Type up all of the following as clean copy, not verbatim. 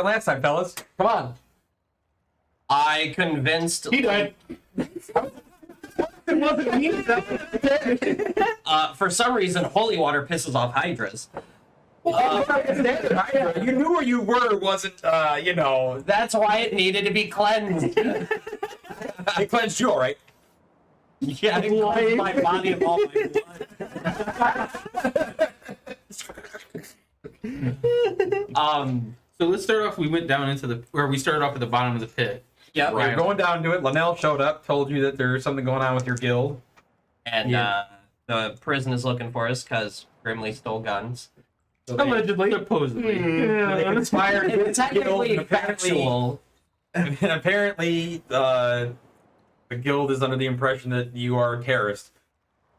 happened last time, fellas? Come on. I convinced. He died. It wasn't me. For some reason, holy water pisses off hydras. You knew where you were, wasn't, you know. That's why it needed to be cleansed. I cleansed you, all right? Yeah, it cleansed my body of all my blood. So let's start off. We went down into the, or we started off at the bottom of the pit. Yeah, We were going down to it. Linnell showed up, told you that there's something going on with your guild. and the prison is looking for us because Grimly stole guns. So they- Allegedly, supposedly. They conspired It's against the guild, technically and apparently, factual. and apparently the guild is under the impression that you are a terrorist.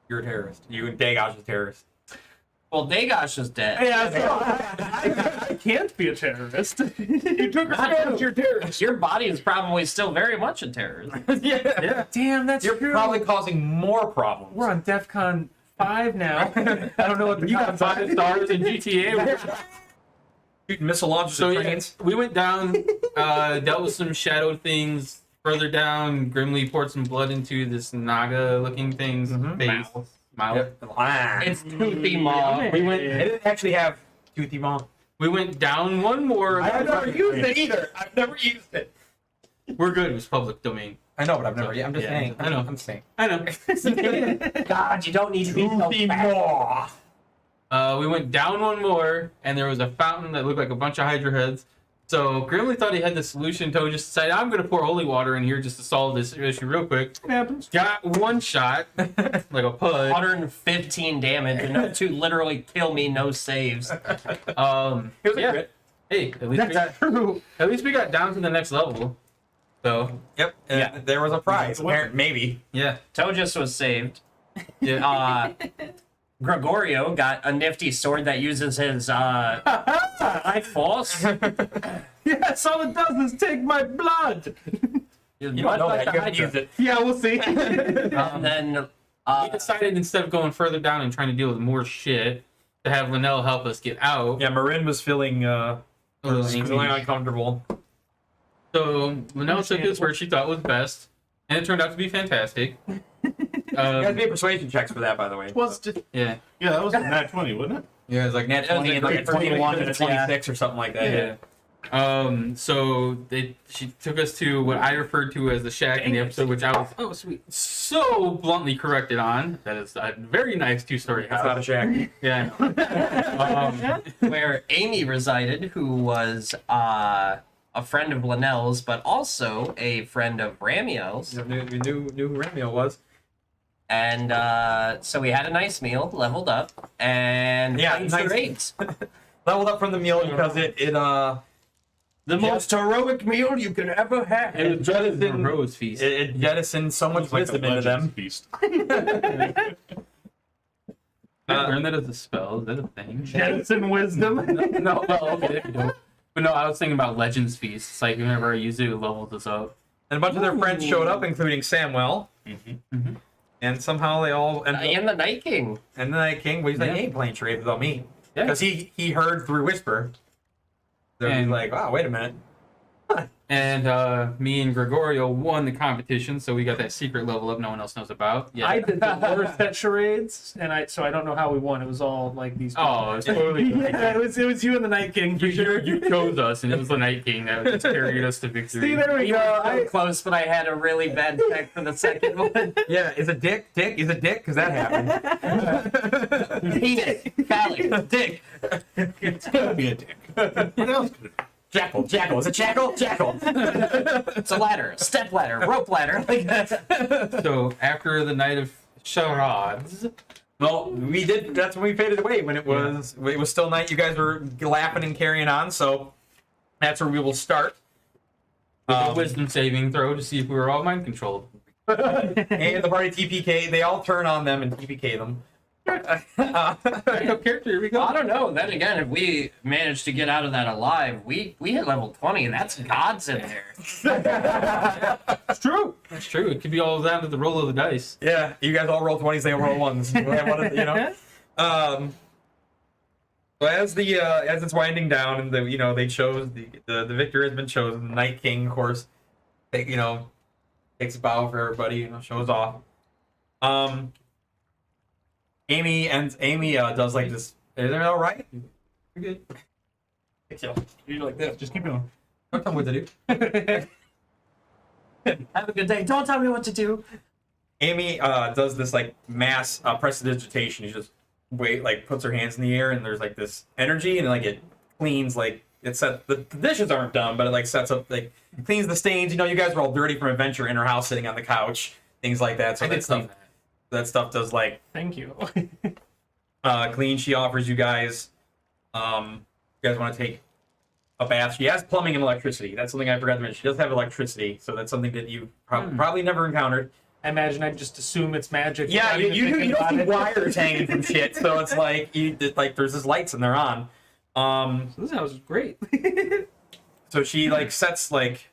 You're a terrorist. You and Dagosh is a terrorist. Well, Dagosh is dead. Yeah, so I can't be a terrorist. You took her as your terrorist. Your body is probably still very much a terrorist. Yeah. Damn, that's You're true. probably causing more problems. We're on DEFCON 5 now. I don't know what the You got 5 stars in GTA. Shooting missile launchers So at yeah, trains. we went down, dealt with some shadow things. Further down, Grimly poured some blood into this Naga-looking thing's face. Mouth. Yep. It's Toothy Maw. It didn't actually have toothy maw. We went down one more. I've never used it either. I've never used it. We're good. It was public domain. I know, but I've never. I'm just Yeah, saying. I know. I'm saying. I know. God, you don't need to be so Toothy fat. maw. We went down one more, and there was a fountain that looked like a bunch of Hydra heads. So Grimly thought he had the solution, so he just decided, I'm going to pour holy water in here just to solve this issue real quick. happens. Got one shot, like a pud. 115 damage, enough to literally kill me, no saves. It was a Yeah. crit. Hey, at least we got down to the next level. So Yep. Yeah. There was a prize. Maybe. yeah, Togus was saved. yeah. Gregorio got a nifty sword that uses his life force. Yes, all it does is take my blood. You don't know that. You haven't used it. Yeah, we'll see. And then We decided instead of going further down and trying to deal with more shit, to have Linnell help us get out. Yeah, Marin was feeling uncomfortable. So Linnell took us where she thought was best, and it turned out to be fantastic. You guys made persuasion checks for that, by the way. Was just, Yeah. yeah, that was a nat 20, wasn't it? Yeah, it was like nat 20 and like a 21 and a 26 or something like that. Yeah. So she took us to what I referred to as the shack in the episode, which I was so bluntly corrected on. That is a very nice 2-story That's not a house. shack. Yeah. where Amy resided, who was a friend of Linnell's, but also a friend of Ramiel's. You knew who Ramiel was. And so we had a nice meal, leveled up, and Yeah, played nice. charades. Leveled up from the meal because it The most heroic meal you can ever have. It was better than Rose Feast. it jettisoned so much wisdom into them. Beast. I learned that as a spell. Is that a thing? Jettison wisdom. No, well, okay, if you don't. But no, I was thinking about Legends Feast. It's like whenever I use it, it levels us up. And a bunch of their friends showed up, including Samwell. And somehow they all ended up. And the Night King. And the Night King, well, he's like, Yeah. he ain't playing charades without me. Yeah. Because he heard through whisper. So he's And- like, wow, wait a minute. And me and Gregorio won the competition, so we got that secret level up no one else knows about. Yeah. I did the worst at charades, and so I don't know how we won. It was all like these. Oh, it's totally. Yeah, it was you and the Night King for sure. You chose us, and it was the Night King that just carried us to victory. See, there we You go. were so close, but I had a really bad check for the second one. Yeah, is it Dick? Dick? Is it Dick? Because that happened. Penis, phallic, dick. It's gonna be a dick. What else could it be? Jackal. Jackal. Is it Jackal? Jackal. It's a ladder, a step ladder, rope ladder. So after the night of charades, Well, we did. That's when we faded away. When it was still night. You guys were laughing and carrying on. So that's where we will start. a wisdom saving throw to see if we were all mind controlled. And the party TPK. They all turn on them and TPK them. Backup character, here we go. I don't know. Then again, if we managed to get out of that alive, we hit level 20, and that's gods in there. That's true. That's true. It could be all down to the roll of the dice. Yeah, you guys all roll 20s. They all roll 1s. You know. So as it's winding down, and they chose the victor has been chosen. The Night King, of course, takes a bow for everybody, shows off. Amy does like this. Is it all right? You're good. You're like this. Just keep going. Don't tell me what to do. Have a good day. Don't tell me what to do. Amy does this like mass prestidigitation. She just puts her hands in the air, and there's like this energy, and like it cleans the dishes aren't done, but it like sets up cleans the stains. You guys were all dirty from adventure in her house, sitting on the couch, things like that. So that stuff does like Thank you. clean. She offers you guys. You guys want to take a bath? She has plumbing and electricity. That's something I forgot to mention. She does have electricity, so that's something that you probably never encountered. I imagine I'd just assume it's magic. Yeah, without you even thinking don't about see it. wires hanging from shit, so it's like there's this lights and they're on. This house is great. So she sets it's like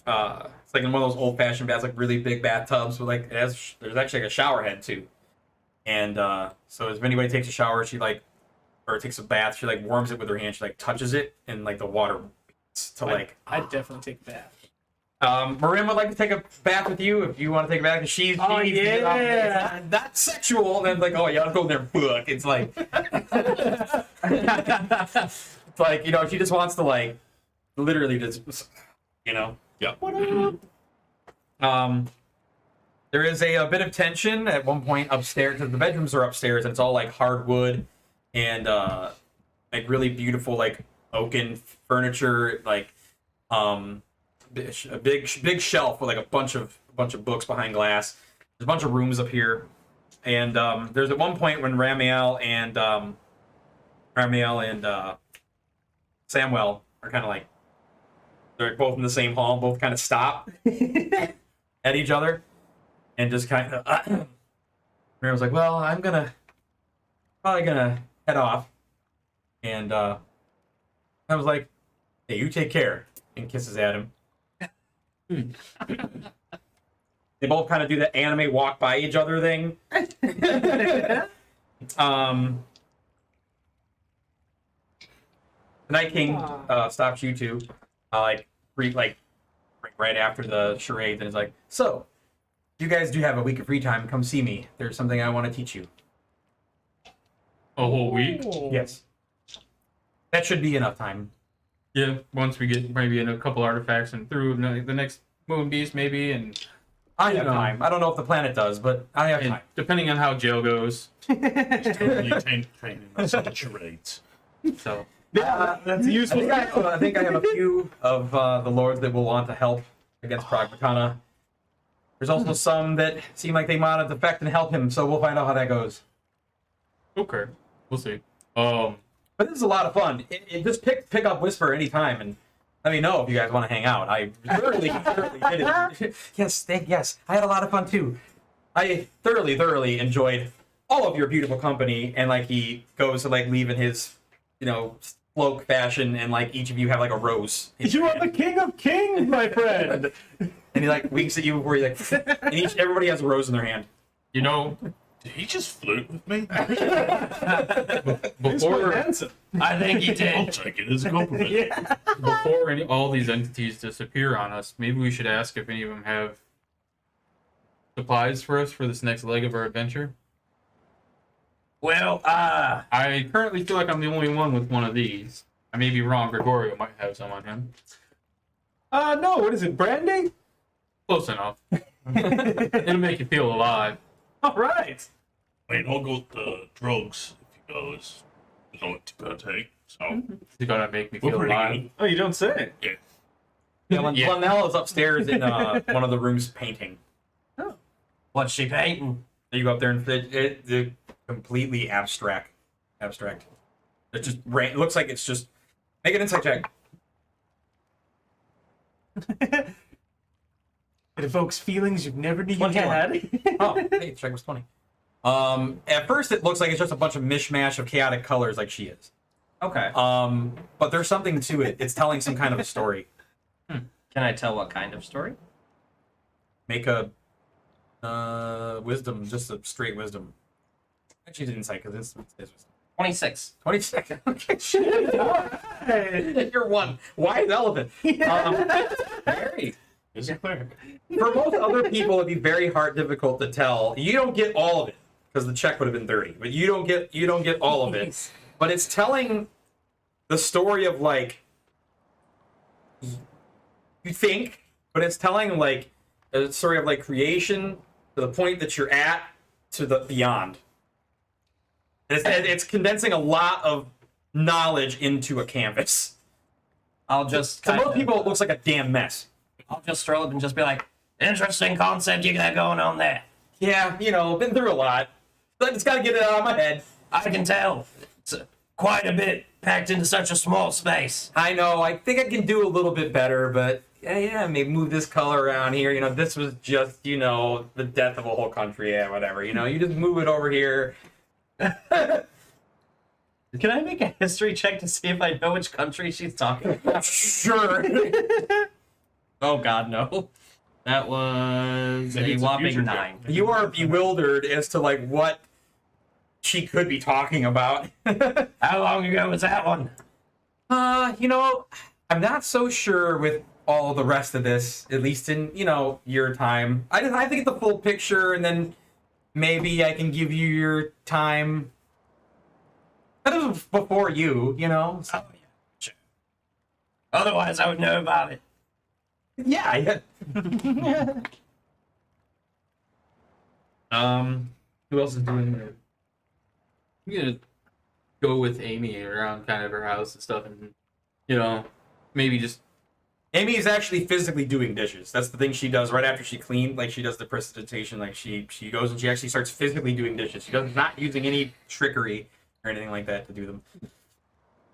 in one of those old fashioned baths, like really big bathtubs with there's actually like a shower head too. And so if anybody takes a shower, she or takes a bath, she warms it with her hand, she touches it, and the water beats to I'd definitely take that. Marin would like to take a bath with you if you want to take a bath. She's yeah. not sexual. And then yeah, let's go in there and fuck. It's like it's she just wants to literally just Yeah. What up? There is a bit of tension at one point upstairs, because the bedrooms are upstairs, and it's all hardwood and really beautiful oaken furniture, a big shelf with a bunch of books behind glass. There's a bunch of rooms up here, and there's at one point when Ramiel and Samuel are kind of they're both in the same hall, both kind of stop at each other, and just kind of Ramiel's like, well, I'm probably gonna head off, and I was like, hey, you take care, and kisses at him. They both kind of do the anime walk by each other thing. The Night King stops you two, right after the charade, and is like, so, you guys do have a week of free time, come see me. There's something I want to teach you. A whole week? Yes. That should be enough time. Yeah, once we get maybe in a couple artifacts and through the next Moon Beast, maybe, and I have time. I don't know if the planet does, but I have time. depending on how jail goes. He's totally training us on charades. So Yeah, that's useful. I think I have a few of the lords that will want to help against Pragmatana. There's also some that seem like they want to defect and help him, so we'll find out how that goes. okay, we'll see. But this is a lot of fun. Just pick up Whisper anytime and let me know if you guys want to hang out. I thoroughly did it. Yes, I had a lot of fun too. I thoroughly enjoyed all of your beautiful company, and he goes to leave in his, cloak fashion, and each of you have a rose. You are the king of kings, my friend. And he winks at you before and everybody has a rose in their hand. Did he just flirt with me? Before Handsome. I think he I'll did. take it as a compliment. Yeah. before all these entities disappear on us, maybe we should ask if any of them have supplies for us for this next leg of our adventure. Well, I currently feel like I'm the only one with one of these. I may be wrong. Gregorio might have some on him. No, what is it, brandy? Close enough. It'll make you feel alive. All right. I'll go with the drugs if he goes. There's no take. So He's gonna make me we're feel pretty alive. good. Oh, you don't say. Yeah. Yeah, Yeah. Lionel is upstairs in one of the rooms painting. what's she painting? You go up there and it's completely abstract. It just it looks like it's just make an insight check. It evokes feelings you've never knew you 21. had. Oh, hey, check was 20. At first it looks like it's just a bunch of mishmash of chaotic colors like she is. Okay. But there's something to it. It's telling some kind of a story. Can I tell what kind of story? Make a wisdom, just a straight wisdom. Actually, it's insight because it's wisdom. 26. 26. Okay, shit. You're one wise elephant. Very. Is it clear? For most other people, it'd be very difficult to tell. You don't get all of it because the check would have been 30, but you don't get all of it. But it's telling the story of like you think, but it's telling like a story of like creation to the point that you're at to the beyond. And it's condensing a lot of knowledge into a canvas. I'll just To most kinda- people, it looks like a damn mess. I'll just stroll up and just be like, interesting concept you got going on there. Yeah, been through a lot. But it's got to get it out of my head. I can tell. It's quite a bit packed into such a small space. I know. I think I can do a little bit better, but yeah, maybe move this color around here. This was just, the death of a whole country. Yeah, whatever. You just move it over here. Can I make a history check to see if I know which country she's talking about? Sure. Oh God, no. That was Maybe a it's a whopping future 9. You are bewildered as to like what she could be talking about. How long ago was that one? I'm not so sure with all the rest of this, at least in, your time. I think it's the full picture, and then maybe I can give you your time. That was before you. Oh, yeah. Sure. Otherwise, I would know about it. Yeah. Who else is doing it? I'm gonna go with Amy around kind of her house and stuff, and maybe just Amy is actually physically doing dishes. That's the thing she does right after she cleaned. Like she does the precipitation. Like she goes and she actually starts physically doing dishes. She does not using any trickery or anything like that to do them.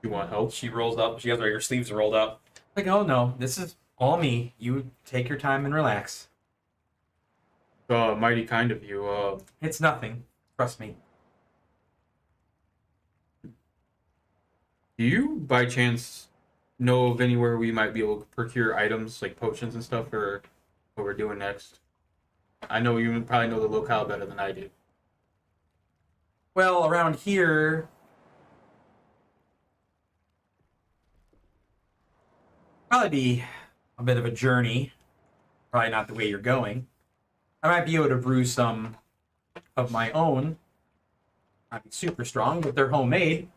you want help. She rolls up. She has her sleeves rolled up. Like, oh no, this is all me. You take your time and relax. Mighty kind of you. It's nothing. Trust me. Do you, by chance, know of anywhere we might be able to procure items like potions and stuff for what we're doing next? I know you probably know the locale better than I do. Well, around here, probably be a bit of a journey. Probably not the way you're going. I might be able to brew some of my own. Not be super strong, but they're homemade.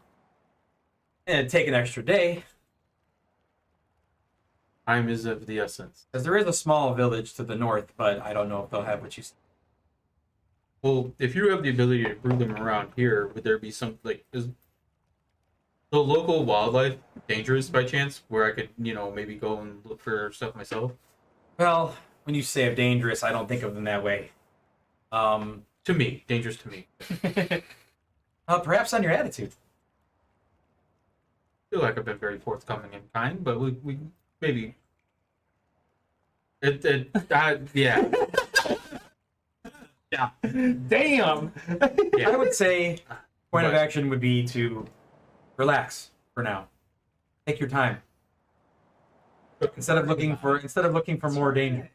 And it'd take an extra day, Time is of the essence. because there is a small village to the north, but I don't know if they'll have what you see. Well, if you have the ability to brew them around here, would there be some is the local wildlife dangerous by chance? Where I could, maybe go and look for stuff myself? Well, when you say of dangerous, I don't think of them that way. To me, dangerous to me. Perhaps on your attitude. I feel like I've been very forthcoming and kind, but we maybe yeah. Yeah. Damn. Yeah. I would say point of But- action would be to relax for now. Take your time. Instead of looking for more danger.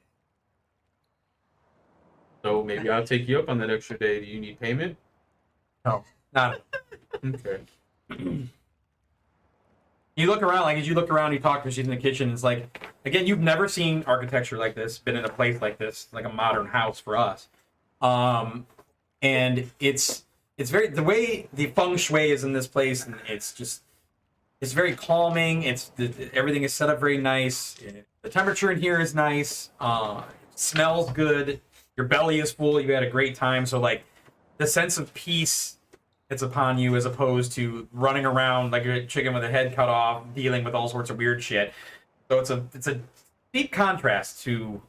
So maybe I'll take you up on that extra day. Do you need payment? No, not. Okay. You look around, like as you look around, you talk to her. She's in the kitchen. It's like, again, you've never seen architecture like this, been in a place like this, like a modern house for us. And it's very, the way the feng shui is in this place, and it's very calming. Everything is set up very nice. The temperature in here is nice. It smells good. Your belly is full. You had a great time. So like the sense of peace that's upon you, as opposed to running around like a chicken with a head cut off, dealing with all sorts of weird shit. So it's a deep contrast to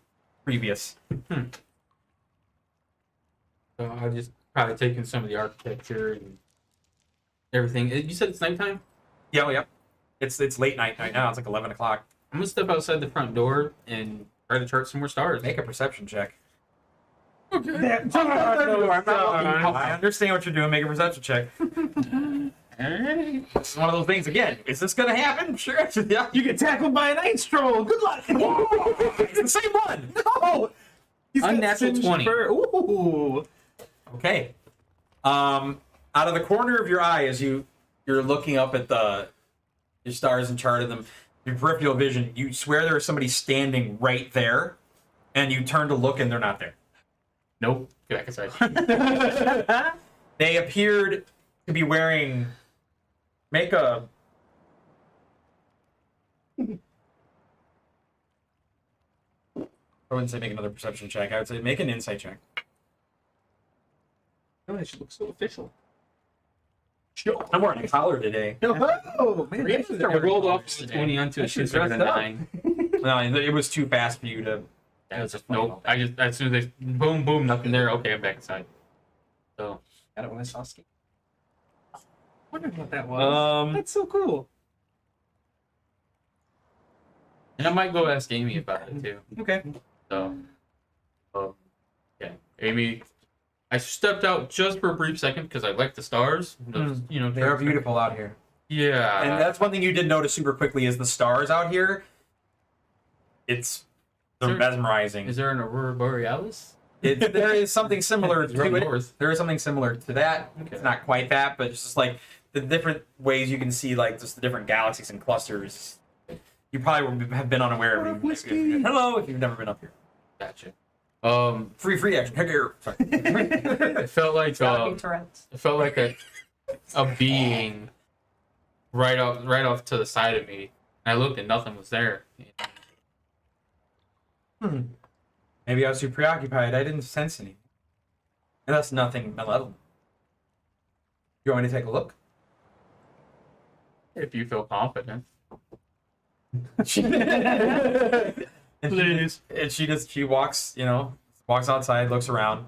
previous. So I've just probably taken some of the architecture and everything. You said it's nighttime? Yeah, well, yep. It's late night right now. It's like 11 o'clock. I'm gonna step outside the front door and try to chart some more stars. Make a perception check. Okay. I understand what you're doing. Make a perception check. This is one of those things. Again, is this gonna happen? Sure. Yeah. You get tackled by an ice troll. Good luck. It's the same one. No. He's got Unnatural singed 20. fur. Ooh. Okay. Out of the corner of your eye, as you you're looking up at your stars and chart of them. Your peripheral vision, you swear there is somebody standing right there, and you turn to look and they're not there. Nope. Get back inside. They appeared to be wearing makeup. I wouldn't say make another perception check. I would say make an insight check. Oh, she looks so official. I'm wearing a collar today. Oh, man. I rolled off today. a 20 onto a She's 2 dressed and a up. 9. No, it was too fast for you to. That was a Nope. I just as soon as they boom boom nothing there. Okay, I'm back inside. So Got it when I saw Ski. I wondered what that was. That's so cool. and I might go ask Amy about it too. Okay. So yeah, Amy. I stepped out just for a brief second because I like the stars. You know, They are beautiful out here. Yeah, And that's one thing you did notice super quickly is the stars out here. They're There- mesmerizing. Is there an aurora borealis? There is something similar It's up to it. north. There is something similar to that. Okay. It's not quite that, but it's just like the different ways you can see like just the different galaxies and clusters. You probably have been unaware of. Hello, if you've never been up here. Gotcha. Free action. Here. Sorry. It felt like it felt like a being right off to the side of me. And I looked and nothing was there. Maybe I was too preoccupied. I didn't sense anything. And that's nothing malevolent. You want me to take a look? If you feel confident. Please. And she walks, walks outside, looks around.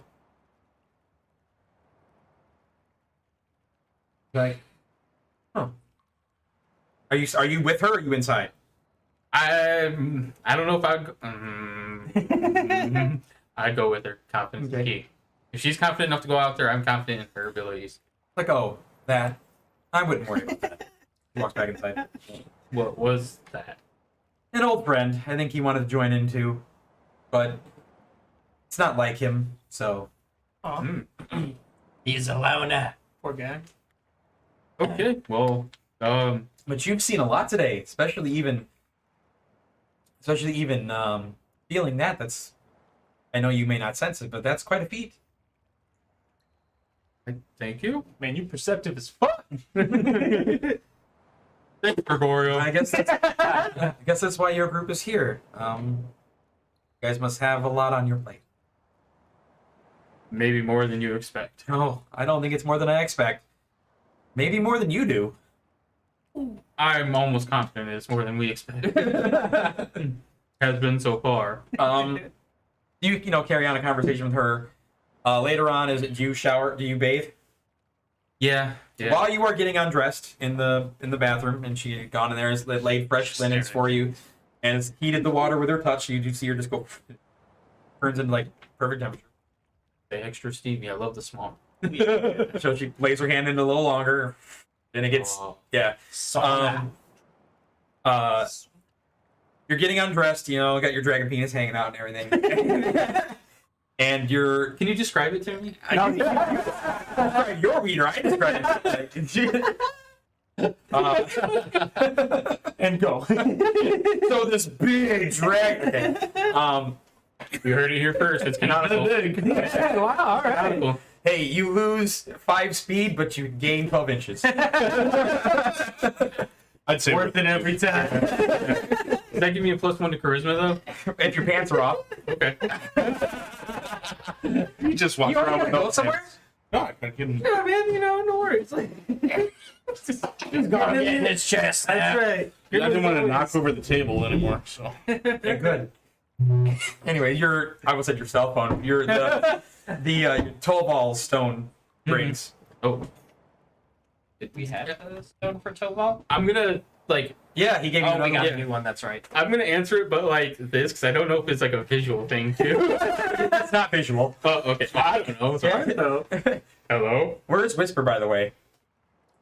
Like, huh. Are you with her or are you inside? I don't know if I'd go with her. Confidence is Okay. key. If she's confident enough to go out there, I'm confident in her abilities. Like, oh, that. I wouldn't worry about that. He walks back inside. What was that? An old friend. I think he wanted to join in too. But it's not like him, so. He's a loner. Poor guy. Okay. Well, But you've seen a lot today, especially even feeling that. That's. I know you may not sense it, but that's quite a feat. thank you. Man, you perceptive as fuck. Thank you, Gregorio. I guess that's why your group is here. You guys must have a lot on your plate. Maybe more than you expect. Oh, I don't think it's more than I expect. Maybe more than you do. I'm almost confident it's more than we expect. Has been so far. You carry on a conversation with her. Later on, do you shower? Do you bathe? Yeah. While you are getting undressed in the bathroom, and she had gone in there, has laid fresh linens for you, and has heated the water with her touch. You do see her just go, turns into like perfect temperature. The extra steamy. I love the small. So she lays her hand in a little longer, and it gets yeah. You're getting undressed. Got your dragon penis hanging out and everything. And you're. Can you describe it to me? Your wiener. I described it. And go. So this big dragon. You heard it here first. It's canonical. Wow, all right. Canonical. Hey, you lose 5 speed, but you gain 12 inches. I'd say Worth it every time. Does that give me a +1 to charisma though? If your pants are off. Okay. You just walk You around already with gotta go no somewhere? pants. No, I can't get Yeah, man, no worries. Just go I'm getting his chest. That's right. I didn't want to knock over the table anymore, so. Yeah, good. Anyway, I would say your cell phone. You're the 12 ball stone rings. Oh, Did we have a stone for Tobal? I'm gonna Yeah, he gave you Oh, we got another a new one. That's right. I'm gonna answer it, but like this because I don't know if it's like a visual thing too. It's not visual. Oh, okay. I don't know. So hello. Where's Whisper, by the way?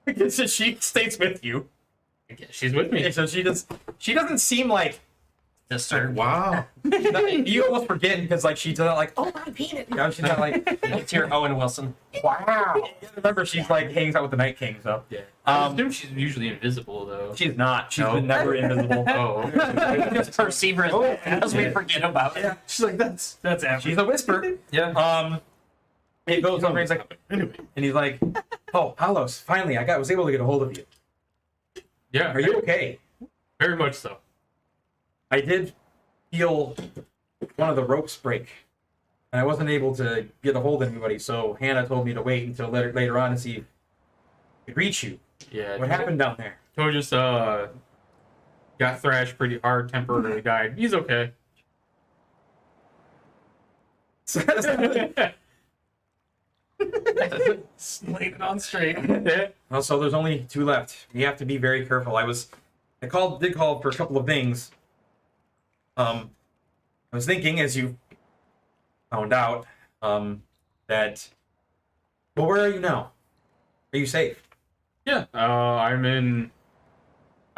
Because she stays with you. She's with me. So she doesn't seem like Disturbed. Wow. You almost forget because like she's not like, oh my penis. You know, she's not like, It's your Owen Wilson. wow. Remember, she's like hangs out with the Night King. So Yeah. I Um, assume she's usually invisible though. she's not. She's No. been never invisible. Oh. Okay. Just perceive her as we forget about it. Yeah. She's like, that's average. She's a whisper. Yeah. It goes over and he's like, Anyway, and he's like, oh, Palos, finally, was able to get a hold of you. Yeah. Are you okay? Very much so. I did feel one of the ropes break, and I wasn't able to get a hold of anybody. So Hannah told me to wait until later on to see if I could reach you. Yeah. What happened down there? Joe just got thrashed pretty hard, temporarily died. He's okay. laid it on straight. Well, so there's only 2 left. You have to be very careful. I did call for a couple of things. I was thinking, as you found out, that. Well, where are you now? Are you safe? Yeah. I'm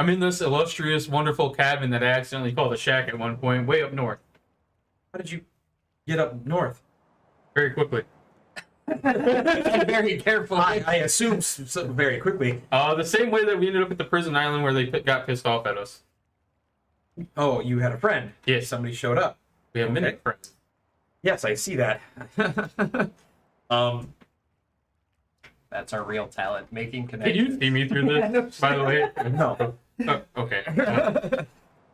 in this illustrious, wonderful cabin that I accidentally called a shack at one point, way up north. How did you get up north? Very quickly. Very careful. I assume very quickly. The same way that we ended up at the prison island where they got pissed off at us. Oh, you had a friend. Yes. Somebody showed up. We have many Okay. friends. Yes, I see that. That's our real talent, making Did connections. you see me through this, by the way? No. Oh, okay.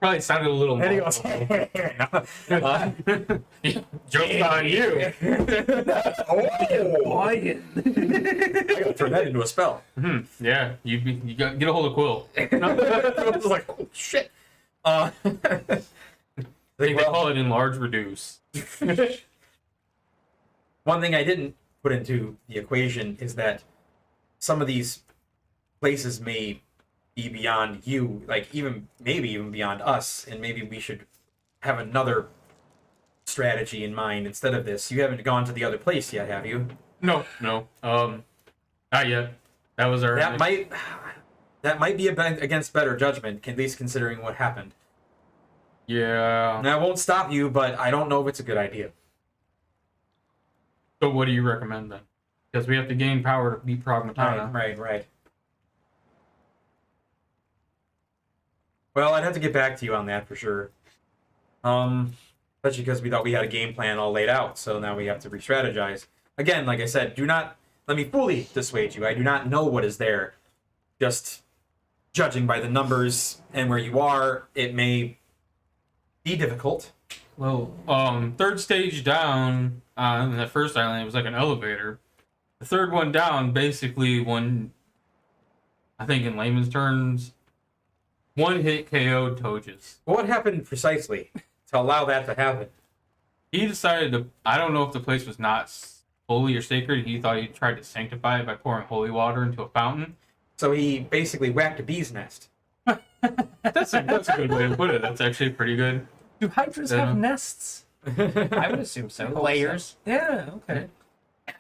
Probably sounded a little And he goes, Joke's on you. oh, I gotta turn that into a spell. Yeah, you got get a hold of Quill. I was like, oh shit. I think they call it enlarge reduce. One thing I didn't put into the equation is that some of these places may be beyond you, like maybe even beyond us, and maybe we should have another strategy in mind instead of this. You haven't gone to the other place yet, have you? No. Not yet. That was our That might be against better judgment, at least considering what happened. Yeah. And I won't stop you, but I don't know if it's a good idea. So what do you recommend then? Because we have to gain power to beat Pragmatana. Right. Well, I'd have to get back to you on that for sure. Especially because we thought we had a game plan all laid out, so now we have to re-strategize. Again, like I said, do not let me fully dissuade you. I do not know what is there. Just judging by the numbers and where you are, it may be difficult. Well, third stage down on the first island, it was like an elevator. The third one down, basically, I think in layman's terms, one hit KO'd Toges. What happened precisely to allow that to happen? He decided to, I don't know if the place was not holy or sacred. He thought he tried to sanctify it by pouring holy water into a fountain. So he basically whacked a bee's nest. That's a good way to put it. That's actually pretty good. Do hydras Yeah. have nests? I would assume so. Layers. Yeah, okay.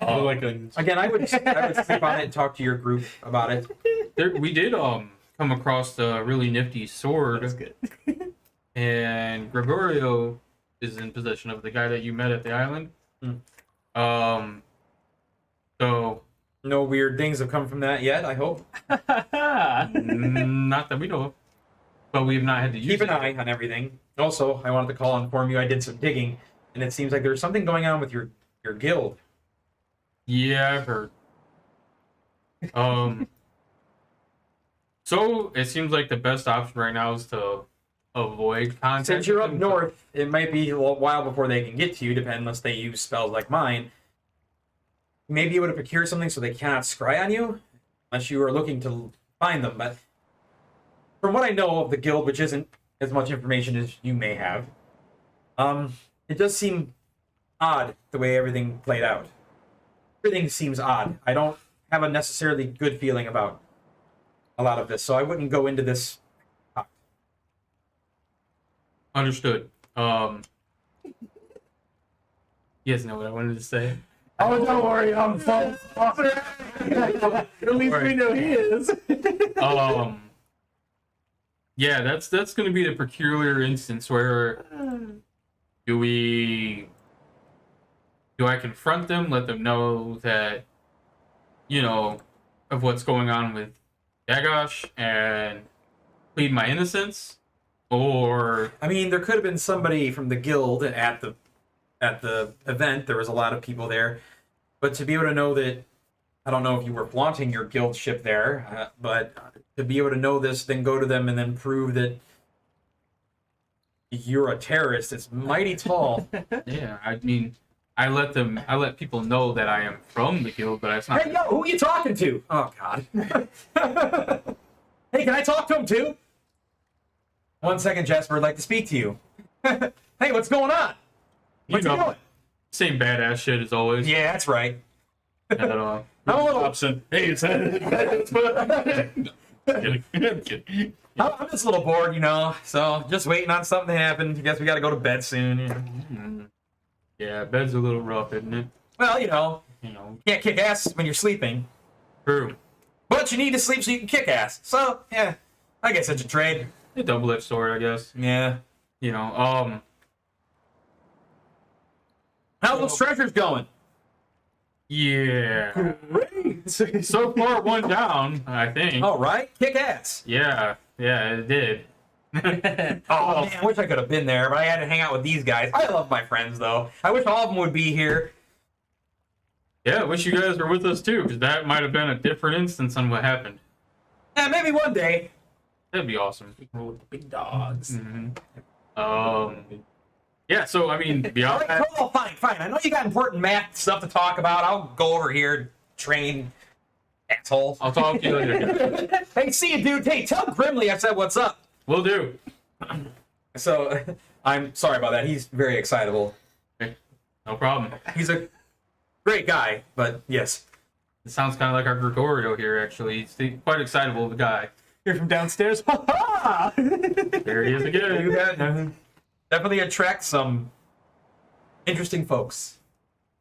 Like Again, I would sleep on it and talk to your group about it. we did come across a really nifty sword. That's good. And Gregorio is in possession of the guy that you met at the island. So No weird things have come from that yet, I hope. not that we know of, but we have not had to use Keep an it. eye on everything. Also, I wanted to call and inform you I did some digging, and it seems like there's something going on with your guild. Yeah, I've heard. So it seems like the best option right now is to avoid contact. Since you're up with them. north, it might be a little while before they can get to you, unless they use spells like mine. Maybe you would have procured something so they cannot scry on you, unless you were looking to find them. But from what I know of the guild, which isn't as much information as you may have, it does seem odd the way everything played out. Everything seems odd. I don't have a necessarily good feeling about a lot of this, so I wouldn't go into this. Understood. You guys know what I wanted to say. Oh, don't worry, I'm full. At least we know he is. Yeah, that's going to be the peculiar instance where do I confront them, let them know that, of what's going on with Dagosh and plead my innocence, or I mean, there could have been somebody from the guild at the event. There was a lot of people there, but to be able to know that, I don't know if you were flaunting your guild ship there, but to be able to know this, then go to them and then prove that you're a terrorist, it's mighty tall. yeah, I mean, I let people know that I am from the guild, but it's not. Hey, yo, who are you talking to? Oh, God. Hey, can I talk to him, too? 1 second, Jasper. I'd like to speak to you. Hey, what's going on? What's he doing? Same badass shit as always. Yeah, that's right. And, I'm a little... Option. Hey, it's I'm just a little bored, so just waiting on something to happen. I guess we got to go to bed soon. Yeah, bed's a little rough, isn't it? Well, you can't kick ass when you're sleeping. True. But you need to sleep so you can kick ass. So, yeah, I guess it's a trade. A double-edged sword, I guess. Yeah. How's those treasures going? Yeah. So far, one down, I think. All right, kick ass. Yeah, it did. Oh, man, I wish I could have been there, but I had to hang out with these guys. I love my friends, though. I wish all of them would be here. Yeah, I wish you guys were with us, too, because that might have been a different instance on what happened. Yeah, maybe one day. That'd be awesome. Roll with the big dogs. Yeah, so, I mean, All beyond right, that... cool, fine. I know you got important math stuff to talk about. I'll go over here and train, asshole. I'll talk to you later. Hey, see you, dude. Hey, tell Grimly I said what's up. Will do. So, I'm sorry about that. He's very excitable. Okay, no problem. He's a great guy, but yes. It sounds kind of like our Gregorio here, actually. He's quite excitable of a guy. You're from downstairs. Ha ha! There he is again. You got definitely attract some interesting folks.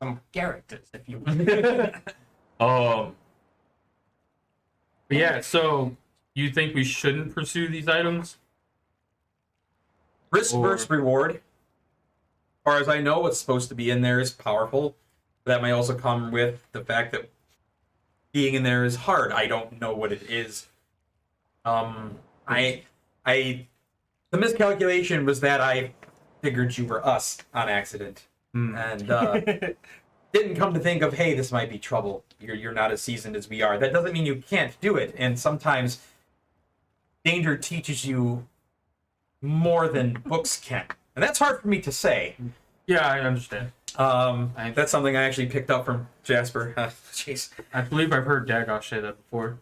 Some characters, if you will. But yeah, so you think we shouldn't pursue these items? Risk versus reward. As far as I know, what's supposed to be in there is powerful. But that might also come with the fact that being in there is hard. I don't know what it is. The miscalculation was that I figured you were us on accident, and didn't come to think of, hey, this might be trouble. You're not as seasoned as we are. That doesn't mean you can't do it. And sometimes danger teaches you more than books can, and that's hard for me to say. Yeah, I understand. That's something I actually picked up from Jasper. Jeez. I believe I've heard Dagosh say that before.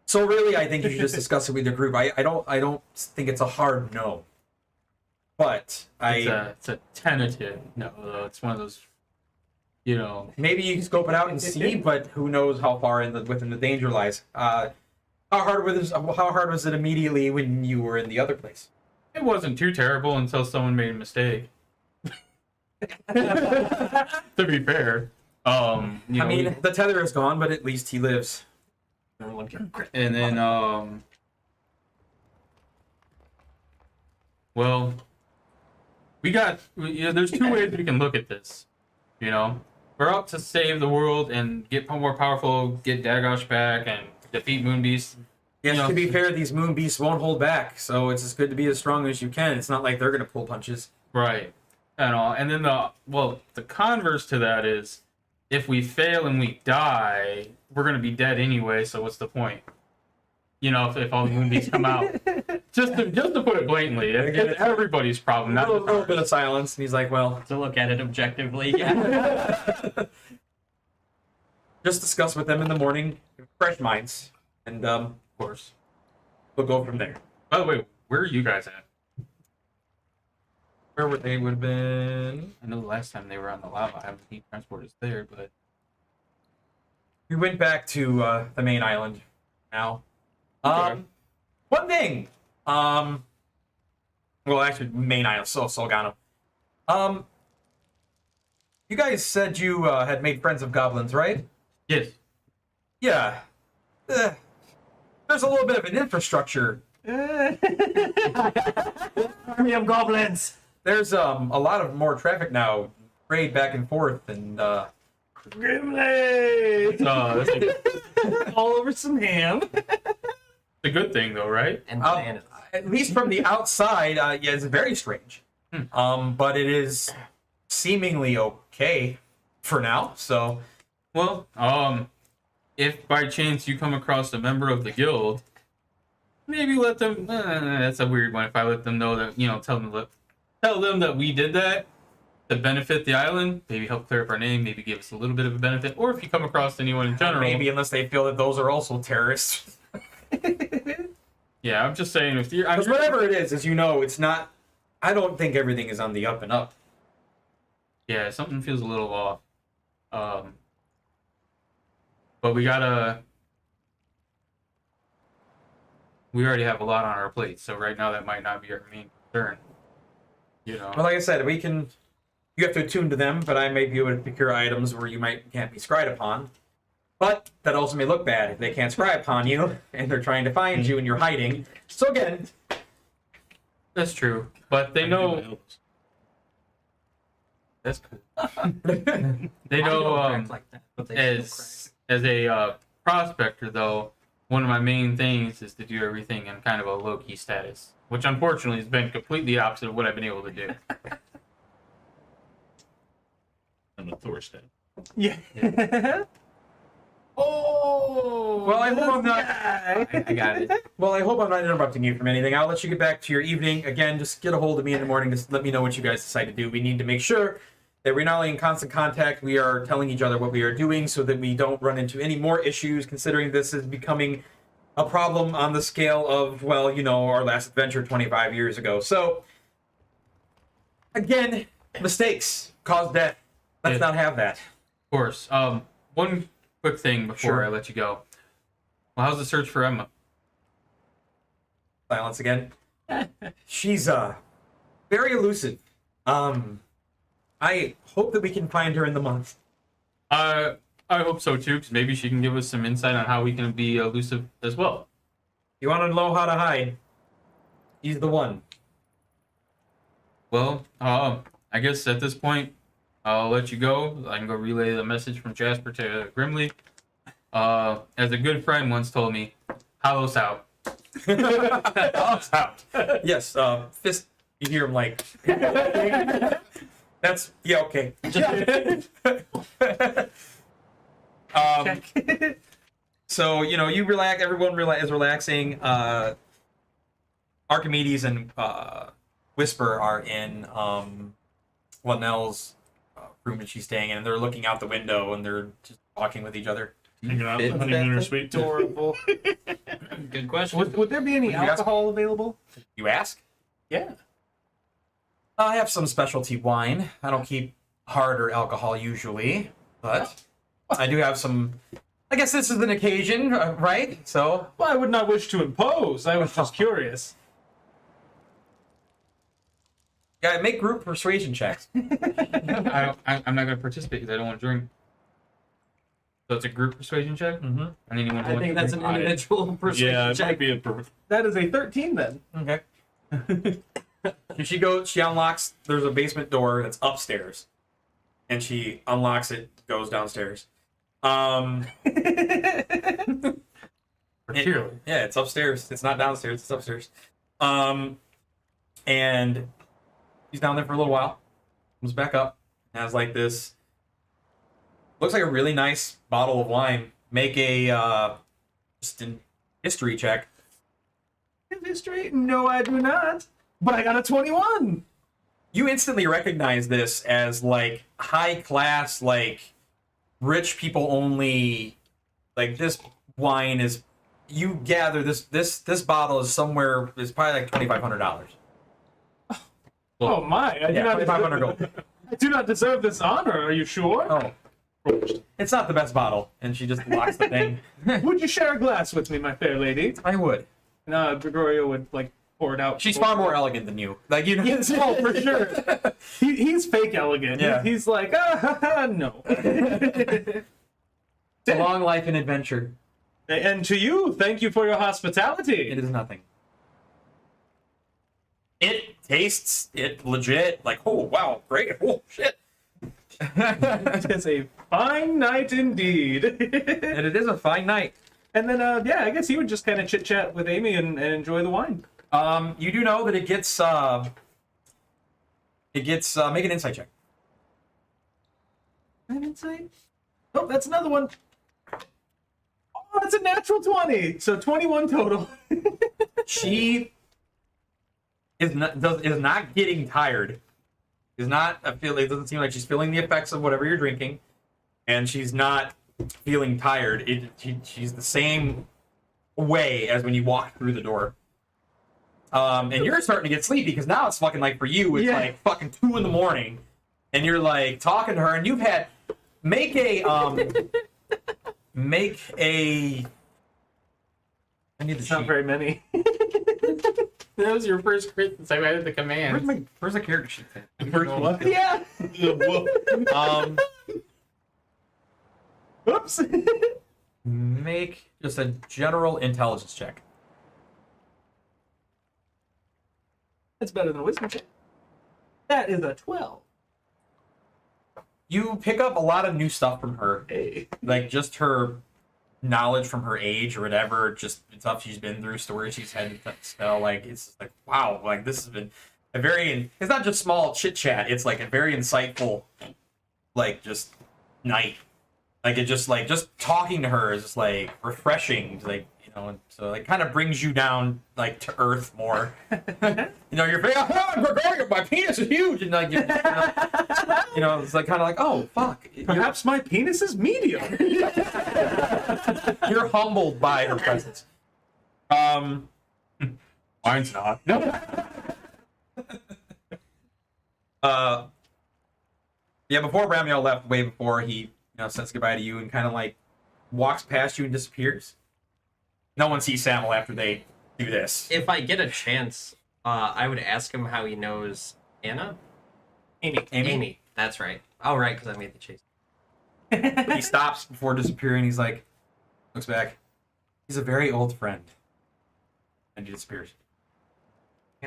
So really, I think you should just discuss it with your group. I don't think it's a hard no. But It's a tentative no, though. It's one of those, maybe you can scope it out and see, but who knows how far within the danger lies. How hard was it immediately when you were in the other place? It wasn't too terrible until someone made a mistake. To be fair. I mean, the tether is gone, but at least he lives. And then, well, there's two ways we can look at this. We're out to save the world and get more powerful, get Dagosh back, and defeat Moonbeast. Yes, to be fair, these moon beasts won't hold back, so it's as good to be as strong as you can. It's not like they're going to pull punches. Right. And then the converse to that is, if we fail and we die, we're going to be dead anyway, so what's the point? If all the Moonbeasts come out. just to put it blatantly, it's everybody's problem, not A little bit of silence, and he's like, well... To look at it objectively, yeah. Just discuss with them in the morning, fresh minds, and, of course. we'll go from there. By the way, where are you guys at? Where would they would have been? I know the last time they were on the lava, I haven't seen transporters there, but... We went back to the main island now. Okay. One thing. Well, actually, main island, Solgano. You guys said you had made friends of goblins, right? Yes. Yeah. There's a little bit of an infrastructure Army of goblins. There's a lot of more traffic now, trade back and forth, and Grimly! That's All over some ham. a good thing, though, right? And bananas. at least from the outside, yeah, it's very strange. But it is seemingly okay for now. So, Well, if by chance you come across a member of the guild, maybe let them. That's a weird one. If I let them know that, tell them that we did that to benefit the island, maybe help clear up our name, maybe give us a little bit of a benefit, or if you come across anyone in general, maybe unless they feel that those are also terrorists. Yeah, I'm just saying if you're, Because whatever it is, as you know, it's not. I don't think everything is on the up and up. yeah, something feels a little off. But we already have a lot on our plate, so right now that might not be our main concern. Well, like I said, you have to attune to them, but I may be able to procure items where you can't be scryed upon. But that also may look bad if they can't scry upon you and they're trying to find you and you're hiding. So again, That's true, but they know. That's cool. They I know. don't act like that, but they still As a prospector, though, one of my main things is to do everything in kind of a low key status, which unfortunately has been completely opposite of what I've been able to do. I'm a Thor stat. Yeah. Oh. well, I hope I'm not. I got it. Well, I hope I'm not interrupting you from anything. I'll let you get back to your evening. Again, just get a hold of me in the morning. Just let me know what you guys decide to do. We need to make sure that we're not only in constant contact, we are telling each other what we are doing so that we don't run into any more issues, considering this is becoming a problem on the scale of, well, our last adventure 25 years ago. So, again, mistakes cause death. Let's not have that. Of course. One quick thing before Sure. I let you go. Well, how's the search for Emma? Silence again. She's very elusive. I hope that we can find her in the month. I hope so too, because maybe she can give us some insight on how we can be elusive as well. You want to know how to hide? He's the one. Well, I guess at this point, I'll let you go. I can go relay the message from Jasper to Grimly. As a good friend once told me, "House out." House out. Yes, fist. You hear him like. That's yeah okay. So you relax. Everyone is relaxing. Archimedes and Whisper are in Linnell's room that she's staying in, and they're looking out the window and they're just talking with each other. Hanging out in the honeymooner suite. Adorable. Good question. Would there be any Would you ask- alcohol available? You ask? Yeah. I have some specialty wine. I don't keep harder alcohol usually, but I do have some. I guess this is an occasion, right? So, Well, I would not wish to impose. I was just curious. yeah, make group persuasion checks. I'm not going to participate because I don't want to drink. So it's a group persuasion check? Mm-hmm. And anyone who I wants think to that's an drink? individual persuasion Yeah, it check. might be a perfect. That is a 13 then. Okay. And she unlocks. There's a basement door that's upstairs, and she unlocks it, goes downstairs. Clearly. Yeah, it's upstairs. It's not downstairs. It's upstairs. And he's down there for a little while. Comes back up. Has like this. Looks like a really nice bottle of wine. Make a just an history check. History? No, I do not. But I got a 21. You instantly recognize this as like high class, like rich people only. Like this wine is. You gather this bottle is somewhere. It's probably like $2,500. Oh my! I do Yeah, not 2,500 deserve, gold. I do not deserve this honor. Are you sure? Oh, it's not the best bottle, and she just locks the thing. Would you share a glass with me, my fair lady? I would. And Gregorio would like pour it out. She's far more elegant than you. Like you. Yes, oh, for sure. He's fake elegant. Yeah. He's like, no. It's a long life and adventure. And to you, thank you for your hospitality. It is nothing. It tastes it legit. Like, oh wow, great. Oh shit. It is a fine night indeed. And it is a fine night. And then, yeah, I guess he would just kind of chit chat with Amy and enjoy the wine. You do know that it gets make an insight check. An insight? Oh, that's another one. Oh, that's a natural 20. So 21 total. She is not getting tired. Is not it doesn't seem like she's feeling the effects of whatever you're drinking, and she's not feeling tired. She's the same way as when you walked through the door. And you're starting to get sleepy because now it's fucking like for you, it's like fucking 2 a.m. and you're like talking to her, and you've had make a I need the It's not sheet. very many. That was your first crit since I added the command. Where's the character sheet? Yeah. Um, Oops. make just a general intelligence check. That's better than a wisdom check. That is a 12. You pick up a lot of new stuff from her, Hey. like just her knowledge from her age or whatever, just stuff she's been through, stories she's had to tell. Like it's just like wow, like this has been a very. It's not just small chit chat. It's like a very insightful, like just night. Like it just talking to her is just like refreshing. Like and so it kind of brings you down like to earth more. You're like, oh, Gregorio, my penis is huge, and like it's like kind of like, oh fuck. Perhaps my penis is medium. You're humbled by her presence. Mine's not. Yeah, before Ramiel left, way before he says goodbye to you and kind of like walks past you and disappears. No one sees Samuel after they do this. If I get a chance, I would ask him how he knows Anna. Amy. That's right. Oh, right, because I made the chase. He stops before disappearing. He's like, looks back. He's a very old friend. And he disappears.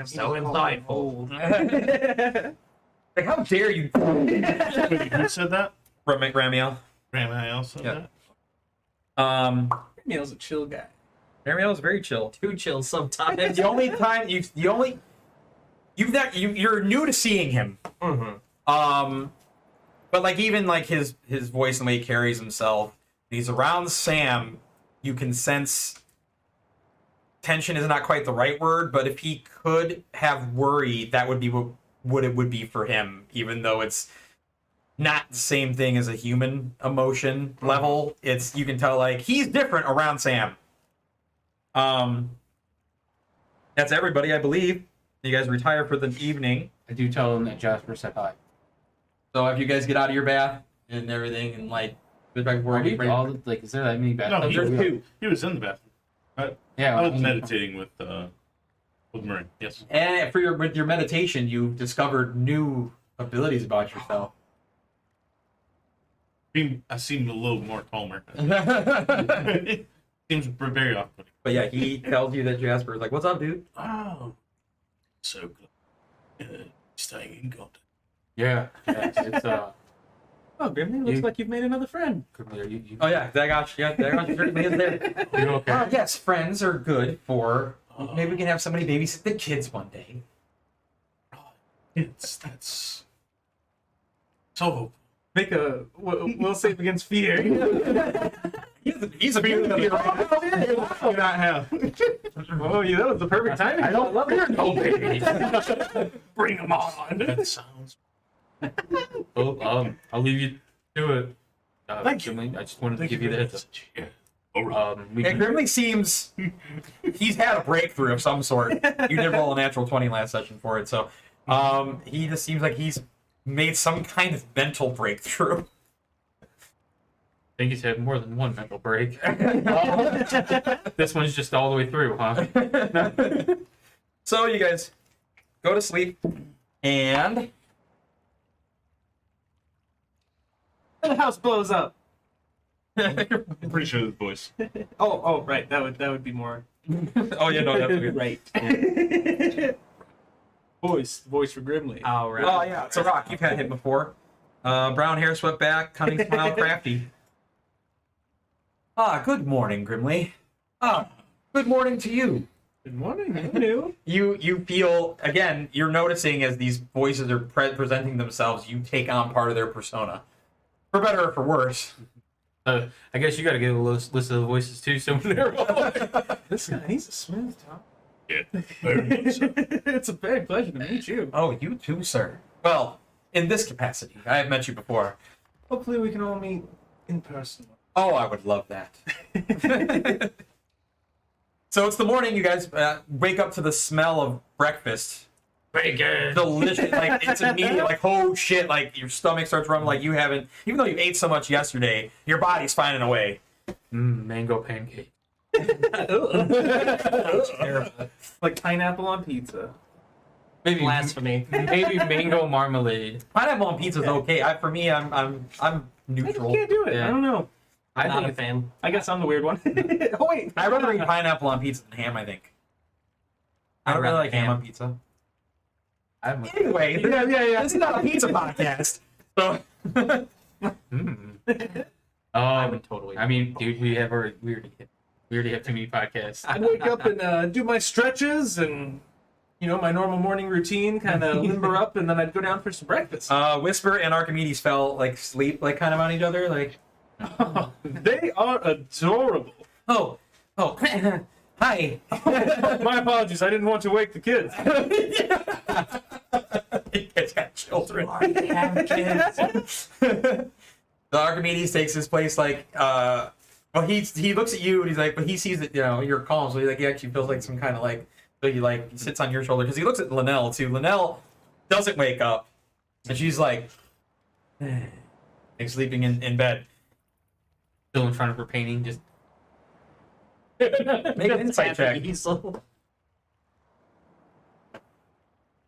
So insightful. Like, how dare you? Wait, who said that? Ramiel. Ramiel said Yeah. that? Neil's a chill guy. Ramiel is very chill. Too chill sometimes. The only time you're new to seeing him. Mm-hmm. But like even like his voice and the way he carries himself, when he's around Sam, you can sense tension is not quite the right word, but if he could have worry, that would be what it would be for him, even though it's not the same thing as a human emotion level. It's you can tell like he's different around Sam. That's everybody, I believe. You guys retire for the evening. I do tell him that Jasper said hi. So if you guys get out of your bath and everything and like get back to work, Is there that many No, bathtubs? he was in the bathroom. Yeah, I was meditating with Marie. Yes. and with your meditation, you discovered new abilities about yourself. I seemed a little more calmer. But Seems very off-putting. yeah, he tells you that Jasper is like, "What's up, dude?" Oh, so good. Staying in contact. Yeah, it's Oh, Grimly, looks You- like you've made another friend. you Oh yeah, Dagosh certainly is there. you okay? Yes, friends are good for. Maybe we can have somebody babysit the kids one day. That's so. We'll save against fear. He's a beauty. Do not have. Oh, yeah, that was the perfect timing. I don't love it. No babies. Bring them on. That sounds. Oh, I'll leave you to it. Thank you. Grimly. I just wanted to give you the heads up. Yeah. All right. We Yeah, can, Grimly seems he's had a breakthrough of some sort. You did roll a natural 20 last session for it, so he just seems like he's made some kind of mental breakthrough. I think he's had more than one mental break. This one's just all the way through, huh? So you guys go to sleep, and The house blows up. I'm pretty sure the voice. Oh, right. That would be more oh yeah, no, that's good. right. Voice for Grimly. Oh, right. Oh yeah, it's a rock. You've had him before. Brown hair swept back, cunning smile, crafty. Good morning, Grimly. Good morning to you. Good morning. Who knew? You feel again. You're noticing as these voices are presenting themselves. You take on part of their persona, for better or for worse. I guess you got to get a list of the voices too. Somewhere. This guy, he's a smooth talker. Yeah, very much so. It's a very pleasure to meet you. Oh, you too, sir. Well, in this capacity, I have met you before. Hopefully we can all meet in person. Oh, I would love that. So it's the morning. You guys wake up to the smell of breakfast. Bacon. Delicious. Like it's immediate. Like oh shit. Like your stomach starts rumbling. Like you haven't. Even though you ate so much yesterday, your body's finding a way. Mango pancake. Terrible. Like pineapple on pizza. Maybe Blasphemy. maybe mango marmalade. Pineapple on pizza is okay. For me, I'm I neutral. can't do it. Yeah. I don't know. I'm not a think fan. I guess I'm the weird one. Oh wait. I'd rather eat pineapple on pizza than ham. I think. I don't really like ham on pizza. Anyway, Yeah. this is not a pizza podcast. So. I would totally. I mean, dude, we already have too many podcasts. I wake up and do my stretches and my normal morning routine, kind of limber up, and then I'd go down for some breakfast. Whisper and Archimedes fell like sleep, like kind of on each other, like. They are adorable. Oh, hi. My apologies. I didn't want to wake the kids. You guys got children. have kids. The Archimedes takes his place, like, well, he looks at you and he's like, but he sees that you're calm, so he actually feels like some kind of like, so he sits on your shoulder because he looks at Linnell too. Linnell doesn't wake up, and she's like, sleeping in bed. Still in front of her painting, just Make an insight check.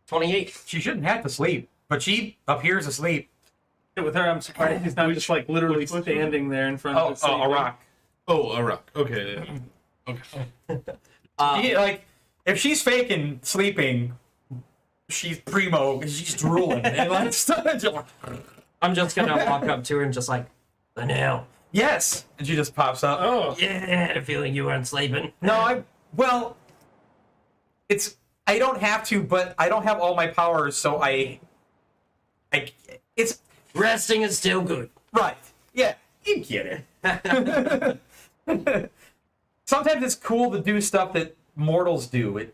28. She shouldn't have to sleep, but she appears asleep. With her, I'm surprised he's not just like literally standing there in front of the A rock. Oh, a rock. Okay. Yeah. Okay. If she's faking sleeping, she's primo because she's drooling and like I'm just gonna walk up to her and just like, Linnell. yes, and she just pops up. Oh, Yeah, I had a feeling you weren't sleeping. No, I don't have to, but I don't have all my powers, so it's Resting is still good. right. Yeah, you get it. Sometimes it's cool to do stuff that mortals do. When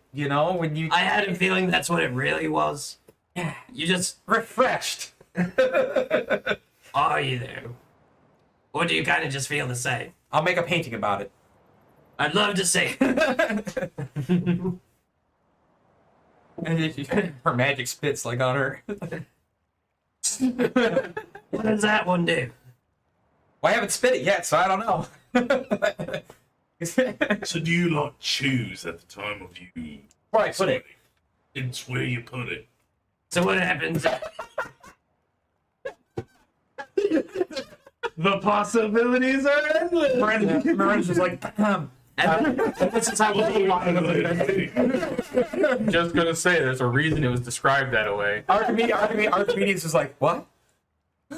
you I had a feeling that's what it really was. You just refreshed. are you there? Or do you kind of just feel the same? I'll make a painting about it. I'd love to see it. And her magic spits like on her. What does that one do? Well, I haven't spit it yet, so I don't know. So do you not choose at the time of you? Right, put it. It's where you put it. So what happens? the possibilities are endless. Miranda's just like, And this is how we just gonna say there's a reason it was described that way. Archimedes is like, what? Oh,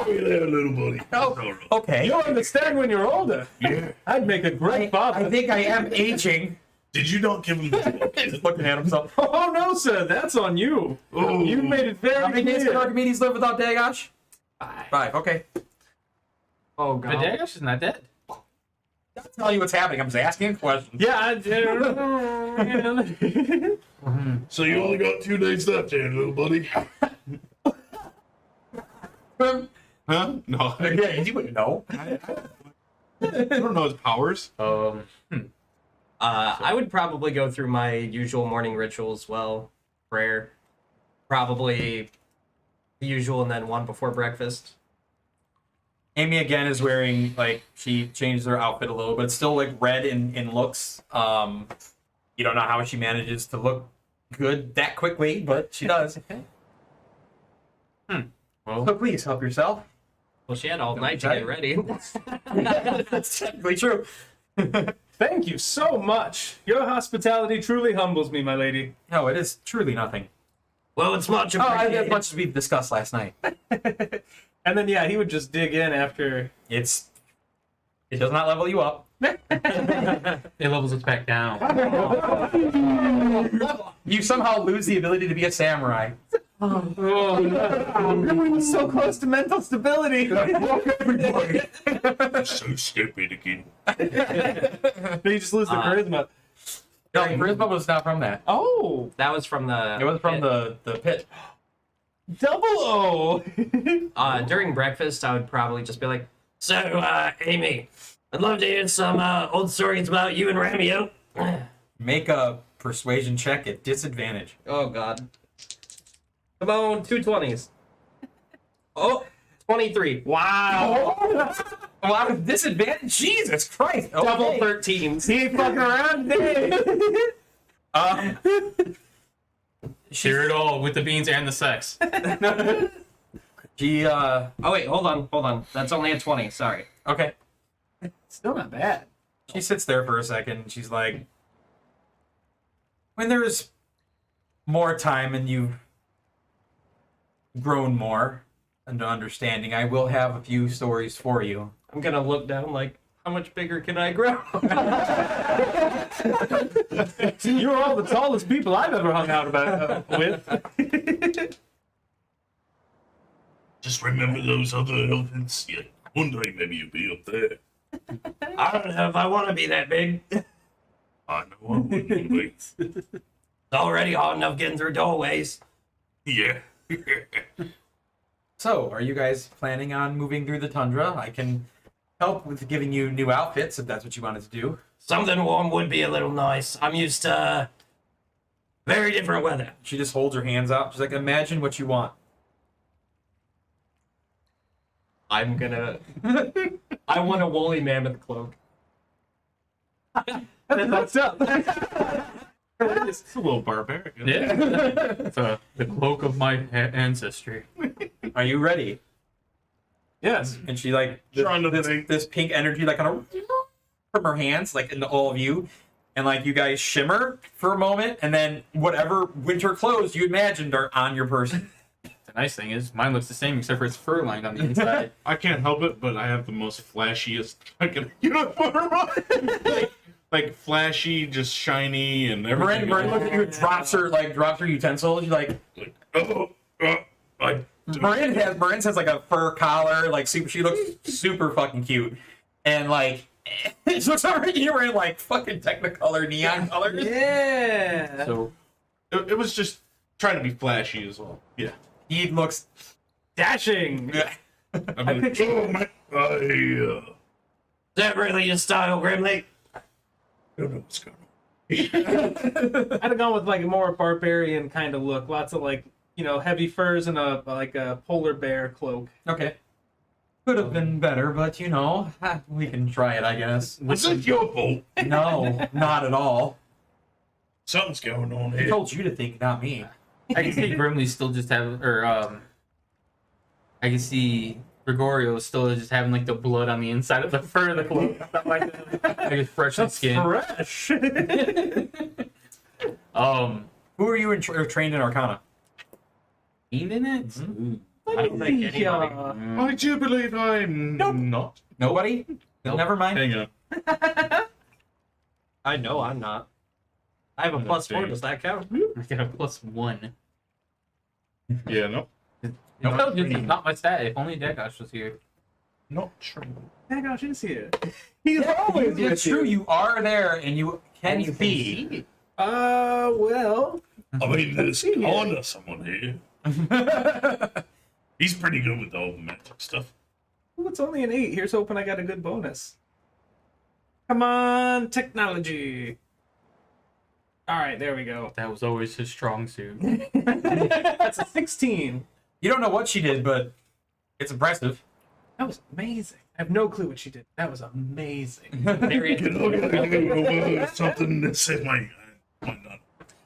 there, little buddy. Oh, okay. You'll understand when you're older. Yeah. I'd make a great father. I think I am aging. Did you not give him the book? He's looking at himself. Oh no, sir, that's on you. Oh. You made it very How many days can clear. Archimedes live without Dagosh? 5. Okay. Oh But god. Dagosh is not dead. I'll tell you what's happening. I'm just asking a question. Yeah, I So you only got 2 days left there, little buddy. Huh? No. Yeah, you wouldn't know. I don't know his powers. I would probably go through my usual morning ritual as well. Prayer. Probably the usual and then one before breakfast. Amy again is wearing she changes her outfit a little, but it's still red in looks. You don't know how she manages to look good that quickly, but she does. Well, So please help yourself. Well, she had all night to get ready. That's technically true. Thank you so much. Your hospitality truly humbles me, my lady. No, it is truly nothing. Well, it's much Oh, as appreciated. much as we discussed last night. And then, yeah, he would just dig in after. It does not level you up. It levels us back down. You somehow lose the ability to be a samurai. So close to mental stability. So stupid again. You just lose the charisma. No, charisma was not from that. Oh, That was from the. It was from the pit. double O. During breakfast, I would probably just be like, "So, Amy, I'd love to hear some old stories about you and Romeo." Make a persuasion check at disadvantage. Oh God. Come on, 2 20s. Oh, 23. Wow. Wow, with disadvantage? Jesus Christ. Okay. Double 13s. He ain't fucking around today. Share it all with the beans and the sex. She, Oh wait, hold on. That's only a 20. Sorry. okay. Still not bad. She sits there for a second and she's like, when there's more time and you've grown more into understanding, I will have a few stories for you. I'm gonna look down like, how much bigger can I grow? You're all the tallest people I've ever hung out with. Just remember those other elephants. Yeah, one day maybe you'll be up there. I don't know if I want to be that big. It's I know I wouldn't be. already hard enough getting through doorways. Yeah. So, are you guys planning on moving through the tundra? I can help with giving you new outfits if that's what you wanted to do. Something warm would be a little nice. I'm used to very different weather. She just holds her hands out. She's like, imagine what you want. I'm gonna. I want a woolly mammoth cloak. That's what's up. It's a little barbaric. Yeah. It's the cloak of my ancestry. Are you ready? Yes. And she like Trying to think. this pink energy like kind of from her hands like into all of you, and like you guys shimmer for a moment, and then whatever winter clothes you imagined are on your person. The nice thing is, mine looks the same except for it's fur lined on the inside. I can't help it, but I have the most flashiest fucking uniform on. like flashy, just shiny, and everything. Marin looks at you, drops her utensils. She's like, Marin has like a fur collar, like super. She looks super fucking cute, and like she looks over at you wearing like fucking Technicolor neon colors. Yeah. So It was just trying to be flashy as well. Yeah. He looks. Dashing. I mean, picture- I Is that really your style, Grimly? don't know what's going on. I'd have gone with like a more barbarian kind of look. Lots of like, heavy furs and a polar bear cloak. Okay. Could have been better, but we can try it, I guess. Was it your fault? No, not at all. Something's going on I here. told you to think, not me. I can see Grimly still just have, I can see Gregorio still just having like the blood on the inside of the fur of the cloak. Stuff like that. Like it's fresh in skin. Fresh. Who are you trained in Arcana? Ain't in it? I don't think anybody. I do believe I'm not. Nobody? Nope. Never mind. Hang on. I know I'm not. I have a +4. Does that count? I got a +1. Yeah, no. No, it's not my stat. If only Degosh was here. Not true. Hey, gosh, he's here. He's Yeah, always it's with true. you. You are there, and you can see. Well. I mean, there's see here. kinda someone here. He's pretty good with all the magic stuff. Ooh, it's only an 8. Here's hoping I got a good bonus. Come on, technology. All right, there we go. That was always his strong suit. That's a 16. You don't know what she did, but it's impressive. That was amazing. I have no clue what she did. That was amazing. There he is. Something that said my not.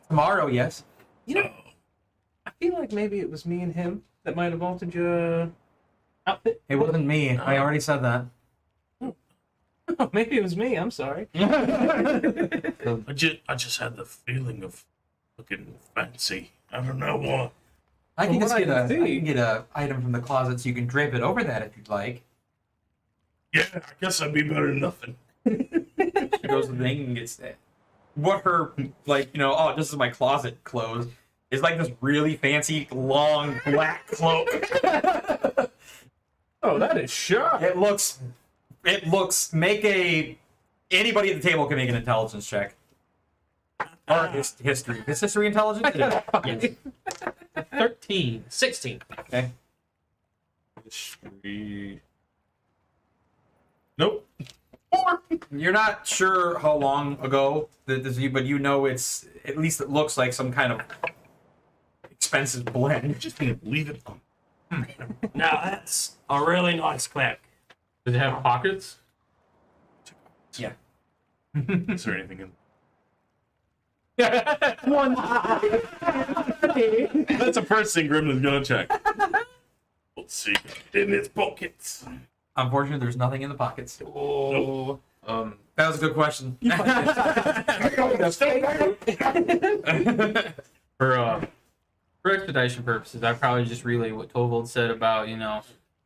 Tomorrow, yes. I feel like maybe it was me and him that might have altered your outfit. It wasn't me. I already said that. Oh, maybe it was me. I'm sorry. I just had the feeling of looking fancy. I don't know what. I can From just what get I can I see- can get a item from the closet so you can drape it over that if you'd like. Yeah, I guess that'd be better than nothing. She goes to the thing and gets it. What her oh, this is my closet clothes is like this really fancy long black cloak. Oh, that is sharp. It looks anybody at the table can make an intelligence check. Or history. Is history intelligence? Yes. 13. 16. Okay. History. Nope. 4. You're not sure how long ago that this, but you know it's at least it looks like some kind of expensive blend. Just can't believe it. Now that's a really nice cloak. Does it have pockets? Yeah. Is there anything in? One. That's the first thing Grimly's gonna check. Let's see. In its pockets. Unfortunately, there's nothing in the pockets. Oh. That was a good question. For expedition purposes, I'd probably just relay what Tovold said about,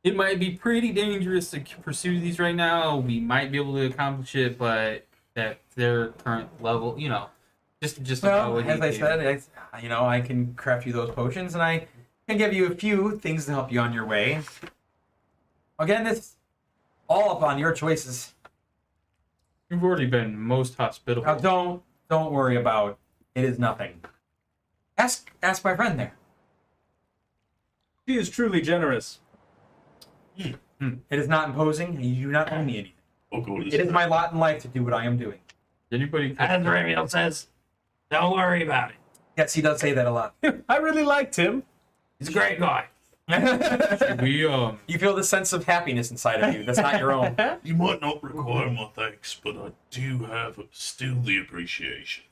it might be pretty dangerous to pursue these right now. We might be able to accomplish it, but at their current level, just about Well, what as he I gave. said, I can craft you those potions, and I can give you a few things to help you on your way. Again, it's all upon your choices. You've already been most hospitable. Now, don't worry about it. Is nothing. Ask my friend there. She is truly generous. It is not imposing. You do not owe me anything. I'll go to It is my lot in life to do what I am doing. Anybody? As Ramiel says, don't worry about it. Yes, he does say that a lot. I really liked him. He's a great guy. We You feel the sense of happiness inside of you. That's not your own. You might not require my thanks, but I do have still the appreciation.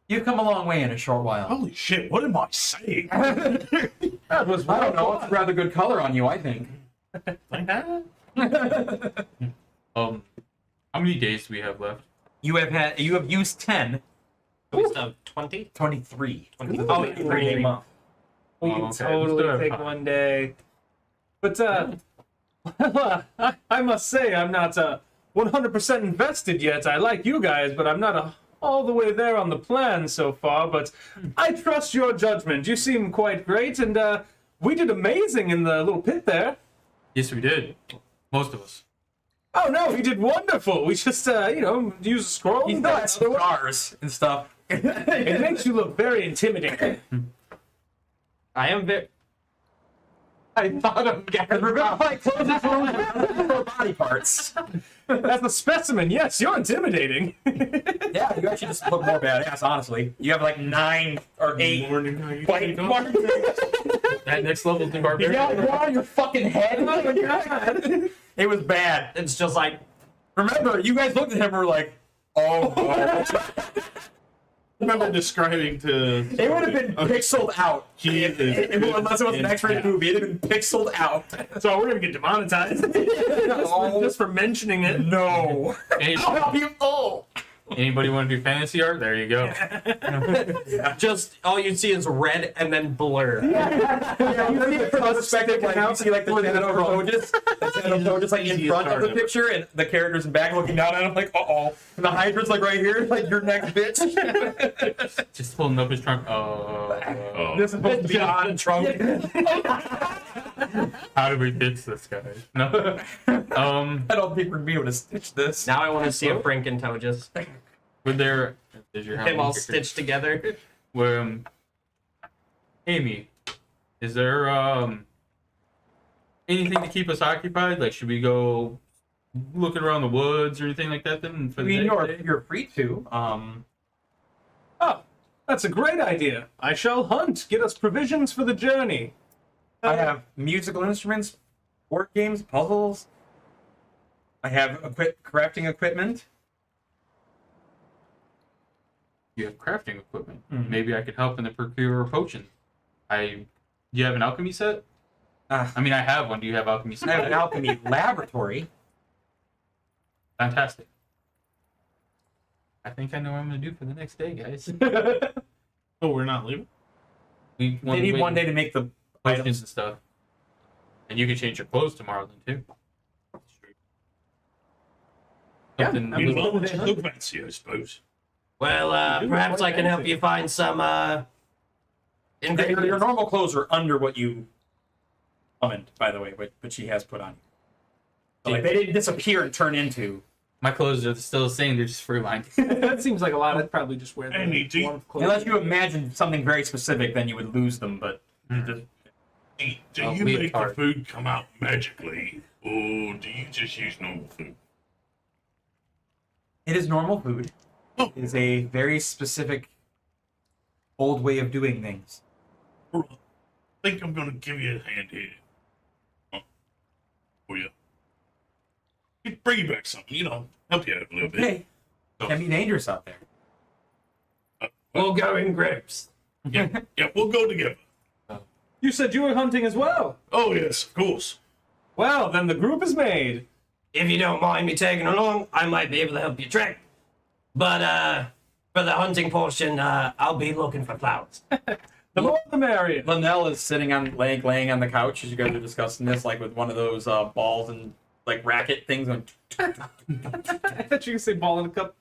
You've come a long way in a short while. Holy shit, what am I saying? That was I don't know. It's rather good color on you, I think. how many days do we have left? You have used 10, Waste of 20? 23. Ooh. Oh, 3 month. We Oh, can okay. Let's do totally it. take one day. But, I must say, I'm not 100% invested yet. I like you guys, but I'm not all the way there on the plan so far. But I trust your judgment. You seem quite great, and we did amazing in the little pit there. Yes, we did. Most of us. Oh, no, we did wonderful. We just, use a scroll. He's and got that's scars and stuff. It makes you look very intimidating. I am very. I thought of remember my clothes for body parts. As a specimen, yes, you're intimidating. Yeah, you actually just look more badass, honestly. You have like 9 or 8 Morning, how you bite doing? marks. That next level's the barbarian. Yeah, on your fucking head. Oh my god. It was bad. It's just like, Remember, you guys looked at him and were like, oh no. I remember describing to. It would have been pixeled out. Unless it was an X-rated movie, it'd have been pixeled out. So we're gonna get demonetized just for mentioning it. No. Any- I'll help you. Oh. Anybody want to do fantasy art? There you go. just all you see is red and then blur. Yeah, you see it from the perspective, like you see like the shadow just like in front of the picture, and the characters in back looking down at him like, uh-oh. And the Hydra's like right here, like your next bitch. Just pulling up his trunk. Oh. This is supposed to be on the trunk. How do we fix this guy? No. I don't think we're gonna be able to stitch this. Now I want to see a Frankentogus. Would there? Is your Them all stitched together. Amy, is there anything to keep us occupied? Like, should we go looking around the woods or anything like that? Then for I the mean, day? you're free to. Oh, that's a great idea. I shall hunt. Get us provisions for the journey. I have musical instruments, board games, puzzles. I have crafting equipment. You have crafting equipment. Mhm. Maybe I could help in the procure a potion. Do you have an alchemy set? I I mean, I have one. Do you have alchemy set? have an alchemy laboratory. Fantastic. I think I know what I'm gonna do for the next day, guys. Oh, we're not leaving? We They need one day to make the potions items. and stuff. And you can change your clothes tomorrow then too. Yeah, Something I mean, little- well, Well, look fancy, I suppose. Well, do perhaps quite I can help fancy. you find some Your ingredients. normal clothes are under what you summoned, by the way, but she has put on. So, like, they didn't disappear and turn into. My clothes are still the same, they're just free lined. That seems like a lot. I'd probably just wear the Hey, do you- warm clothes. Unless you imagine something very specific, then you would lose them. But you just, Hey, do Oh, you we make the are- food come out magically, or do you just use normal food? it is normal food. Oh. It is a very specific old way of doing things. I think I'm gonna give you a hand here. For you. Bring you back something, help you out a little bit. Okay, can be dangerous out there. We'll go in groups. Yeah, we'll go together. You said you were hunting as well. Oh yes, of course. Well, then the group is made. If you don't mind me tagging along, I might be able to help you track. But for the hunting portion, I'll be looking for flowers. The more the merrier. Linnell is sitting on laying on the couch as you guys are discussing this, like with one of those balls and like racket things. Going, I thought you could say ball in a cup.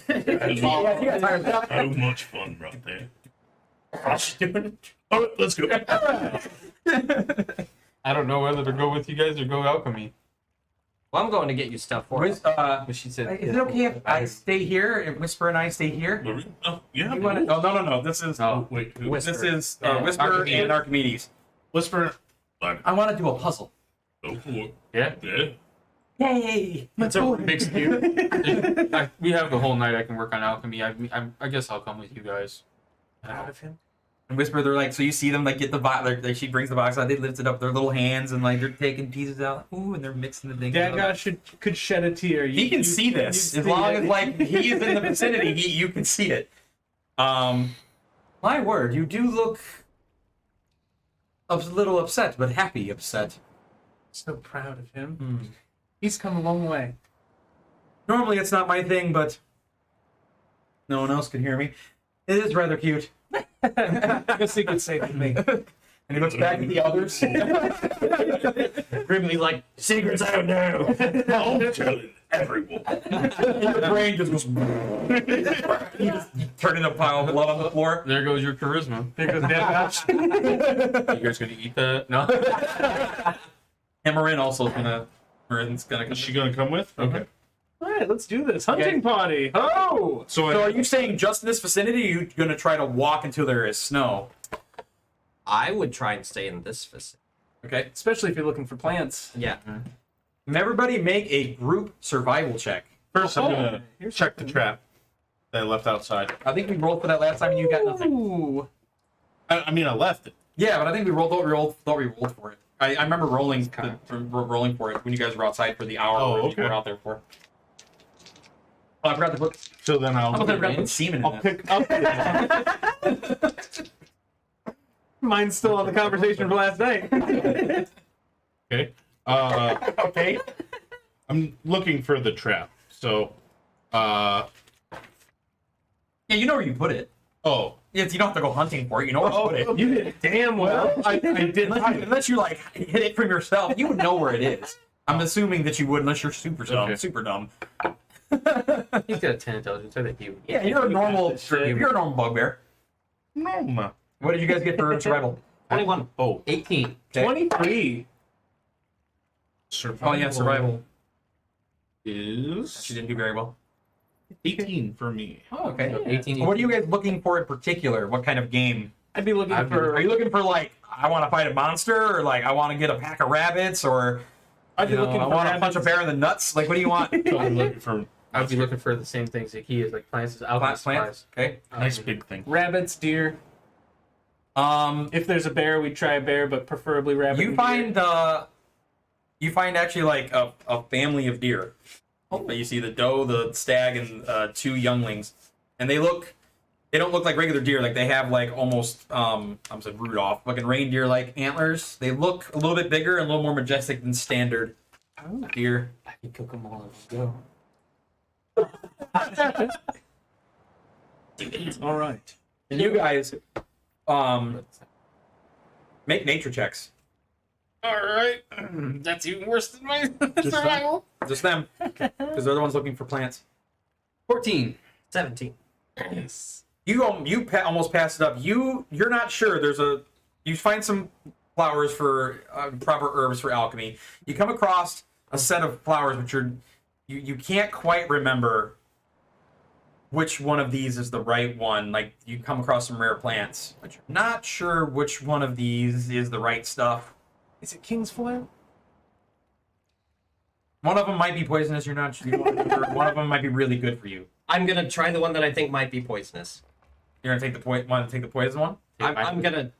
yeah, you guys are So much fun right there. doing. All right, let's go. I don't know whether to go with you guys or go alchemy. Well, I'm going to get you stuff for you. But she said, Is it okay if I stay here? If Whisper and I stay here? Oh, yeah. You want to? Oh no! This is Oh. Wait, who? Whisper. this is Yeah. Whisper Archimedes. and Archimedes. Whisper. I want to do a puzzle. Go for it. yeah, Yeah. Yay! That's a big skew. we have the whole night. I can work on alchemy. I guess I'll come with you guys. Out of him. And Whisper, they're like, so you see them like get the box. Like she brings the box out. They lift it up, their little hands, and like they're taking pieces out. Ooh, and they're mixing the things. up. Daga could shed a tear. He can see this as long as like he is in the vicinity. You can see it. My word, you do look a little upset, but happy upset. So proud of him. He's come a long way. Normally it's not my thing, but no one else can hear me. It is rather cute. I guess he could say to me. And he looks back at the others. Grimly like, secrets out now. I'm telling everyone. Your brain just goes. You just turn into a pile of blood on the floor. There goes your charisma. There goes Daga. You guys gonna eat that? No. And Marin also is Marin's gonna come. Is she gonna come with? Okay. All right, let's do this. Hunting party. Oh! So, So are you saying just in this vicinity, or are you gonna try to walk until there is snow? I would try and stay in this facility. Okay. Especially if you're looking for plants. Yeah. And everybody make a group survival check. first I'm gonna here's check the something. trap that I left outside. I think we rolled for that last time and you got nothing. Ooh. I mean, I left it. Yeah, but I think we thought we rolled for it. I remember rolling for it when you guys were outside for the hour Oh, you okay. were out there for. Oh, I forgot to put. So then I forgot to I'll put semen in I'll that. pick up the Mine's still on the conversation from last night. Okay. Okay. I'm looking for the trap. So Yeah, you know where you put it. oh. Yes, you don't have to go hunting for it. You know where to put it. You did damn well. I did Unless you like hit it from yourself, you would know where it is. I'm assuming that you would, unless you're super dumb. Okay. Super dumb. He's got 10 intelligence. I think he would. Yeah, you're a normal. You're a normal bugbear. No. What did you guys get for survival? 21. Oh. 18. Okay. 23. Oh yeah, survival. Is She didn't do very well. 18 for me. Oh, okay. So 18. What are you guys looking for in particular? What kind of game? I'd be looking for. Are you looking for like I want to fight a monster, or like I want to get a pack of rabbits, or I'd be you know, looking I for. want to punch a bear in the nuts? Like, what do you want? So I'm looking for I'd be looking for the same things that he is, like plants, alchemy Plants. supplies. Okay. a nice big thing. Rabbits, deer. If there's a bear, we'd try a bear, but preferably rabbit. You and find actually like a family of deer. But you see the doe, the stag, and two younglings, and they don't look like regular deer. Like they have like almost I'm saying Rudolph, fucking reindeer like antlers. They look a little bit bigger and a little more majestic than standard deer. I can cook them all in one go. All right. And you guys, make nature checks. All right, that's even worse than my survival. Just them, because they're the ones looking for plants. 14. 17. Yes. You almost passed it up. You're not sure. You find some flowers for proper herbs for alchemy. You come across a set of flowers which you can't quite remember which one of these is the right one. Like you come across some rare plants, but you're not sure which one of these is the right stuff. Is it King's Foil? One of them might be poisonous. You're not sure. One of them might be really good for you. I'm gonna try the one that I think might be poisonous. You're gonna take the poison one. I'm gonna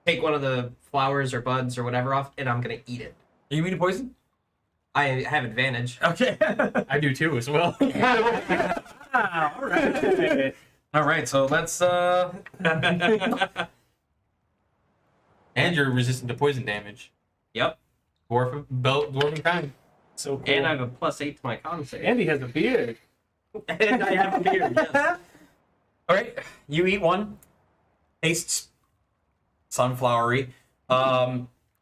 take one of the flowers or buds or whatever off, and I'm gonna eat it. Are you eating poison? I have advantage. Okay. I do too as well. Ah, all right. All right. So let's. And you're resistant to poison damage. Yep. Dwarven kind. So cool. And I have a +8 to my con save. Andy has a beard. And I have a beard, yes. All right. You eat one. Tastes sunflowery.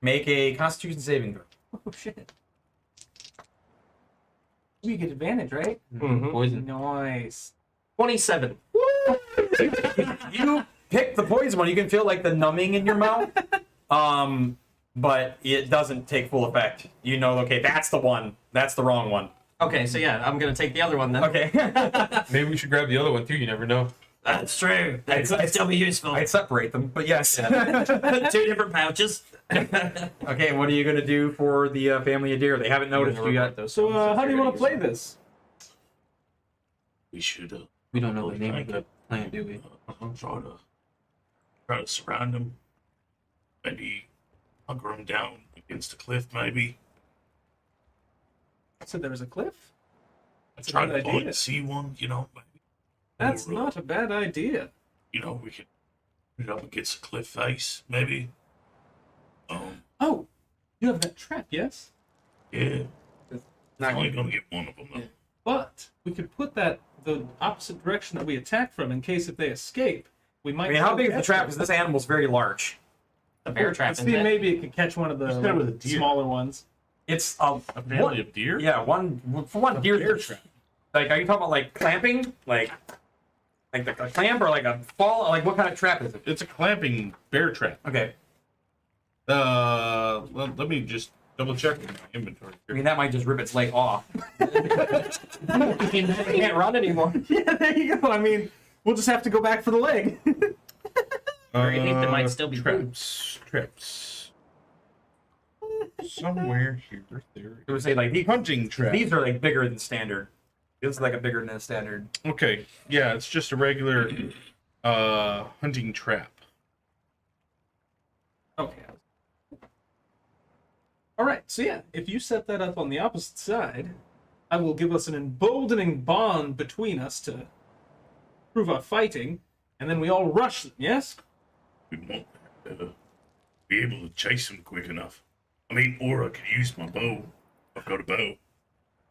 Make a Constitution saving throw. Oh shit. You get advantage, right? Mhm. Poison. Nice. 27. You pick the poison one. You can feel like the numbing in your mouth. But it doesn't take full effect. You know, okay, that's the one. That's the wrong one. Okay, so yeah, I'm gonna take the other one then. Okay. Maybe we should grab the other one too. You never know. That's true. That could still be useful. I'd separate them, but yes. 2 different pouches. Okay, what are you gonna do for the family of deer? They haven't noticed you yet. So how do you want to play this? We should. We don't know the name of the plant, do we? Try to surround him. Maybe hunker him down against a cliff. Maybe So there was a cliff? That's a try good to point idea. and see one. You know. Maybe. That's Or, not a bad idea. You know, we could put it up against a cliff face. Maybe. Oh, you have that trap, yes? Yeah. Not Only gonna get one of them though. But we could put that the opposite direction that we attack from in case if they escape. We might. I mean, how still big is the catch trap? them. Because this animal's very large. The bear trap Let's in see, it. maybe it could catch one of the Just go with a deer. smaller ones. It's A family of deer. yeah, for one deer bear trap. Like, are you talking about like clamping, like a clamp, or like a fall? Like, what kind of trap is it? It's a clamping bear trap. Okay, Let me just double check my inventory. I mean that might just rip its leg off. You can't run anymore. Yeah, there you go. I mean, we'll just have to go back for the leg. Or at least it might still be traps. Somewhere here, there. I would say like Hunting trap. these are like bigger than standard. This is like a bigger than a standard. Okay, yeah, it's just a regular hunting trap. Okay. All right. So yeah, if you set that up on the opposite side, I will give us an emboldening bond between us to prove our fighting, and then we all rush them. Yes. We won't be able to chase them quick enough. I mean, or I could use my bow. I've got a bow.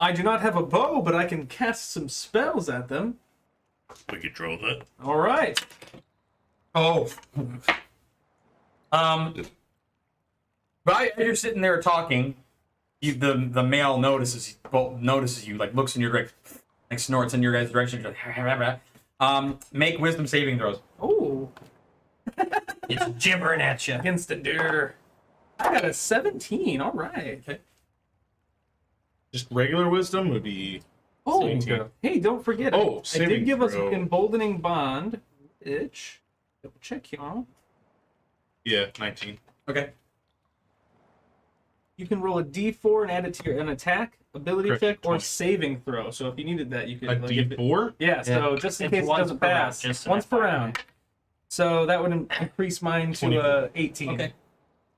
I do not have a bow, but I can cast some spells at them. We could draw that. All right. Oh. But as you're sitting there talking, the male notices you, like looks in your direction, like snorts in your guys' direction. Make wisdom saving throws. Oh, It's gibbering at you. against a deer. I got a 17. All right. Okay. Just regular wisdom would be. Oh, 17. hey, don't forget. Oh, I did saving give us throw. an emboldening bond. Itch. Double check, y'all. Yeah, 19. Okay. You can roll a d4 and add it to an attack, ability Correct, check, or 20. saving throw. So if you needed that, you could. A like, if it- D4? Yeah, so just in It's case it once doesn't per round, pass. just an Once per FYI. round. So that would increase mine to 24. 18. Okay.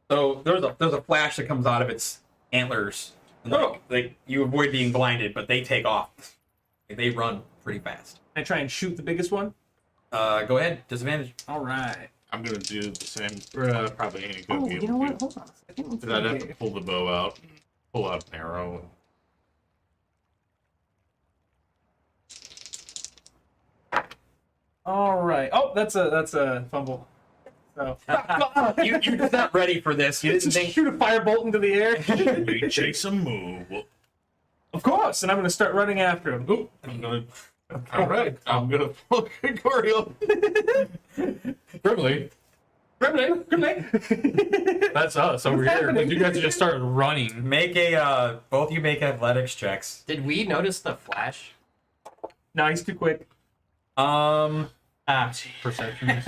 So there's a flash that comes out of its antlers. And like you avoid being blinded, but they take off. They run pretty fast. I try and shoot the biggest one. Go ahead. Disadvantage. All right. I'm going to do the same. Probably ain't going Oh, to be you able know to. what? Hold on a second. Let's Because I'd have see. to pull the bow out and pull out an arrow. All right. Oh, that's a fumble. So You're just not ready for this. You didn't just think. shoot a firebolt into the air. We chase a move. Of course, and I'm gonna start running after him. Oh, all right. I'm gonna pull Gregorio. Grimly, that's us over here. You guys just started running. Make both of you make athletics checks. Did we notice the flash? No, he's too quick. Perception.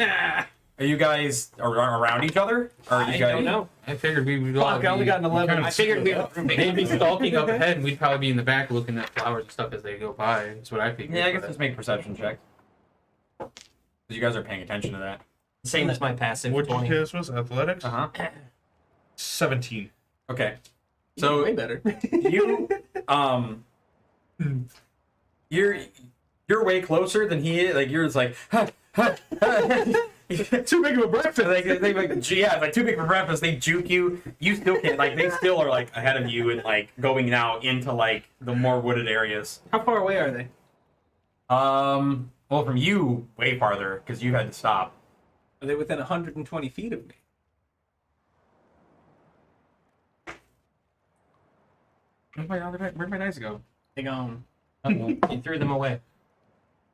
Are you guys around each other? Or are you I guys? don't know. I figured we would all Fuck, I only got an 11. kind I of figured we were maybe stalking up ahead, and we'd probably be in the back looking at flowers and stuff as they go by. That's what I figured. Yeah, I guess but- just make perception check. Because you guys are paying attention to that. Same as my passive. What 20. you guys was athletics? 17. Okay. So way better. you you're way closer than he is. Like you're just like Too big of a breakfast. like too big for breakfast. They juke you. You still can't. Like they still are like ahead of you and like going now into like the more wooded areas. How far away are they? Well, from you, way farther because you had to stop. Are they within 120 feet of me? Where'd my dice go? They gone. You threw them away.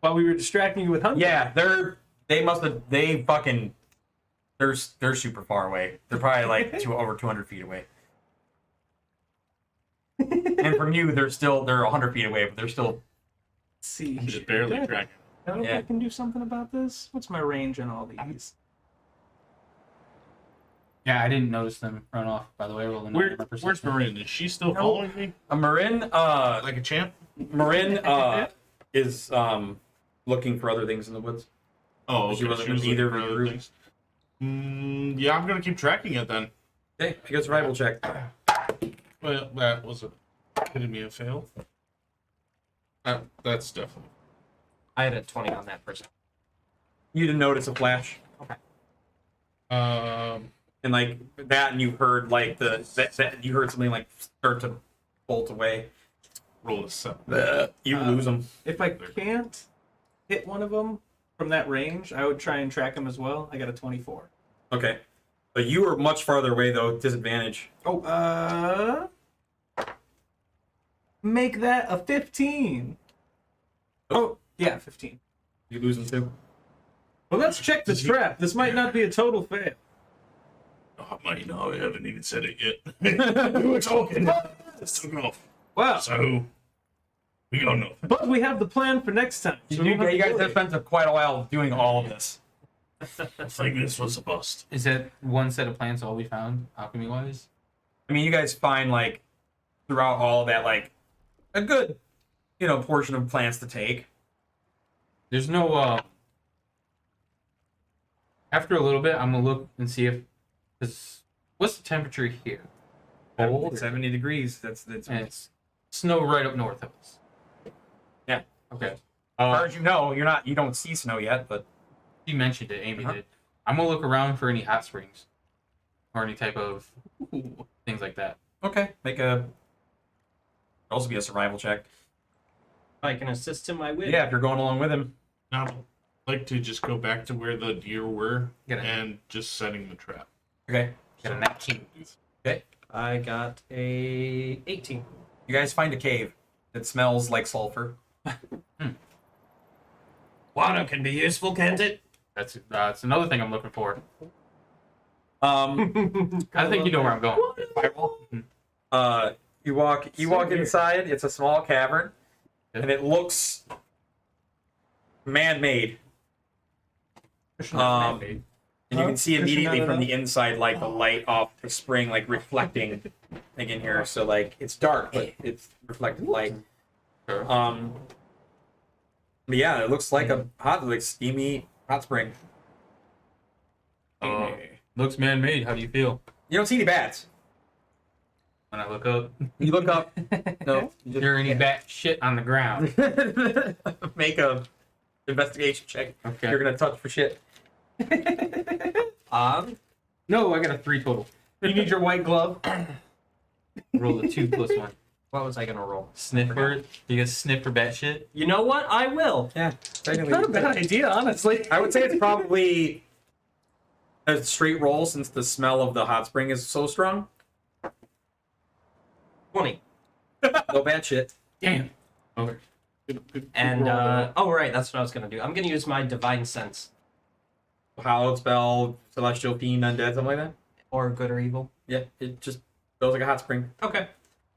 While we were distracting you with hunting. Yeah, they're super far away. They're probably like over 200 feet away. And from you, they're 100 feet away, but they're still. Let's see. I'm just barely Yeah. tracking. I don't know Yeah. if I can do something about this. What's my range on all these? Yeah, I didn't notice them run off. By the way, rolling. Where's Marin? Is she still No. following me Marin, like a champ? is looking for other things in the woods. Oh, She okay. wasn't She was with either looking of for your other things. Yeah, I'm gonna keep tracking it then. Okay, make a survival check. Well, that was hitting me a fail. That's definitely. I had a 20 on that person. You didn't notice a flash, Um, and like that, and you heard like you heard something like start to bolt away. roll a 7. You lose them. If I can't hit one of them from that range, I would try and track them as well. I got a 24. Okay, but you were much farther away though. Disadvantage. Oh, make that a 15. Oh, yeah, 15. You lose them too. Well, let's check the trap. This might not be a total fail. Oh, my, no, I haven't even said it yet. We were talking. Just took off. Wow. So, we don't know. But we have the plan for next time. So we don't have You to guys have worry. spent quite a while doing all of this. I think this was a bust. Is that one set of plants all we found, alchemy wise? I mean, you guys find like throughout all of that like a good, portion of plants to take. There's no. After a little bit, I'm gonna look and see if. What's the temperature here? Cold. 70 degrees. That's And it's snow right up north of us. Yeah. Okay. As far as you know, you don't see snow yet, but You mentioned it, Amy did. I'm gonna look around for any hot springs, or any type of things like that. okay. Also be a survival check. I can assist in my win. Yeah, if you're going along with him. Now, I'd like to just go back to where the deer were Get it. and just setting the trap. Okay. Got a nat 2. Okay. I got a 18. You guys find a cave that smells like sulfur. Water can be useful, can't it? That's another thing I'm looking for. I I think you know where I'm going. You walk weird. inside. It's a small cavern, and it looks man-made. And you can see immediately from the inside, like the light off the spring, like reflecting, like in here. So like it's dark, but it's reflected light. Sure. But yeah, it looks like a steamy hot spring. Looks man-made. How do you feel You don't see any bats. when I look up? You look up. No. Is there any bat shit on the ground? Make a investigation check. Okay. You're gonna touch for shit. No, I got a 3 total. You need your white glove. Roll a 2 plus 1. What was I gonna roll? Sniff for it. You guys sniff for bat shit. You know what? I will. Yeah, technically. Not a bad idea, honestly. I would say it's probably a straight roll since the smell of the hot spring is so strong. 20. No bad shit. Damn. Okay. Good And roll, though. oh right, that's what I was gonna do. I'm gonna use my divine sense Hallowed spell, celestial fiend, undead, something like that. or good or evil. Yeah, it just feels like a hot spring. Okay.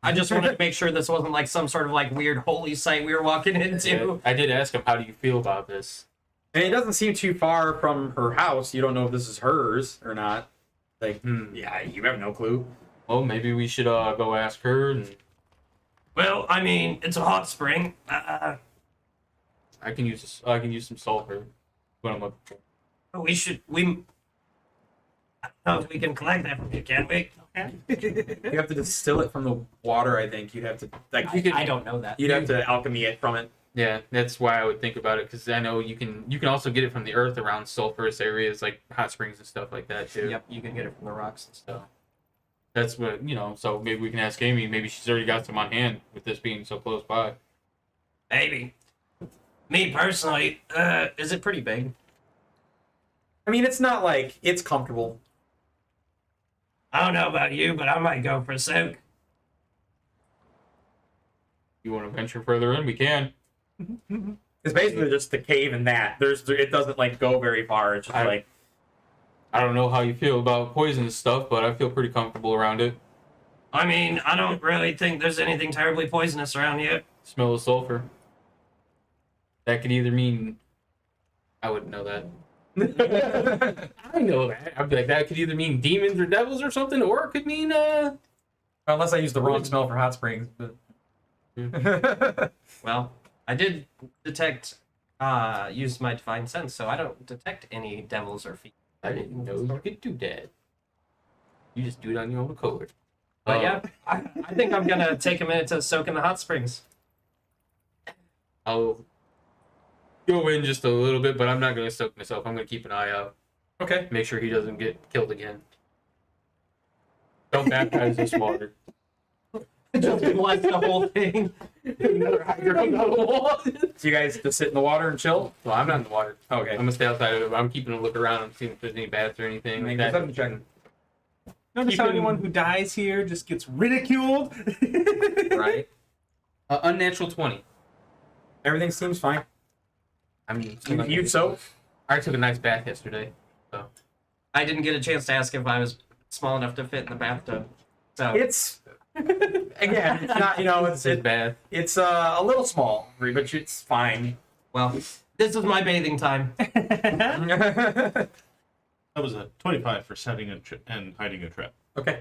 I just wanted to make sure this wasn't like some sort of like weird holy site we were walking into. I did ask him, how do you feel about this? And it doesn't seem too far from her house. You don't know if this is hers or not. Like, yeah, you have no clue. Well, maybe we should go ask her. And Well, I mean, it's a hot spring. I can use some sulfur. What I'm looking for. We I don't know if we can collect that from you, can we? You have to distill it from the water. I think you'd have to like. I don't know that. You'd have to alchemy it from it. Yeah, that's why I would think about it, because I know you can also get it from the earth around sulfurous areas like hot springs and stuff like that too. Yep, you can get it from the rocks and stuff. So that's what So maybe we can ask Amy. Maybe she's already got some on hand with this being so close by. Maybe. Me personally, is it pretty big? I mean, it's not like it's comfortable. I don't know about you, but I might go for a soak. You want to venture further in? We can. It's basically just the cave and that. It doesn't like go very far. It's just like I don't know how you feel about poisonous stuff, but I feel pretty comfortable around it. I mean, I don't really think there's anything terribly poisonous around here. Smell of sulfur. That could either mean I wouldn't know that. I know that. I'd be like, that could either mean demons or devils or something, or it could mean unless I use the wrong smell for hot springs. But... Well, I did detect, use my divine sense, so I don't detect any devils or fiends. I didn't know you could do that. You just do it on your own accord. But yeah, I think I'm gonna take a minute to soak in the hot springs. I'll go in just a little bit, but I'm not going to soak myself. I'm going to keep an eye out. Okay. Make sure he doesn't get killed again. Don't baptize this water. Just bless the whole thing. Another hydrant on the wall. So you guys just sit in the water and chill? Well, I'm not in the water. Okay. I'm going to stay outside of it. I'm keeping a look around and seeing if there's any bats or anything like that. Perception check. Notice how Keeping- anyone who dies here just gets ridiculed. Right? Unnatural 20. Everything seems fine. I mean, You soak? I took a nice bath yesterday. So I didn't get a chance to ask if I was small enough to fit in the bathtub. So It's again, it's not. it's bad. It's a little small, but it's fine. well, this is my bathing time. That was a 25 for setting and hiding a trap. Okay.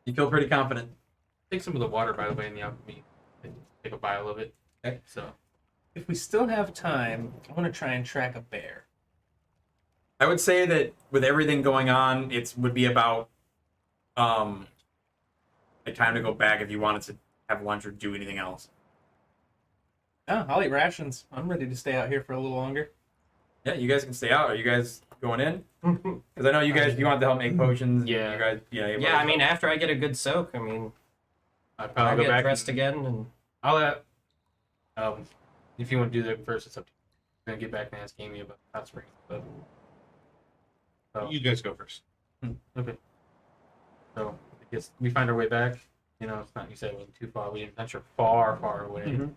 You feel pretty confident. Take some of the water, by the way, in the alchemy. Take a vial of it. Okay. So If we still have time, I want to try and track a bear. I would say that with everything going on, would be about a time to go back if you wanted to have lunch or do anything else. Oh, I'll eat rations. I'm ready to stay out here for a little longer. Yeah, you guys can stay out. Are you guys going in? Because I know you guys. You want to help make potions. Yeah. You guys. Yeah, I mean, after I get a good soak, I mean, I'll I'll probably go get back dressed and, again, and I'll if you want to do that first, it's up to you. I'm gonna get back and ask Amy about hot springs, but You guys go first. okay. So I guess we find our way back. It's not you said it wasn't too far. We didn't venture far away, Mhm.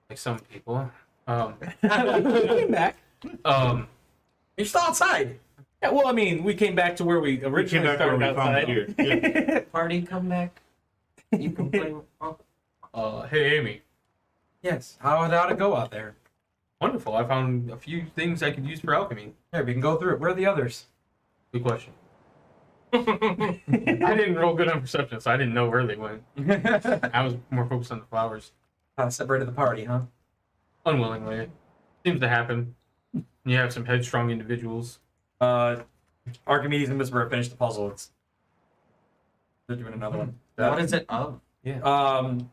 like some people. Came back. You're still outside. Yeah, well, I mean, we came back to where we We came originally back where started we found outside. it here. Yeah. party come back. You can play. Oh, Hey Amy. Yes. How'd it go out there? Wonderful. I found a few things I could use for alchemy. Yeah, we can go through it. Where are the others? Good question. I didn't roll good on perception, so I didn't know where they went. I was more focused on the flowers. Separated the party, huh? Unwillingly. Seems to happen. You have some headstrong individuals. Archimedes and Whisperer finished the puzzle. They're doing another one. what is it of?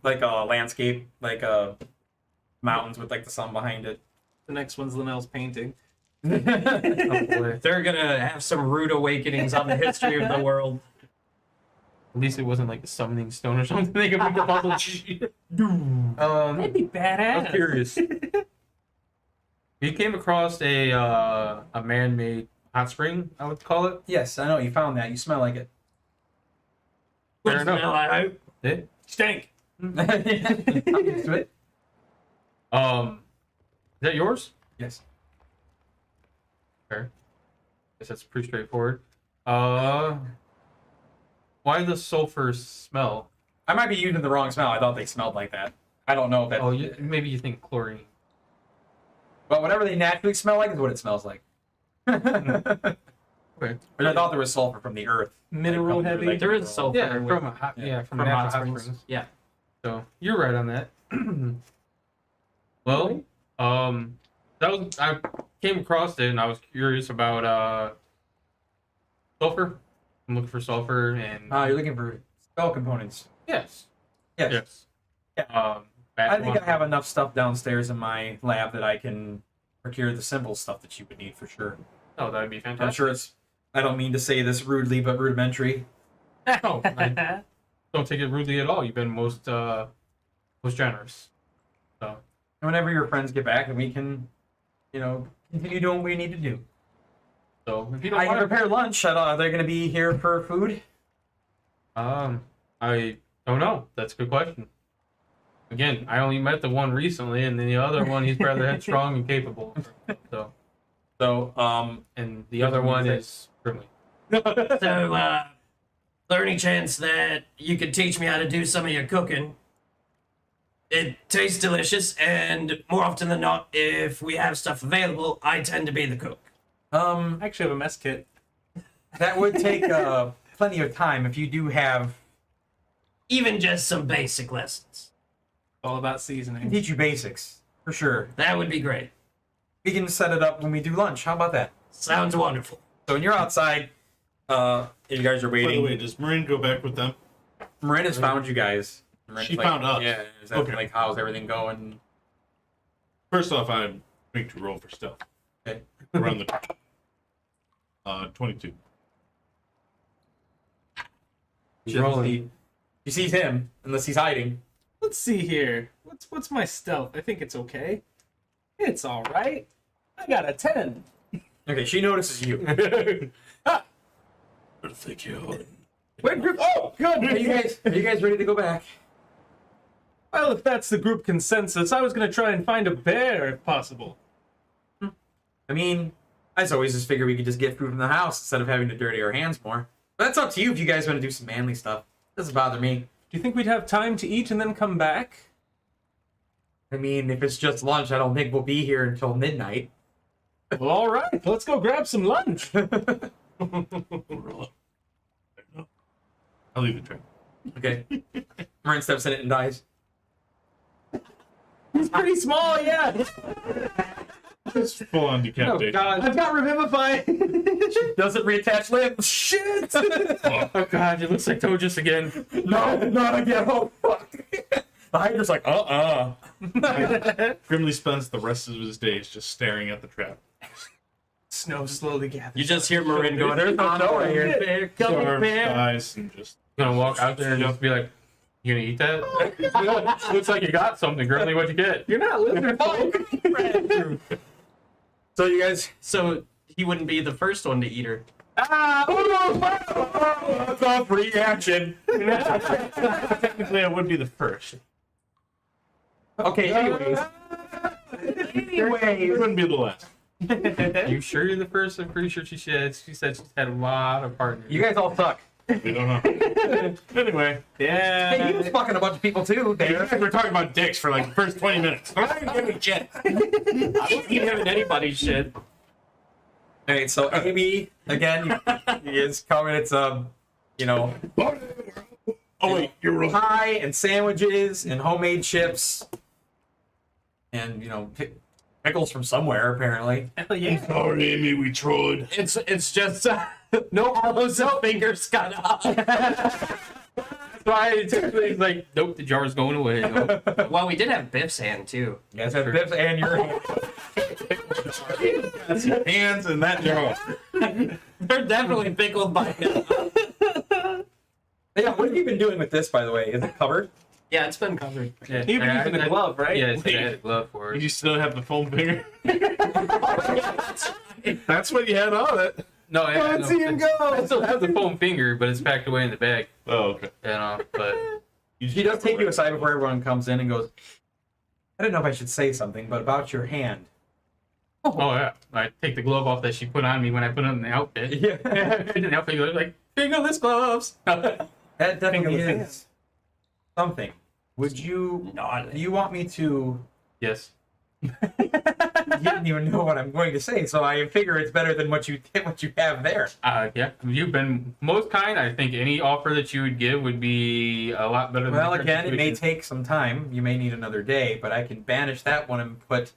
Like a landscape, like mountains with like the sun behind it. The next one's Linnell's painting. Oh boy. They're gonna have some rude awakenings on the history of the world. At least it wasn't like a summoning stone or something. They could pick up all the shit. That'd be badass. I was curious. We came across a man-made hot spring, I would call it. Yes, I know you found that. You smell like it. Fair enough. Eh? Stank. I'm used to it. Is that yours? Yes. Fair. Guess that's pretty straightforward. Why the sulfur smell? I might be using the wrong smell. I thought they smelled like that. I don't know if that. Oh, maybe you think chlorine. But whatever they naturally smell like is what it smells like. Okay. But I thought there was sulfur from the earth. Mineral Like, heavy. like There is mineral. sulfur. Yeah, with- from a hot, from natural hot springs. Yeah. So you're right on that. Well, that was I came across it and I was curious about sulfur. I'm looking for sulfur and You're looking for spell components. yes, Yes. yes. Yeah. I think I have enough stuff downstairs in my lab that I can procure the simple stuff that you would need for sure. Oh, that would be fantastic. I'm sure it's. I don't mean to say this rudely, but rudimentary. No, I don't take it rudely at all. You've been most generous. So And whenever your friends get back, and we can, continue doing what we need to do. so if you don't I can mind, prepare lunch. Are they going to be here for food? I don't know. That's a good question. Again, I only met the one recently, and then the other one he's rather headstrong and capable. So, and the other one is Grimly. So, there any chance that you could teach me how to do some of your cooking? It tastes delicious, and more often than not, if we have stuff available, I tend to be the cook. I actually have a mess kit. That would take plenty of time if you do have. Even just some basic lessons. All about I can seasoning. teach you basics for sure. That would be great. We can set it up when we do lunch. How about that? Sounds wonderful. So when you're outside, you guys are By the waiting. way, does Marin go back with them? Miranda's found you guys. Miranda's She found us. Yeah. Is that Okay. like how's everything going? First off, I'm going to roll for stealth. Okay. Around the 22. She doesn't see- She sees him unless he's hiding. Let's see here. What's my stealth? I think it's okay. It's all right. I got a 10. Okay, she notices you. Thank you. Wait, group. Oh, good. Are you guys ready to go back? Well, if that's the group consensus, I was gonna try and find a bear if possible. I mean, I just always just figured we could just get food from the house instead of having to dirty our hands more. But that's up to you if you guys want to do some manly stuff. Doesn't bother me. Do you think we'd have time to eat and then come back? I mean, if it's just lunch, I don't think we'll be here until midnight. Well, all right. Let's go grab some lunch. I'll leave the train. Okay. Marin steps in it and dies. He's pretty small, yeah. It's full on decapitation. God. I've got Revivify. Doesn't reattach limbs. Shit. Oh god, it looks like Togus again. No, not again. Oh, fuck. The Hydra's like, Grimly spends the rest of his days just staring at the trap. Snow slowly gathers. You just hear Marin go, There's no snow right here. bear, coming Storm, bear. dies, and just Gonna walk out there and just be like, "You gonna eat that?" Looks like you got something, Grimly. What'd you get? You're not lizard folk. So you guys. So he wouldn't be the first one to eat her. That's a free action. technically I would be the first. Okay, anyways. It wouldn't be the last. You sure you're the first? I'm pretty sure she said she's had a lot of partners. You guys all suck. We don't know. Anyway, yeah. Hey, he was fucking a bunch of people too. There. We're talking about dicks for like the first 20 minutes. I wasn't giving anybody shit. Alright, so Amy, again, is coming. It's, Oh wait, you're wrong. pie and sandwiches and homemade chips. And, pickles from somewhere, apparently. Hell yeah. Sorry, Amy, we tried. It's just no elbows, no fingers cut off. That's why it's typically like, nope, the jar's going away. Nope. Well, we did have Biff's hand too. You guys have Biff's and your Hands in that jar. They're definitely pickled by now. Yeah, what have you been doing with this, by the way? Is it covered? Yeah, it's been covered. Yeah, Even I- using the I- glove, right? Yeah, I had a glove for it. You still have the foam finger. That's what you had on it. No, I Let's see him go. I still have the foam finger, but it's packed away in the bag. Oh, okay. But He does take you aside before everyone comes in and goes, I don't know if I should say something, but about your hand. oh yeah, I take the glove off that she put on me when I put on the outfit. Yeah. In the outfit, you're like fingerless gloves. That definitely Fingerless is something. Would you... Not. Do you want me to... Yes. You didn't even know what I'm going to say, so I figure it's better than what you have there. Yeah. You've been most kind. I think any offer that you would give would be a lot better than. Well, the current again, it may situation. take some time. You may need another day, but I can banish that one and put...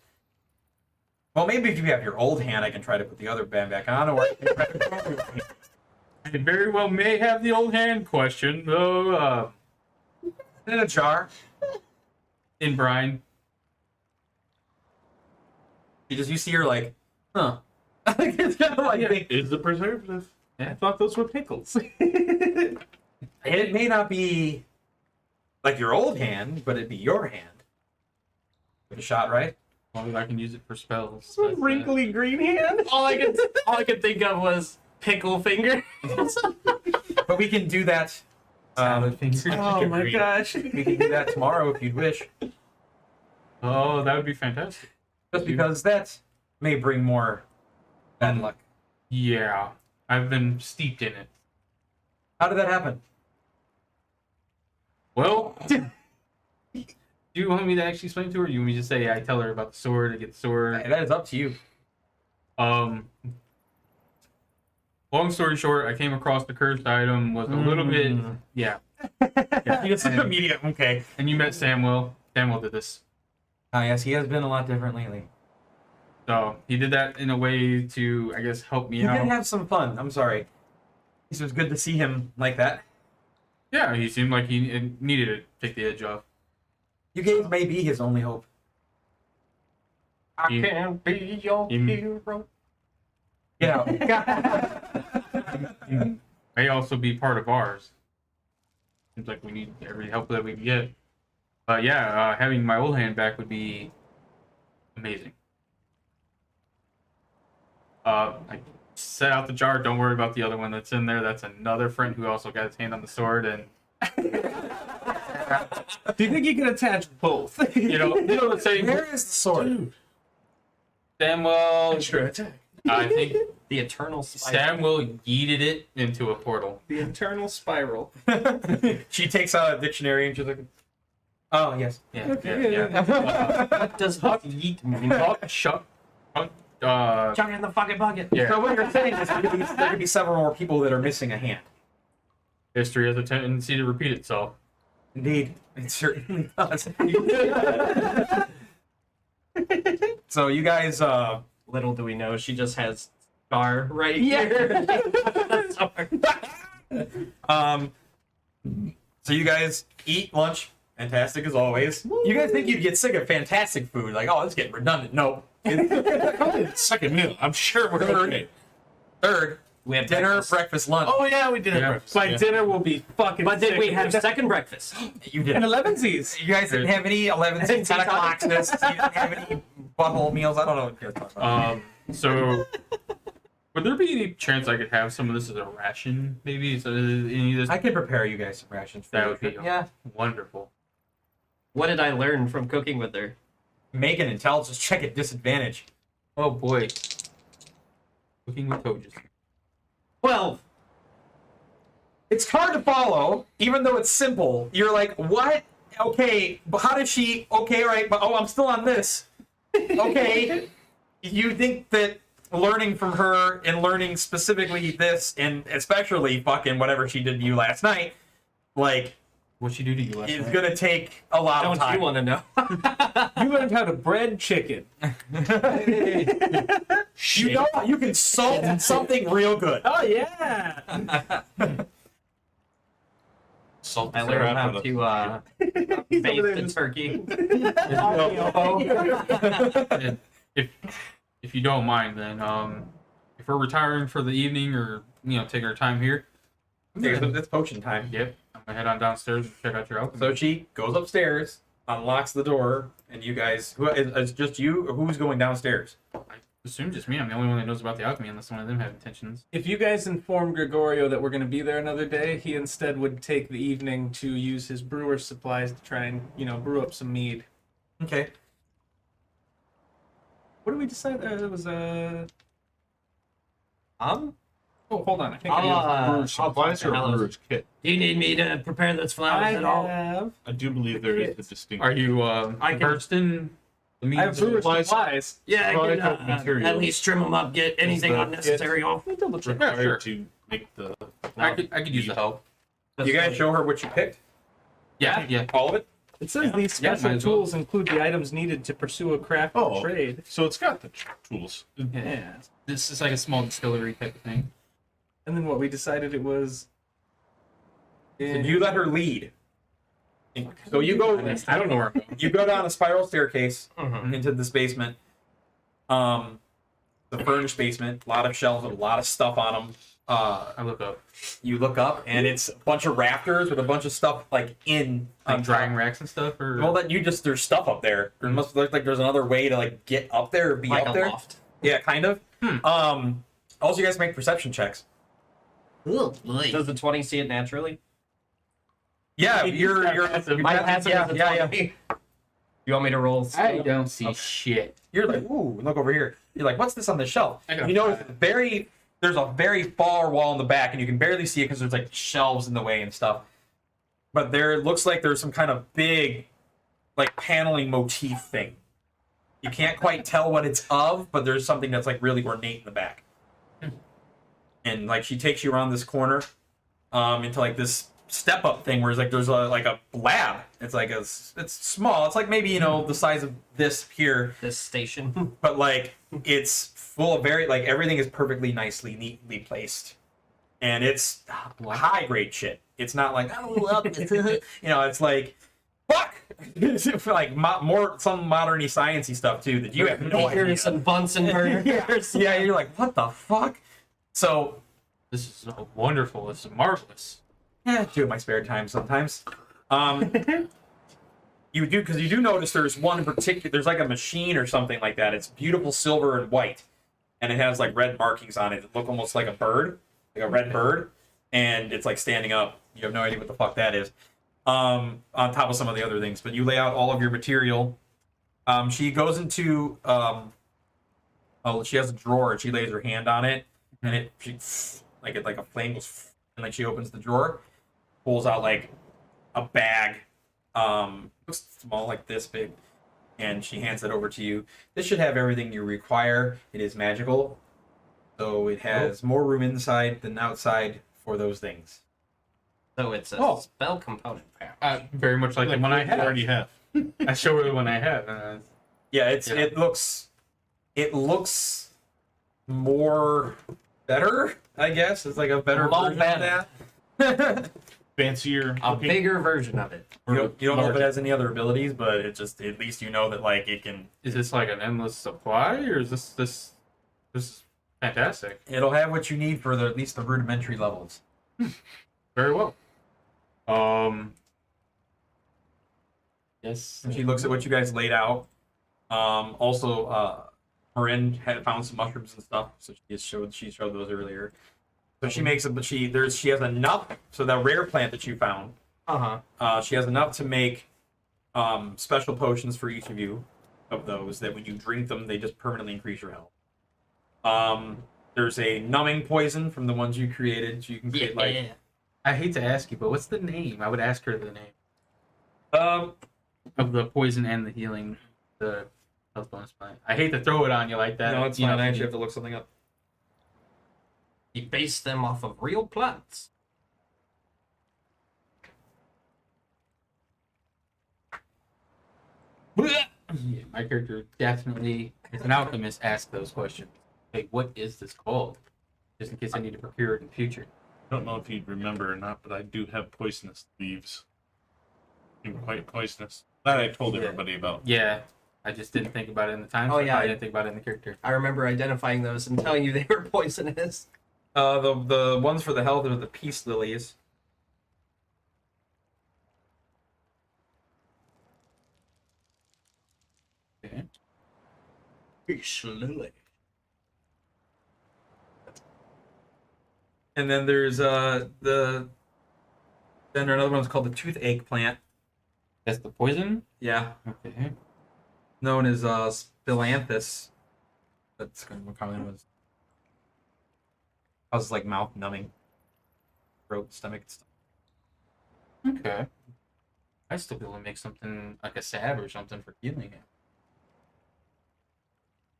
Well, maybe if you have your old hand, I can try to put the other band back on, or I can try to put your old hand. I very well may have the old hand question, though. In a jar. In brine. You see her like, huh. It's kind of like, Is the preservative? I thought those were pickles. it may not be like your old hand, but it'd be your hand. Give it a shot, right? As long as I can use it for spells. Wrinkly green hand. All I could think of was pickle finger. But we can do that. Salad fingers. Oh my Green. gosh. We can do that tomorrow if you'd wish. Oh, that would be fantastic. Just because that may bring more bad luck. Yeah, I've been steeped in it. How did that happen? Well, do you want me to actually explain to her? Or you want me to say I tell her about the sword, I get the sword? That is up to you. Long story short, I came across the cursed item, was a little bit, yeah. You just immediate, okay. And you met Samuel. Samuel did this. Ah, yes, he has been a lot different lately. So he did that in a way to, I guess, help me You out. did have some fun. I'm sorry. It was good to see him like that. Yeah, he seemed like he needed to take the edge off. You guys may be his only hope. I You- can't be your you- hero. Get out. He may also be part of ours. Seems like we need every help that we can get. But yeah, having my old hand back would be amazing. I set out the jar. Don't worry about the other one that's in there. That's another friend who also got his hand on the sword. And Do you think you can attach both? you know the saying. Where is the sword? Samuel, Extra attack. I think The eternal spice. Samuel yeeted it into a portal. The internal spiral. She takes out a dictionary and she's like, oh, yes. Yeah, Okay, yeah. What does yeet mean? Chuck. Chuck it in the fucking bucket. Yeah. So what you're saying is there could be several more people that are missing a hand. History has a tendency to repeat itself. Indeed. It certainly does. So you guys, Little do we know, she just has scar right here. so you guys eat lunch. Fantastic as always. You guys think you'd get sick of fantastic food? Like, oh, this is getting redundant. No. Second meal. I'm sure we're okay. Third, We have dinner, breakfast. breakfast, lunch. Oh yeah, we did have Yeah. breakfast. My yeah. dinner will be fucking But then sick. we have second breakfast. You an didn't. 11sies. You guys didn't have any 11, 10 o'clocks. You didn't have any butthole meals. I don't know what you're talking about. So would there be any chance I could have some of this as a ration? Maybe so any of this I can prepare you guys some rations. For that you. would be Yeah. wonderful. What did I learn from cooking with her? Make an intelligence check at disadvantage. Oh boy. Cooking with Toges. 12. It's hard to follow, even though it's simple. You're like, what? Okay, but how does she? Okay, all right, but oh, I'm still on this. Okay, you think that learning from her and learning specifically this, and especially fucking whatever she did to you last night, like, What'd she do to you last is night? gonna take a lot of Don't time. you want to know? You learned how to bread chicken. You know, you can salt something real good. Oh yeah. Salt I the learned crap how out of- to He's bake over there the just- turkey. And if you don't mind, then if we're retiring for the evening or taking our time here, It's potion time. yep, I head on downstairs and check out your alchemy. So she goes upstairs, unlocks the door, and you guys, who is just you, or who's going downstairs? I assume just me. I'm the only one that knows about the alchemy, unless one of them have intentions. If you guys inform Gregorio that we're going to be there another day, he instead would take the evening to use his brewer's supplies to try and, brew up some mead. Okay. What did we decide? It was Oh, hold on. I think Brewer's supplies or Hello. brewer's kit? do you need me to prepare those flowers at all? have. I do believe there is a distinct. Are you I can- versed in the means I have brewer's supplies. supplies. Yeah, I Product of can materials. at least trim them up, get anything the unnecessary off. Let me double check. required sure. to make the. I could use the help. You guys show her what you picked? Yeah. All of it? It says these Yeah, special might as well. tools include the items needed to pursue a craft or Oh. trade. So it's got the tools. Yeah. This is like a small distillery type of thing. And then what we decided it was. So you let her lead. So you go. I don't know where I'm going. You go down a spiral staircase Mhm. into this basement. The furnished basement, a lot of shelves with a lot of stuff on them. I look up. You look up, and it's a bunch of rafters with a bunch of stuff like in Like drying racks and stuff, or Well, that you just there's stuff up there. There must look like there's another way to like get up there or be Like up a there. loft. Yeah, kind of. Also, you guys make perception checks. Does the 20 see it naturally? Yeah, Maybe you're My passive yeah, is a yeah. 20. You want me to roll? I don't see shit. You're like, ooh, look over here. You're like, what's this on the shelf? I got You know, five. there's a very far wall in the back, and you can barely see it because there's like shelves in the way and stuff. But there it looks like there's some kind of big, like paneling motif thing. You can't quite tell what it's of, but there's something that's like really ornate in the back. And like she takes you around this corner, into like this step up thing where it's like there's a lab. It's like it's small. It's like maybe the size of this here, This station. but like it's full of like everything is perfectly nicely neatly placed, and it's high grade shit. It's not like it's like fuck. It's like more some moderny sciencey stuff too that you have no idea. Here's some Bunsen burners. Yeah, you're like, what the fuck? So This is wonderful. This is marvelous. yeah, do it in my spare time sometimes. You do because you do notice there's one in particular. There's like a machine or something like that. It's beautiful silver and white, and it has like red markings on it that look almost like a bird, like a red bird, and it's like standing up. You have no idea what the fuck that is. On top of some of the other things, but you lay out all of your material. She goes into she has a drawer and she lays her hand on it, and like a flame goes, and like she opens the drawer, pulls out like a bag, looks small like this big, and she hands it over to you. This should have everything you require. It is magical, so it has more room inside than outside for those things. So it's a Oh. spell component. Very much like the one I you have. already have. I show her the one I have. Yeah, Yeah. it looks more better, I guess. It's like a better More version of that. Fancier. A looking. bigger version of it. You don't know if it has any other abilities, but it just at least you know that like it can. Is this like an endless supply, or is this is fantastic? It'll have what you need for at least the rudimentary levels. Very well. Yes. And she looks at what you guys laid out. Marin had found some mushrooms and stuff, so she showed those earlier. So she makes it, but she has enough. So that rare plant that you found, she has enough to make special potions for each of you of those that when you drink them, they just permanently increase your health. There's a numbing poison from the ones you created, so you can create like. I hate to ask you, but what's the name? I would ask her the name of the poison and the healing, the health bonus plant. I hate to throw it on you like that. No, it's you fine. know, I actually have to look something up. You base them off of real plants. Yeah, my character definitely, as an alchemist, asks those questions. Hey, what is this called? Just in case I need to procure it in the future. I don't know if you'd remember or not, but I do have poisonous leaves. They're quite poisonous. That I told everybody about. Yeah, I just didn't think about it in the time. Oh, yeah, I didn't think about it in the character. I remember identifying those and telling you they were poisonous. The ones for the health are the peace lilies. Okay. Slowly. And then there's then another one's called the toothache plant. That's the poison? Yeah, Okay. known as Spillanthus. That's kind of what common was. Causes like mouth numbing, throat, stomach stuff. Okay. I still be able to make something like a salve or something for healing it.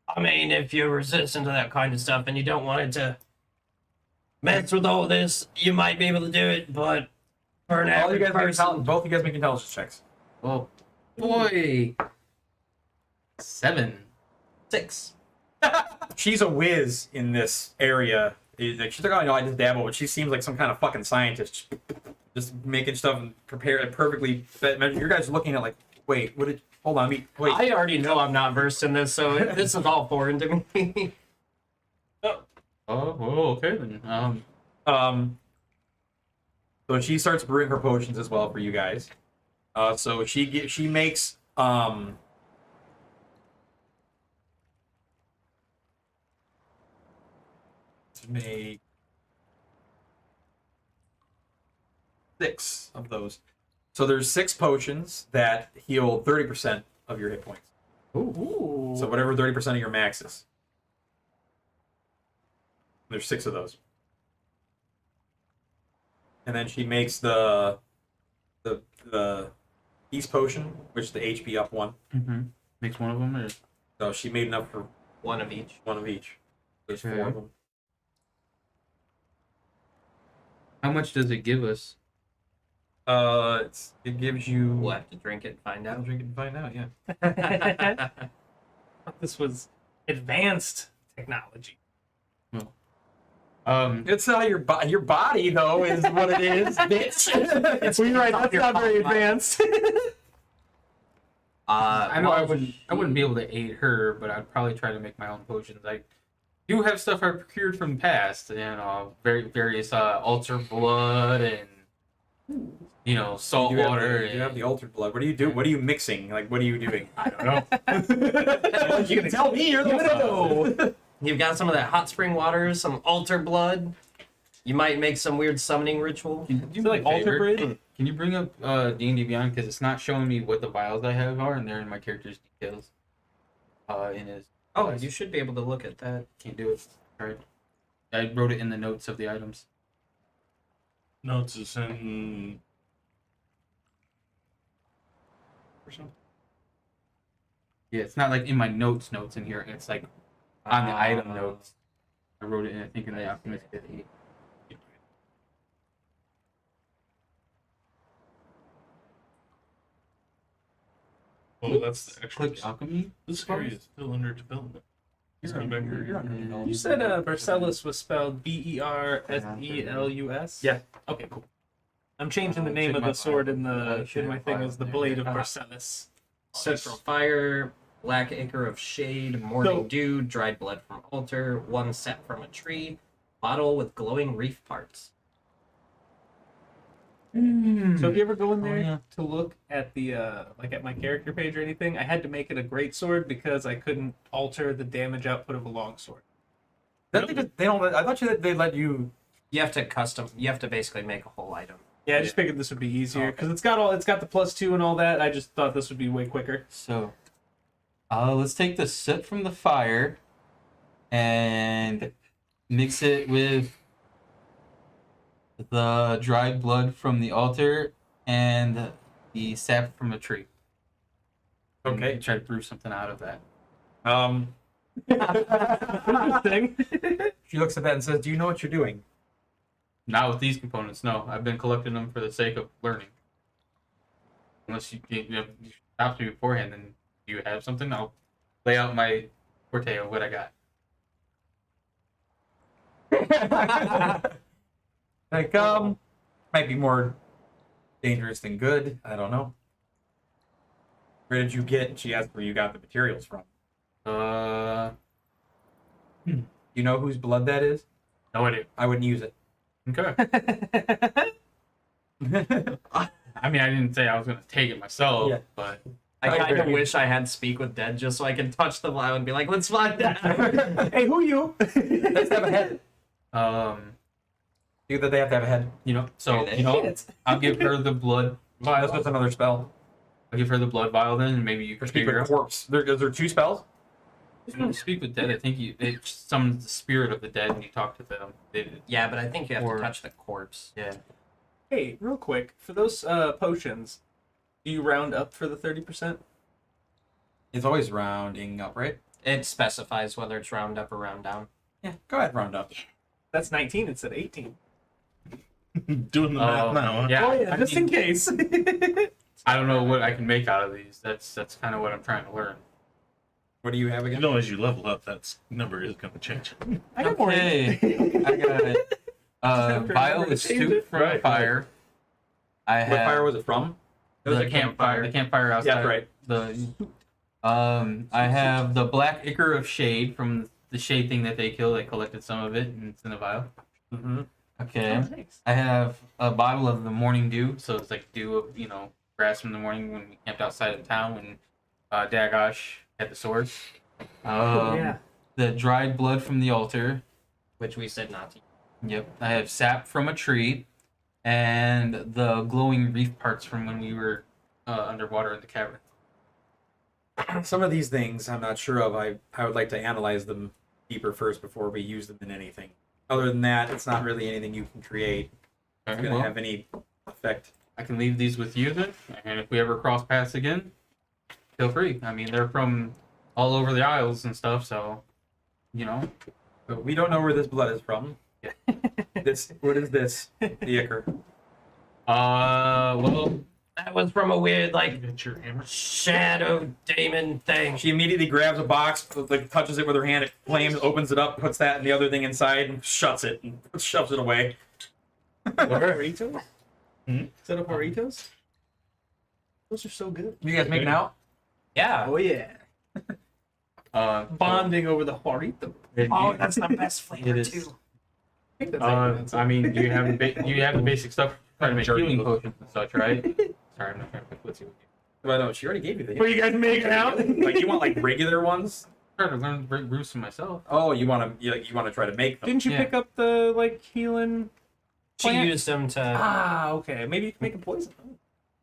I mean, if you're resistant to that kind of stuff and you don't want it to mess with all this, you might be able to do it, but for an All you average guys make person, both you guys make intelligence checks. Oh boy. 7. 6. She's a whiz in this area. Like, she's like, oh, no, I just dabble, but she seems like some kind of fucking scientist, just making stuff and prepare it perfectly. You guys are looking at like, wait, what did? Hold on, wait. I already know I'm not versed in this, so this is all foreign to me. Okay then. So she starts brewing her potions as well for you guys. So she makes to make 6 of those. So there's 6 potions that heal 30% of your hit points. Ooh. So whatever 30% of your max is. There's 6 of those. And then she makes the East potion, which is the HP up one. Mm-hmm. Makes one of them, or So she made enough for One of each. one of each. There's Okay. 4 of them. how much does it give us? It gives you. We'll have to drink it and find I'll out. drink it and find out. Yeah. This was advanced technology. It's not your your body though is what it is, bitch. You're right. That's not very advanced. I know well, I wouldn't be able to aid her, but I'd probably try to make my own potions. I do have stuff I procured from the past, various altar blood and salt water. You have the altered blood. What do you do? What are you mixing? Like, what are you doing? I don't know. You can tell me. You're the one. You've got some of that hot spring water, some altar blood. You might make some weird summoning ritual. Do you like altar bread? Can you bring up D&D Beyond, because it's not showing me what the vials I have are, and they're in my character's details. In his Oh, you should be able to look at that. can't do it. Right. I wrote it in the notes of the items. Notes is in. Yeah, it's not like in my notes in here. It's like on the item Ah. notes. I wrote it in, I think, in the Alchemist 8. Oh, that's the extra. Click alchemy. This area is still under development. You're on You said Bercellus was spelled Berselus? Yeah. Okay, cool. I'm changing the name of the sword in my thing as the Blade of Bercellus. Central fire, black acre of shade, morning dew, dried blood from altar, one set from a tree, bottle with glowing reef parts. So if you ever go in there yeah. to look at the at my character page or anything, I had to make it a great sword because I couldn't alter the damage output of a long sword. They don't. I thought they let you. You have to basically make a whole item. Yeah, I just figured this would be easier because it's got the +2 and all that. I just thought this would be way quicker. So, let's take the soot from the fire and mix it with the dried blood from the altar and the sap from a tree. Okay. And try to brew something out of that. Interesting. She looks at that and says, "Do you know what you're doing?" Not with these components, no. I've been collecting them for the sake of learning. Unless you stopped me beforehand, then you have something, I'll lay out my forte of what I got. Like, might be more dangerous than good. I don't know. Where did you get? She asked where you got the materials from. You know whose blood that is? No idea. I wouldn't use it. Okay. I mean, I didn't say I was going to take it myself, Yeah. but I kind of wish I had speak with dead just so I could touch the vial and be like, let's find out. Hey, who you? Let's have a head. Do that they have to have a head. So I'll give her the blood vial. That's another spell. I'll give her the blood vial then, and maybe you Or can speak figure with out. corpse. Is there 2 spells? When you speak with dead, I think it summons the spirit of the dead, and you talk to them. Yeah, but I think you have Or- to touch the corpse. Yeah. Hey, real quick, for those potions, do you round up for the 30%? It's always rounding up, right? It specifies whether it's round up or round down. Yeah, go ahead, round up. That's 19 instead of 18. Doing the math now. Huh? Yeah. Oh yeah, I just mean, in case. I don't know what I can make out of these. That's kind of what I'm trying to learn. What do you have You again? know, as you level up, that number is going to change. I got more. Okay. I got vial with soup from Right. fire. I What have fire was it from? It was the a campfire. The campfire outside. Yeah, right. I have the black ichor of shade from the shade thing that they killed. I collected some of it, and it's in a vial. Mm-hmm. Okay. Oh, nice. I have a bottle of the morning dew, so it's like dew of grass from the morning when we camped outside of town when Dagosh had the sword. Yeah. The dried blood from the altar. Which we said not to. Yep. I have sap from a tree, and the glowing reef parts from when we were underwater in the cavern. Some of these things I'm not sure of. I would like to analyze them deeper first before we use them in anything. Other than that, it's not really anything you can create. It's Okay, going to well, have any effect. I can leave these with you then, and if we ever cross paths again, feel free. I mean, they're from all over the Isles and stuff, so But we don't know where this blood is from. Yeah. What is this? The ichor. Well, That was from a weird, like, Get your hammer. shadow demon thing. She immediately grabs a box, like touches it with her hand, it flames, opens it up, puts that and the other thing inside, and shuts it and shoves it away. Burritos? Hmm? Set up burritos? Those are so good. You guys making out? Yeah. Oh yeah. Bonding over the burrito. Oh, that's the best flavor, It is. too. I think that's I mean, do you have the basic stuff? Trying to make Journey. healing potions and such, right? Sorry, I'm not trying to pick with you. Well, no, she already gave you the. Were you guys making out? Like you want like regular ones? I'm trying to learn to brew some myself. Oh, you want to try to make them? Didn't you Yeah. pick up the like healing? She Plant? used them to. Ah, okay. Maybe you can make a poison.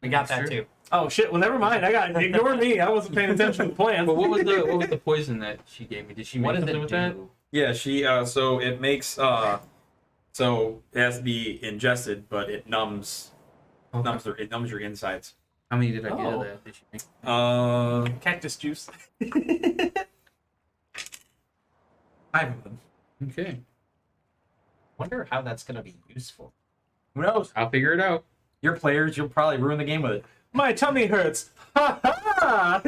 We got that, Sure. too. Oh shit. Well, never mind. I got ignore me. I wasn't paying attention to the plan. But what was the poison that she gave me? Did she make What does something it with that? do? Yeah, she. So it makes. So it has to be ingested, but it numbs. It numbs your insides. How many did I get Oh. of that? Did she make? Cactus juice. 5 of them. Okay, Wonder how that's going to be useful. Who knows? I'll figure it out. Your players, you'll probably ruin the game with it. My tummy hurts. Ha ha.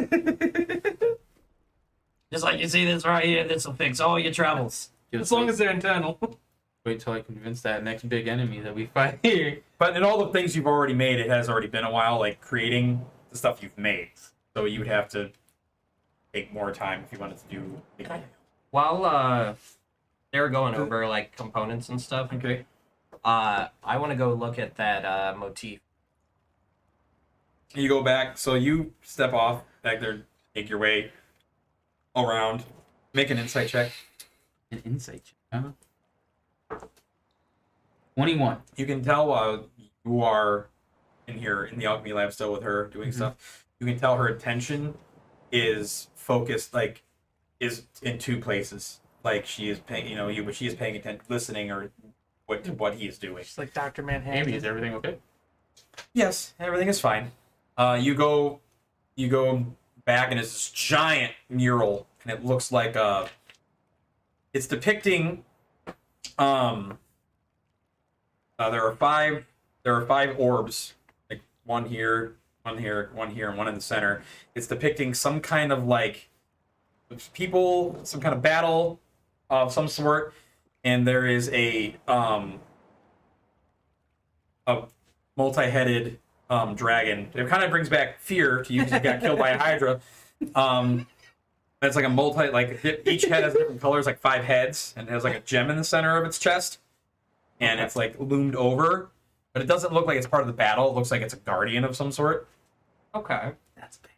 Just like you see this right here, this will fix all your troubles. As long as they're internal. wait till I convince that next big enemy that we fight here. But in all the things you've already made, it has already been a while, like creating the stuff you've made. So you would have to take more time if you wanted to do. While they were going over like components and stuff, Okay. I want to go look at that motif. You go back, so you step off back there, make your way around, make an insight check. An insight check, huh? 21. You can tell while you are in here in the alchemy lab still with her doing stuff. You can tell her attention is focused, like, is in 2 places. Like she is paying, but she is paying attention, listening, or what he is doing. Just like Dr. Manhattan. Amy, is everything okay? Yes, everything is fine. You go back, and it's this giant mural, and it looks like it's depicting. There are 5 orbs, like one here, one here, one here, and one in the center. It's depicting some kind of like people, some kind of battle of some sort, and there is a multi-headed dragon. It kind of brings back fear to you because you got killed by a hydra. It's like a each head has different colors, like 5 heads, and it has like a gem in the center of its chest, and it's like loomed over, but it doesn't look like it's part of the battle. It looks like it's a guardian of some sort. Okay. That's big.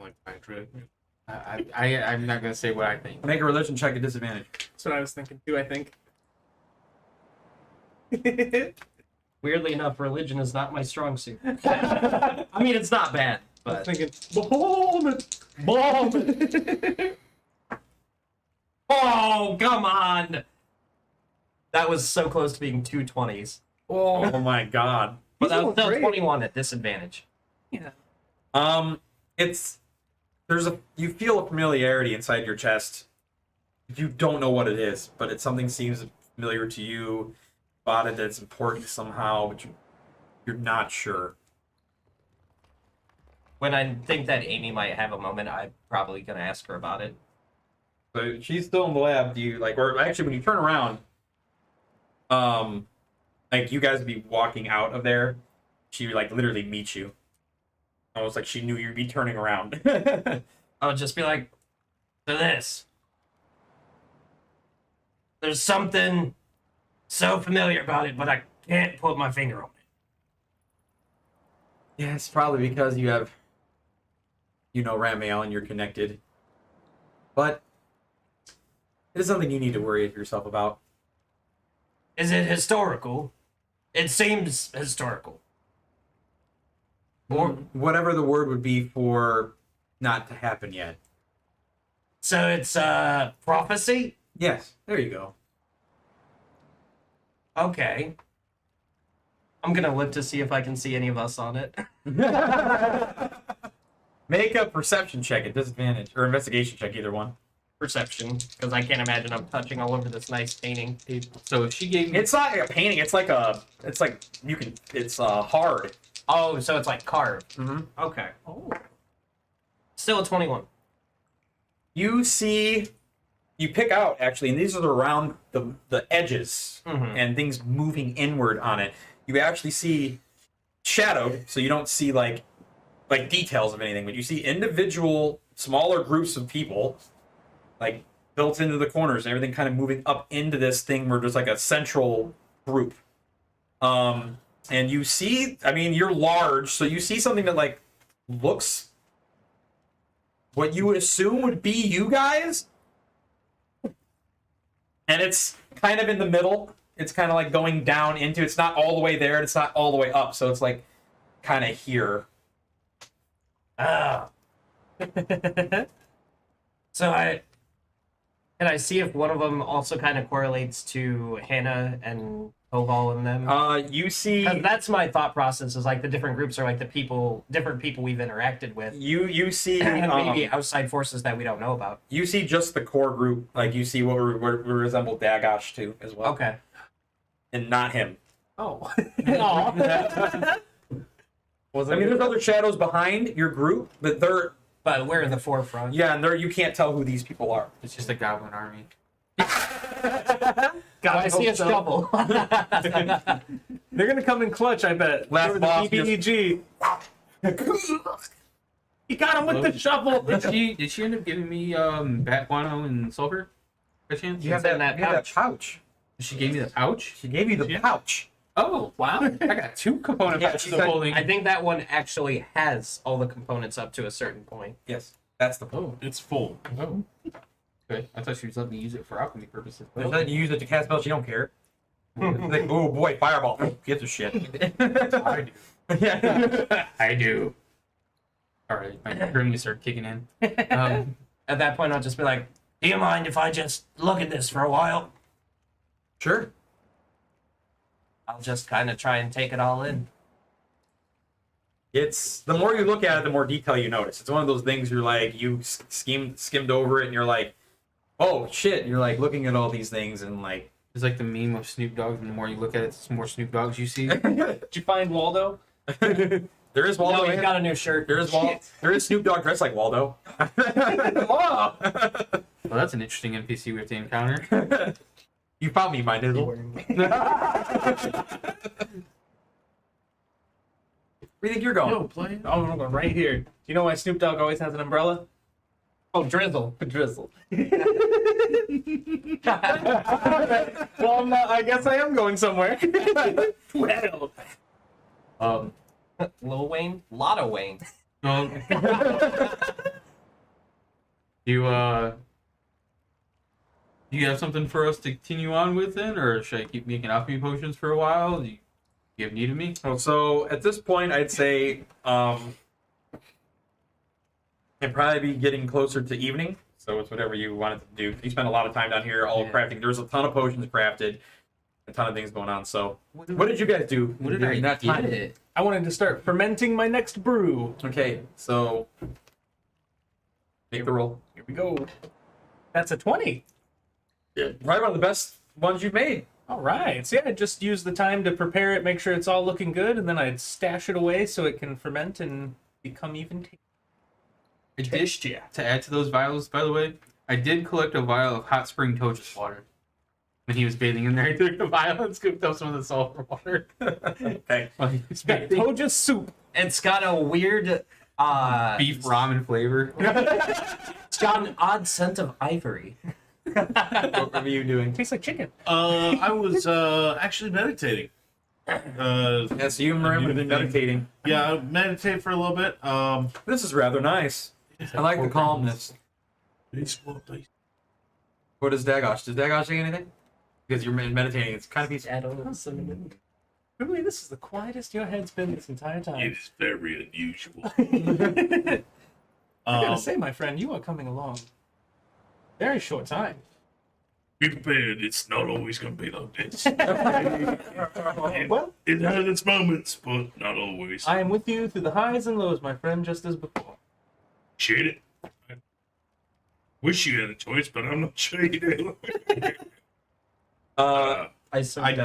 like Patrick. I'm not gonna say what I think. Make a religion check at disadvantage. That's what I was thinking too, I think. Weirdly enough, religion is not my strong suit. I mean, it's not bad, I was but thinking, Bahamut! oh, come on! That was so close to being 220s. Oh my god. But that was doing still great. 21 at disadvantage. Yeah. You feel a familiarity inside your chest. You don't know what it is, but something seems familiar to you. About it, that it's important somehow, but you're not sure. When I think that Amy might have a moment, I'm probably gonna ask her about it. So she's still in the lab. Do you or actually, when you turn around, you guys would be walking out of there. She would literally meet you, almost like she knew you'd be turning around. I would just be like, to this. There's something so familiar about it, but I can't put my finger on it. Yeah, it's probably because you have, Ramael and you're connected. But it is something you need to worry yourself about. Is it historical? It seems historical. Or whatever the word would be for not to happen yet. So it's prophecy? Yes, there you go. Okay. I'm gonna look to see if I can see any of us on it. Make a perception check at disadvantage, or investigation check, either one. Perception, because I can't imagine I'm touching all over this nice painting. So if she gave me, It's not like a painting. It's hard. Oh, so it's like carved. Mm-hmm. Okay. Oh. Still a 21. You pick out actually, and these are around the edges and things moving inward on it. You actually see shadowed, so you don't see like details of anything, but you see individual smaller groups of people built into the corners and everything kind of moving up into this thing where there's like a central group. And you see, you're large, so you see something that looks what you would assume would be you guys. And it's kind of in the middle. It's kind of going down into, it's not all the way there, and it's not all the way up, so it's kind of here. Ah. So can I see if one of them also kind of correlates to Hannah and Oval and them? You see, 'Cause that's my thought process. Is the different groups are the different people we've interacted with, you see, and maybe outside forces that we don't know about. you see just the core group. You see what would resemble Dagosh too, as well. Okay. And not him. Oh. There's other shadows behind your group, but But we're in the forefront. yeah, and you can't tell who these people are. it's just a goblin army. I see a shovel. They're gonna come in clutch, I bet. Last Over boss the DBEG. He got him with the shovel. Did she end up giving me bat guano and sulfur? By chance? You have that pouch. She gave me the pouch. She gave you the pouch. Oh wow! I got 2 component Yeah, pouches she of said- holding. I think that one actually has all the components up to a certain point. Yes, that's the pouch. Oh, It's full. oh. Okay, I thought she was letting me use it for alchemy purposes. There's nothing you use it to cast spells, you don't care. It's oh boy, fireball. Gives a shit. I do. Yeah. I do. All right, my grimly start kicking in. At that point, I'll just be like, "Do you mind if I just look at this for a while?" Sure. I'll just kind of try and take it all in. It's the more you look at it, the more detail you notice. It's one of those things you skimmed over it and you're like, oh shit. And you're looking at all these things and It's like the meme of Snoop Dogg. The more you look at it, the more Snoop Dogs you see. Did you find Waldo? there is Waldo. No, he's got a new shirt. There is There is Snoop Dogg dressed like Waldo. Oh! Well, that's an interesting NPC we have to encounter. You found me, my nizzle. Where do you think you're going? Yo, play. Oh, I'm going right here. Do you know why Snoop Dogg always has an umbrella? Oh, Drizzle. For drizzle. Well, I guess I am going somewhere. Well, Lil Wayne? Lotto Wayne. no, Do you have something for us to continue on with then, or should I keep making alchemy potions for a while? Do you have need of me? Oh, so at this point, I'd say it'd probably be getting closer to evening. So it's whatever you wanted to do. You spent a lot of time down here all crafting. There's a ton of potions crafted, a ton of things going on. So what did you guys do during that time? I wanted to start fermenting my next brew. Okay, so make the roll. Here we go. That's a 20. Probably one of the best ones you've made. All right. So yeah, I just use the time to prepare it, make sure it's all looking good, and then I'd stash it away so it can ferment and become even To add to those vials, by the way, I did collect a vial of hot spring Togus water. When he was bathing in there, he took the vial and scooped up some of the sulfur water. Okay. While he was It's got bathing. Togus soup. It's got a weird Beef ramen flavor. It's got an odd scent of ivory. What were you doing? Tastes like chicken. I was actually meditating. Yeah, so you remember been meditating. Yeah, I meditate for a little bit. This is rather nice. I like the calmness. What does Dagosh? Does Dagosh say anything? Because you're meditating. It's kind of peaceful. Really, this is the quietest your head's been this entire It time. is very unusual. I gotta say, my friend, you are coming along. Very short time. Be prepared. It's not always going to be like this. Well, It has its moments, but not always. I am with you through the highs and lows, my friend, just as before. Shit it. I wish you had a choice, but I'm not sure you do. I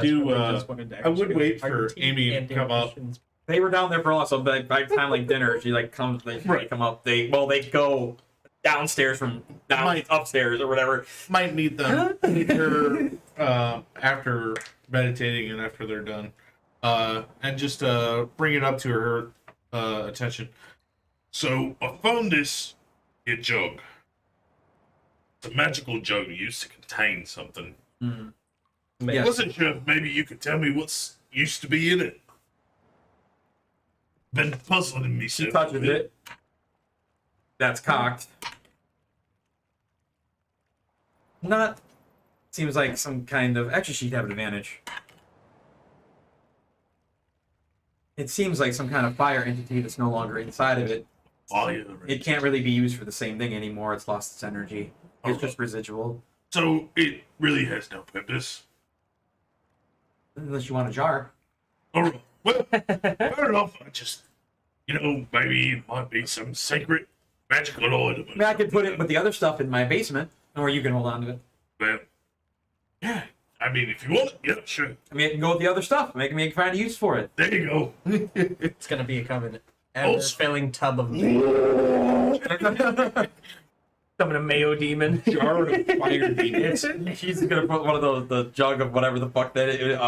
do. I would wait for Amy to come up. They were down there for a while, so by the time like dinner, she like comes. They come up. They go downstairs from upstairs or whatever. Might need them later, after meditating and after they're done, and just bring it up to her attention. So I found this here jug. It's a magical jug used to contain something. I Yes. wasn't sure if maybe you could tell me what's used to be in it. Been puzzling me. She touches it. That's cocked. Not. Seems like some kind of. Actually, she'd have an advantage. It seems like some kind of fire entity that's no longer inside of it. Fire. It can't really be used for the same thing anymore. It's lost its energy. It's just residual. So it really has no purpose. Unless you want a jar. All right. Well, fair enough. I just, maybe it might be some sacred magical item. I mean, I could put it with the other stuff in my basement, or you can hold on to it. Well, yeah. I mean, if you want it, yeah, sure. I mean, it can go with the other stuff. Make me find a use for it. There you go. It's gonna be an ever-filling tub of Summon a mayo demon. Jar of fire demons. She's gonna put one of those, the jug of whatever the fuck that is.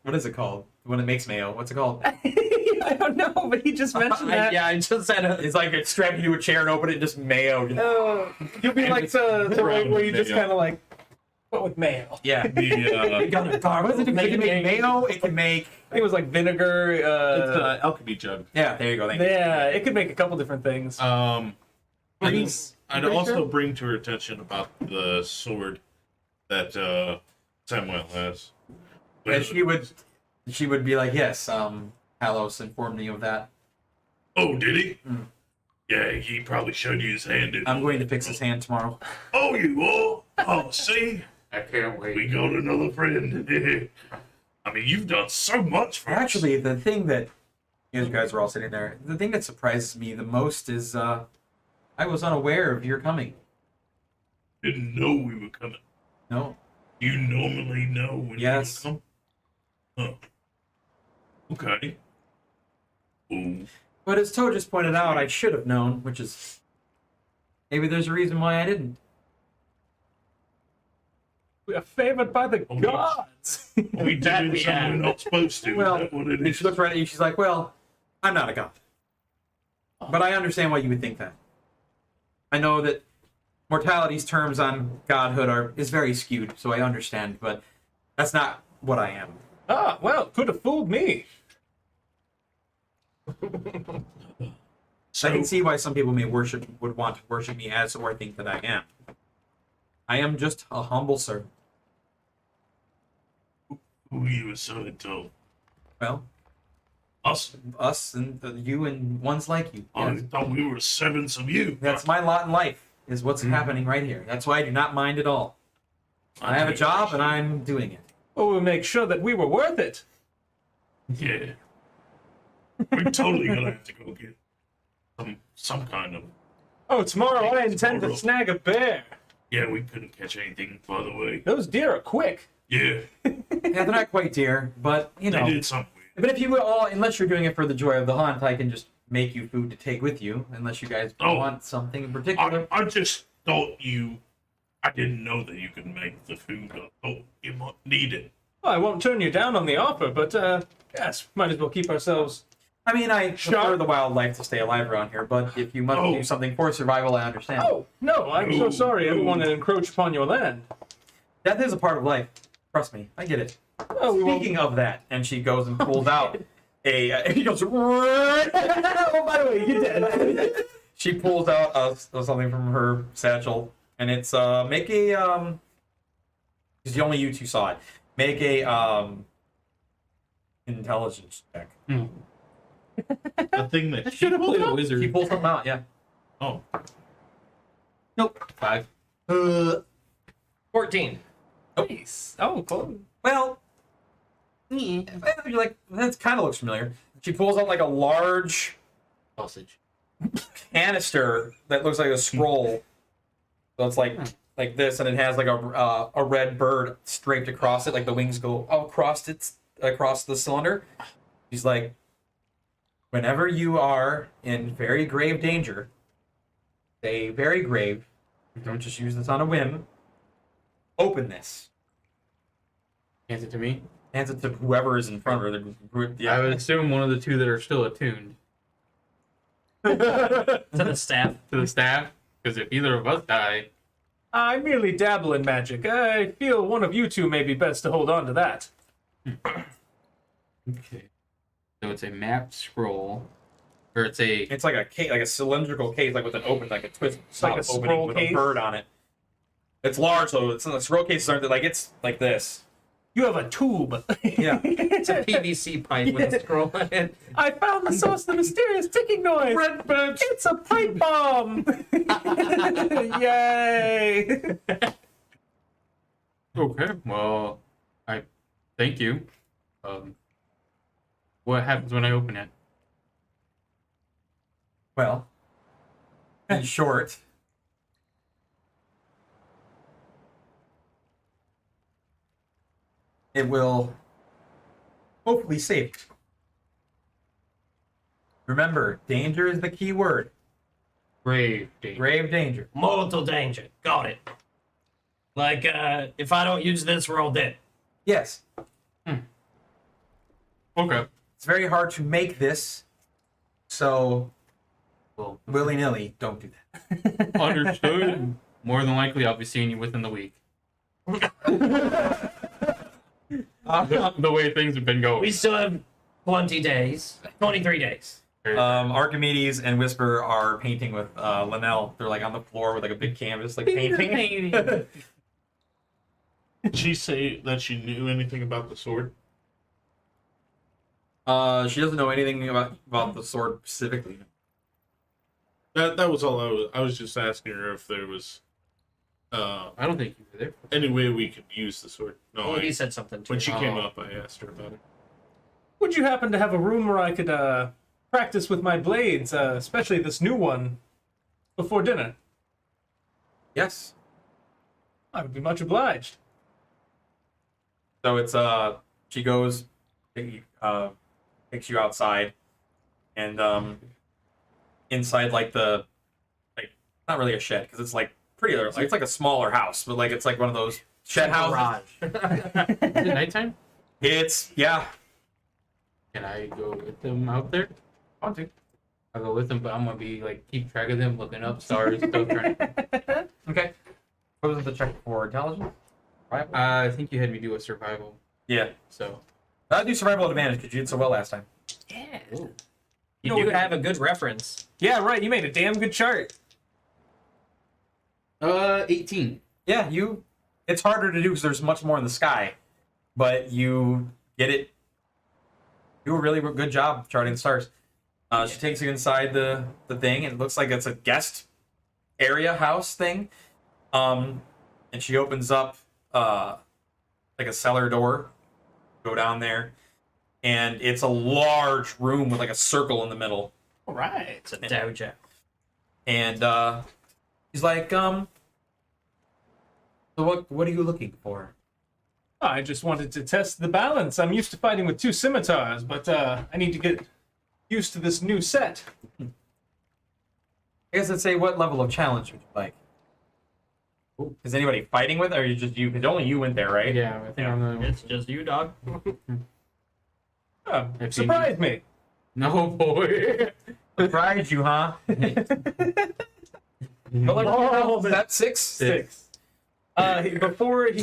What is it called? When it makes mayo. What's it called? I don't know, but he just mentioned that. I just said It's like it's strapped you to a chair and open it, just mayo. You'll be like to where you just kind of like, what with mayo? Yeah. The, got a car. What is it? It can make mayo. It can make. I think it was like vinegar. it's an alchemy jug. Yeah, there you go. Thank you. Yeah, it could make a couple different things. I'd also bring to her attention about the sword that Samuel has. And she would be like, yes. Halos informed me of that. Oh, did he? Yeah, he probably showed you his hand. Didn't I'm he? going to fix his hand tomorrow. Oh, you are? Oh, see? I can't We wait. got another friend. I mean, you've done so much for us. Actually, the thing that you guys were all sitting there, the thing that surprises me the most is I was unaware of your coming. Didn't know we were coming. No. You normally know when Yes. you come? Huh. Okay. Ooh. But as Toe just pointed out, I should have known, which is maybe there's a reason why I didn't. We are favored by the gods. We did something we're not supposed to. Well, Is that what it and is? she looks right at you. She's like, "Well, I'm not a god, but I understand why you would think that. I know that mortality's terms on godhood is very skewed, so I understand. But that's not what I am. Well, could have fooled me. I can see why some people would want to worship me as or think that I am. I am just a humble servant. Who you assigned to? Well, Us? us and you and ones like you. I Yes. thought we were servants of you. That's my lot in life, is what's happening right here. That's why I do not mind at all. I have a job and I'm doing it. Well, we'll make sure that we were worth it. Yeah. We're totally gonna have to go get some kind of. Oh, tomorrow I intend to snag a bear. Yeah, we couldn't catch anything, by the way. Those deer are quick. Yeah, Yeah, they're not quite deer, but you know. they did something weird. But if you all, unless you're doing it for the joy of the hunt, I can just make you food to take with you. Unless you guys Oh. want something in particular. I just thought I didn't know that you could make the food. I thought you might need it. Well, I won't turn you down on the offer, but yes, might as well keep ourselves. I mean, I prefer Sure. the wildlife to stay alive around here, but if you must Oh. do something for survival, I understand. Oh no, I'm so sorry. I don't want to encroach upon your land. Death is a part of life. Trust me, I get it. Oh, we won't. Speaking of that, and she goes and pulls out a. He goes. Oh, by the way, you did. She pulls out something from her satchel, and it's make a because only you two saw it. Make a intelligence check. The thing that Should have played a She wizard. pulls something out. Yeah. Oh, Nope. 5. 14. Nice. Oh, close. Well, you're like that. Kind of looks familiar. She pulls out like a large Sausage. canister that looks like a scroll. So it's like this, and it has like a red bird draped across it, like the wings go across the cylinder. She's like, whenever you are in very grave danger, say very grave. Don't just use this on a whim. Open this. Hands it to me. Hands it to whoever is in front of her. I would assume one of the two that are still attuned To the staff. to the staff. Because if either of us die, I merely dabble in magic. I feel one of you two may be best to hold on to that. okay. So it's a mapped scroll, or it's a It's like a case, like a cylindrical case, like with an open, like a twist, like a stop opening scroll with case? a bird on it. It's large, though. It's the scroll cases aren't like it's like this. You have a tube. Yeah. It's a PVC pipe with a scroll in it. I found the source of the mysterious ticking noise. Red birds. It's a pipe bomb. Yay! okay. Well, I thank you. What happens when I open it? Well, in short, it will hopefully save you. Remember, danger is the key word. Grave danger. Grave danger. Mortal danger. Got it. Like, if I don't use this, we're all dead. Yes, Okay. it's very hard to make this, so Well, willy-nilly, don't do that. understood. More than likely, I'll be seeing you within the week. The way things have been going. We still have 20 days. 23 days. Archimedes and Whisper are painting with Linnell. They're like on the floor with like a big canvas, like painting. did she say that she knew anything about the sword? She doesn't know anything about the sword specifically. That was all I was just asking her if there was I don't think you were there. any way we could use the sword. No, Oh, he said something to when me. she came up, I asked her about it. Would you happen to have a room where I could practice with my blades, especially this new one, before dinner? Yes. I would be much obliged. So it's she goes, takes you outside, and inside like not really a shed because it's like pretty. It's like a smaller house, but like it's like one of those shed houses. Garage. Is it nighttime? It's yeah. Can I go with them out there? Want to? I'll go with them, but I'm gonna be like keep track of them, looking up stars, stuff. Trying. Okay. What was the check for intelligence? Survival? I think you had me do a survival, Yeah. so I'll do survival advantage because you did so well last time. Yeah. You do have a good reference. Yeah, right. You made a damn good chart. 18. Yeah, it's harder to do because there's much more in the sky, but you get it. You do a really good job charting the stars. She takes you inside the thing, and it looks like it's a guest area house thing. And she opens up like a cellar door. Go down there, and it's a large room with like a circle in the middle. All right. It's a dojo. And he's like, so what are you looking for? I just wanted to test the balance. I'm used to fighting with 2 scimitars, but I need to get used to this new set. I guess I'd say, what level of challenge would you like? Is anybody fighting with it, or just you? Because only you went there, right? Yeah, I think I'm It's just you, dog. Oh, surprise me. No, boy. Surprised you, huh? Oh, That 6? 6. Before he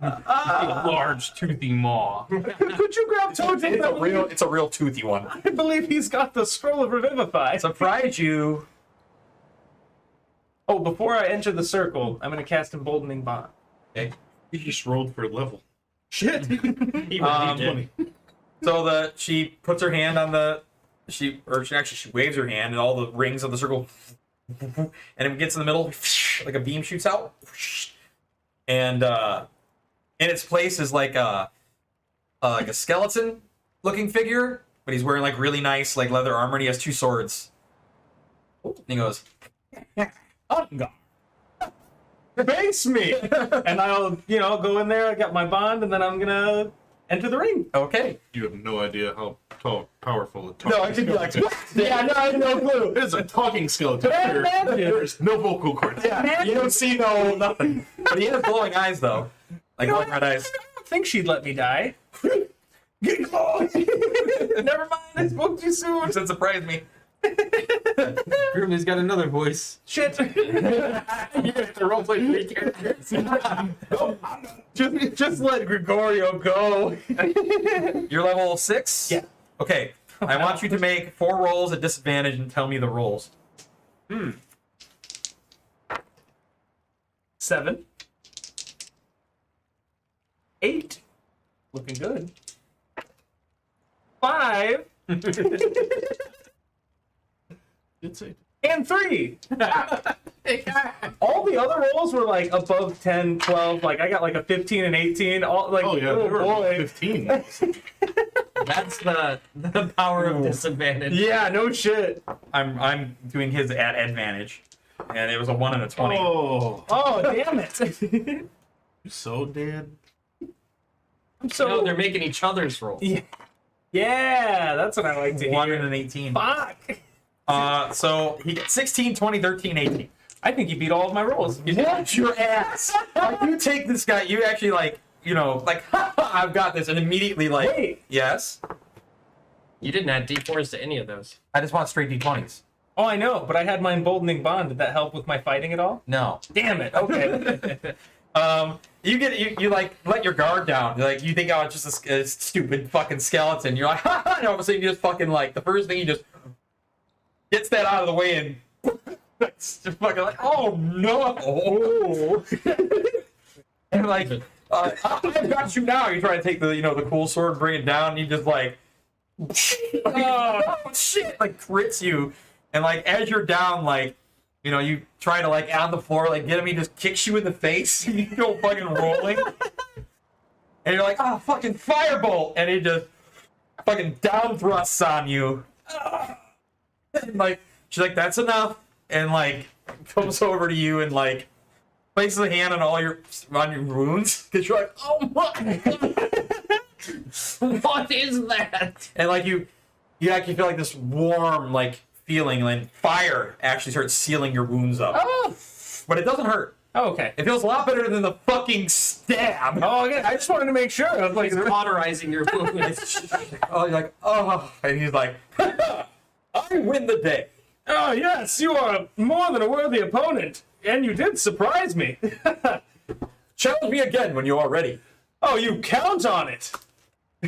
Large, toothy maw. could you grab Toad? It's a real toothy one. I believe he's got the scroll of revivify. Surprise you. Oh, before I enter the circle, I'm going to cast Emboldening Bond. Okay. You just rolled for a level. Shit. He really did. So she puts her hand on she waves her hand, and all the rings of the circle, and it gets in the middle, like a beam shoots out, and in its place is like a skeleton looking figure, but he's wearing like really nice like leather armor, and he has 2 swords. And he goes, Face me! And I'll, go in there, I got my bond, and then I'm going to enter the ring. okay. You have no idea how powerful a talking No, I could be like, skeleton yeah, no, I have no clue. It is a talking skeleton. There's no vocal cords. Yeah, you don't see nothing. But he has glowing eyes, though. Like glowing red eyes. I don't think she'd let me die. Get close! Never mind, I spoke too soon. That surprised me. Grimly's got another voice. Shit. You have to roleplay 3 characters. Just let Gregorio go. You're level 6? Yeah. Okay. I want you to make 4 rolls at disadvantage and tell me the rolls. 7. 8. Looking good. 5. And 3. All the other rolls were like above 10, 12. Like I got like a 15 and 18. All like, Oh yeah, oh they were boy. 15. That's the power of disadvantage. Yeah, no shit. I'm doing his at advantage. And it was a 1 and a 20. Oh, Oh, damn it. you so dead. I'm so. No, they're making each other's roll. Yeah, that's what I like to 1 hear. and an 18. Fuck. So he gets 16, 20, 13, 18. I think you beat all of my rolls. Watch your ass! Like, you take this guy, you actually like, ha, I've got this, and immediately like, Wait. yes? You didn't add D4s to any of those. I just want straight D20s. Oh, I know, but I had my emboldening bond. Did that help with my fighting at all? No. Damn it. Okay. You like let your guard down. Like you think, oh, it's just a stupid fucking skeleton. You're like, ha ha, and all of a sudden you just fucking like the first thing you just gets that out of the way and it's just fucking like, oh no. And like, I've got you now. You try to take the cool sword and bring it down, and you just like, oh shit, like crits you, and like as you're down, like. You try to, like, on the floor, like, get him, he just kicks you in the face, and you go fucking rolling. And you're like, oh, fucking firebolt! And he just fucking down thrusts on you. And, like, she's like, that's enough. And, like, comes over to you and, like, places a hand on your wounds. Because you're like, oh my god! What is that? And, like, you actually feel like this warm, like, feeling, and then fire actually starts sealing your wounds up. Oh. But it doesn't hurt. Oh, okay. It feels a lot better than the fucking stab. Oh, okay. I just wanted to make sure. I was like, He's cauterizing your wounds. Oh, you're like, oh. And he's like, I win the day. oh, yes, you are more than a worthy opponent. And you did surprise me. Challenge me again when you are ready. Oh, you count on it.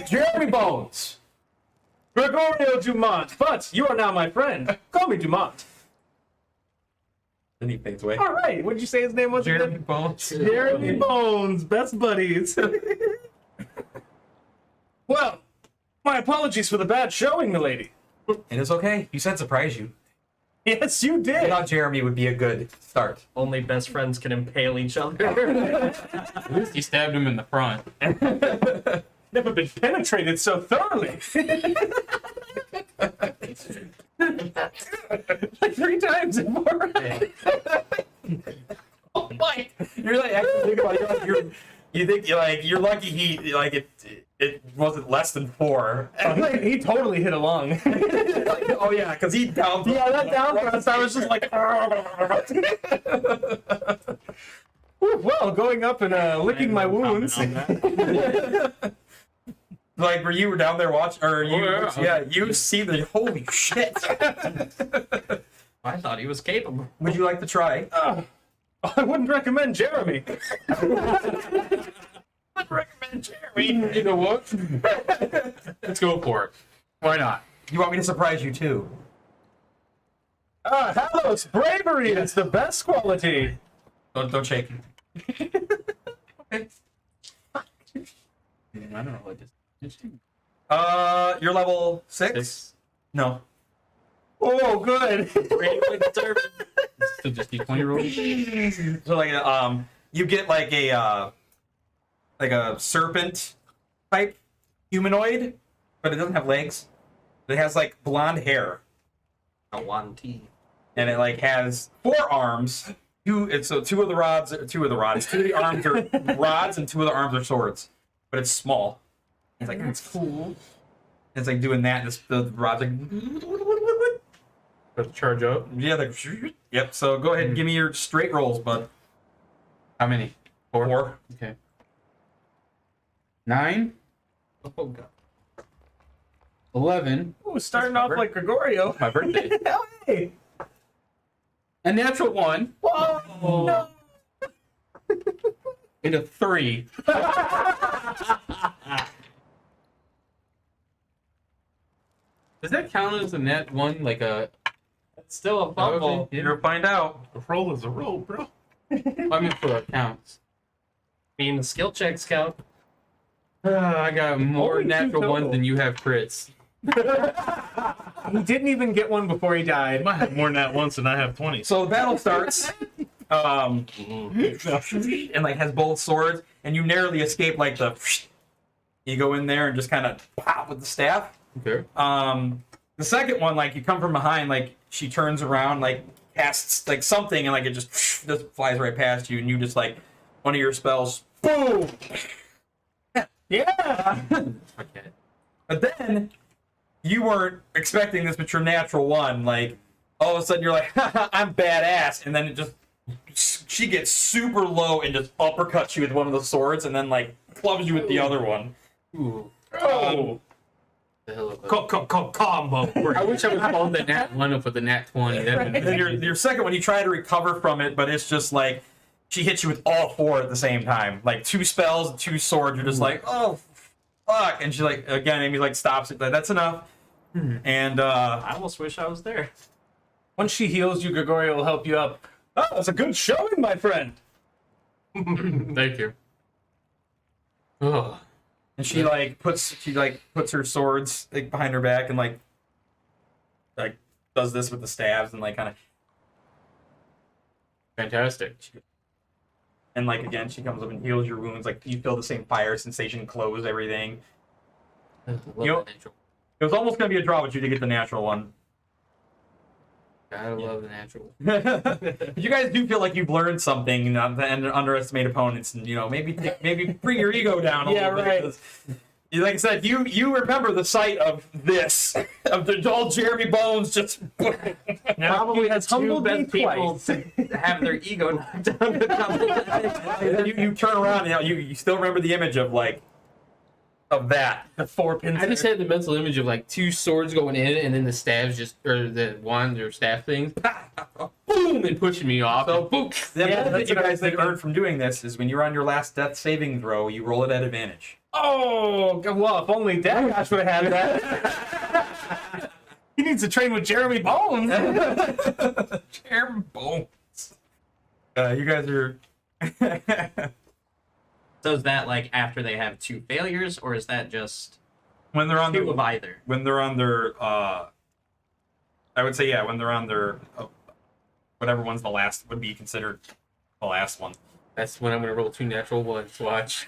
Jeremy Bones. Gregorio Dumont, but you are now my friend. Call me Dumont. Then he fades away. All right, what'd you say his name was? Jeremy again? Bones. Jeremy Bones, best buddies. Well, my apologies for the bad showing, milady. And it's okay. You said surprise you. Yes, you I did. thought Jeremy would be a good start. Only best friends can impale each other. At least you stabbed him in the front. Never been penetrated so thoroughly. Like 3 times before. Oh my! You're like, actually think about it, you're lucky he it wasn't less than 4. Like, he totally hit a lung. Like, oh yeah, because he down. Yeah, that down thrust, I was just like. Ooh, well, going up and licking my wounds. Like, were you down there watching, or you? Oh, yeah. You see the holy shit. I thought he was capable. Would you like to try? I wouldn't recommend Jeremy. I'd recommend Jeremy. You know what? Let's go for it. Why not? You want me to surprise you too? Hellos, bravery is the best quality. Don't shake. I don't know what this. You're level 6? 6. No. Oh, good. So just D20 rolls. So like you get like a serpent type humanoid, but it doesn't have legs. It has like blonde hair, A one T. and it like has 4 arms. Two of the arms are rods, and 2 of the arms are swords. But it's small. It's like it's cool. It's like doing that. And the rods like. Let's charge up. Yeah, like, yep. So go ahead and give me your straight rolls, bud. How many? 4. Okay. 9. Oh god. 11. Ooh, starting off like Gregorio. My birthday. Hey. A natural 1. Whoa. No. And a 3. Does that count as a net 1? Like a. It's still a fumble. Okay. You'll find out. A roll is a roll, bro. I mean, for accounts. Mean the skill checks count. I got more Only 2 natural total. ones than you have crits. He didn't even get one before he died. I have more than that once, and I have 20. So the battle starts, and like has both swords, and you narrowly escape like the. You go in there and just kind of pop with the staff. Okay. The second one, like you come from behind, like she turns around, like casts like something, and like it just flies right past you, and you just like one of your spells, boom. Yeah. Okay. But then you weren't expecting this, but your natural one, like all of a sudden you're like, I'm badass, and then it just she gets super low and just uppercuts you with one of the swords, and then like clubs you with the other one. Ooh. Oh. The hell of a... Combo. I wish I was called the nat 1 up with the nat 20. And then your second one, you try to recover from it, but it's just like she hits you with all 4 at the same time, like 2 spells, 2 swords. You're just like, oh fuck, and she like again, Amy like stops it. Like, that's enough. And I almost wish I was there. Once she heals you, Gregorio will help you up. Oh, that's a good showing, my friend. Thank you. Oh. and she puts her swords like behind her back and like does this with the stabs and like kind of. Fantastic. And like again, she comes up and heals your wounds. Like you feel the same fire sensation, close everything. Love You know- the natural. It was almost gonna be a draw, but you did get the natural one. Gotta love the natural. But you guys do feel like you've learned something, not to underestimate opponents, and maybe bring your ego down a Yeah, little right. bit. 'Cause, like I said, you remember the sight of this, of the old Jeremy Bones just. Probably has Two humbled me best people twice. to have their ego knocked down a couple times. And then you turn around and you still remember the image of that. The 4 pins. I just had the mental image of like 2 swords going in and then the stabs or the wand or staff things, boom, and pushing me off. So, boom. The Yeah, that that's you what I guys was thinking. earned from doing this is when you're on your last death saving throw, you roll it at advantage. Oh, well, if only Dagash would have had that. He needs to train with Jeremy Bones. Jeremy Bones. You guys are. So is that like after they have 2 failures, or is that just when they're on 2 their of either? when they're on their I would say, yeah, when they're on their whatever one's the last would be considered the last one. That's when I'm gonna roll 2 natural ones. Watch.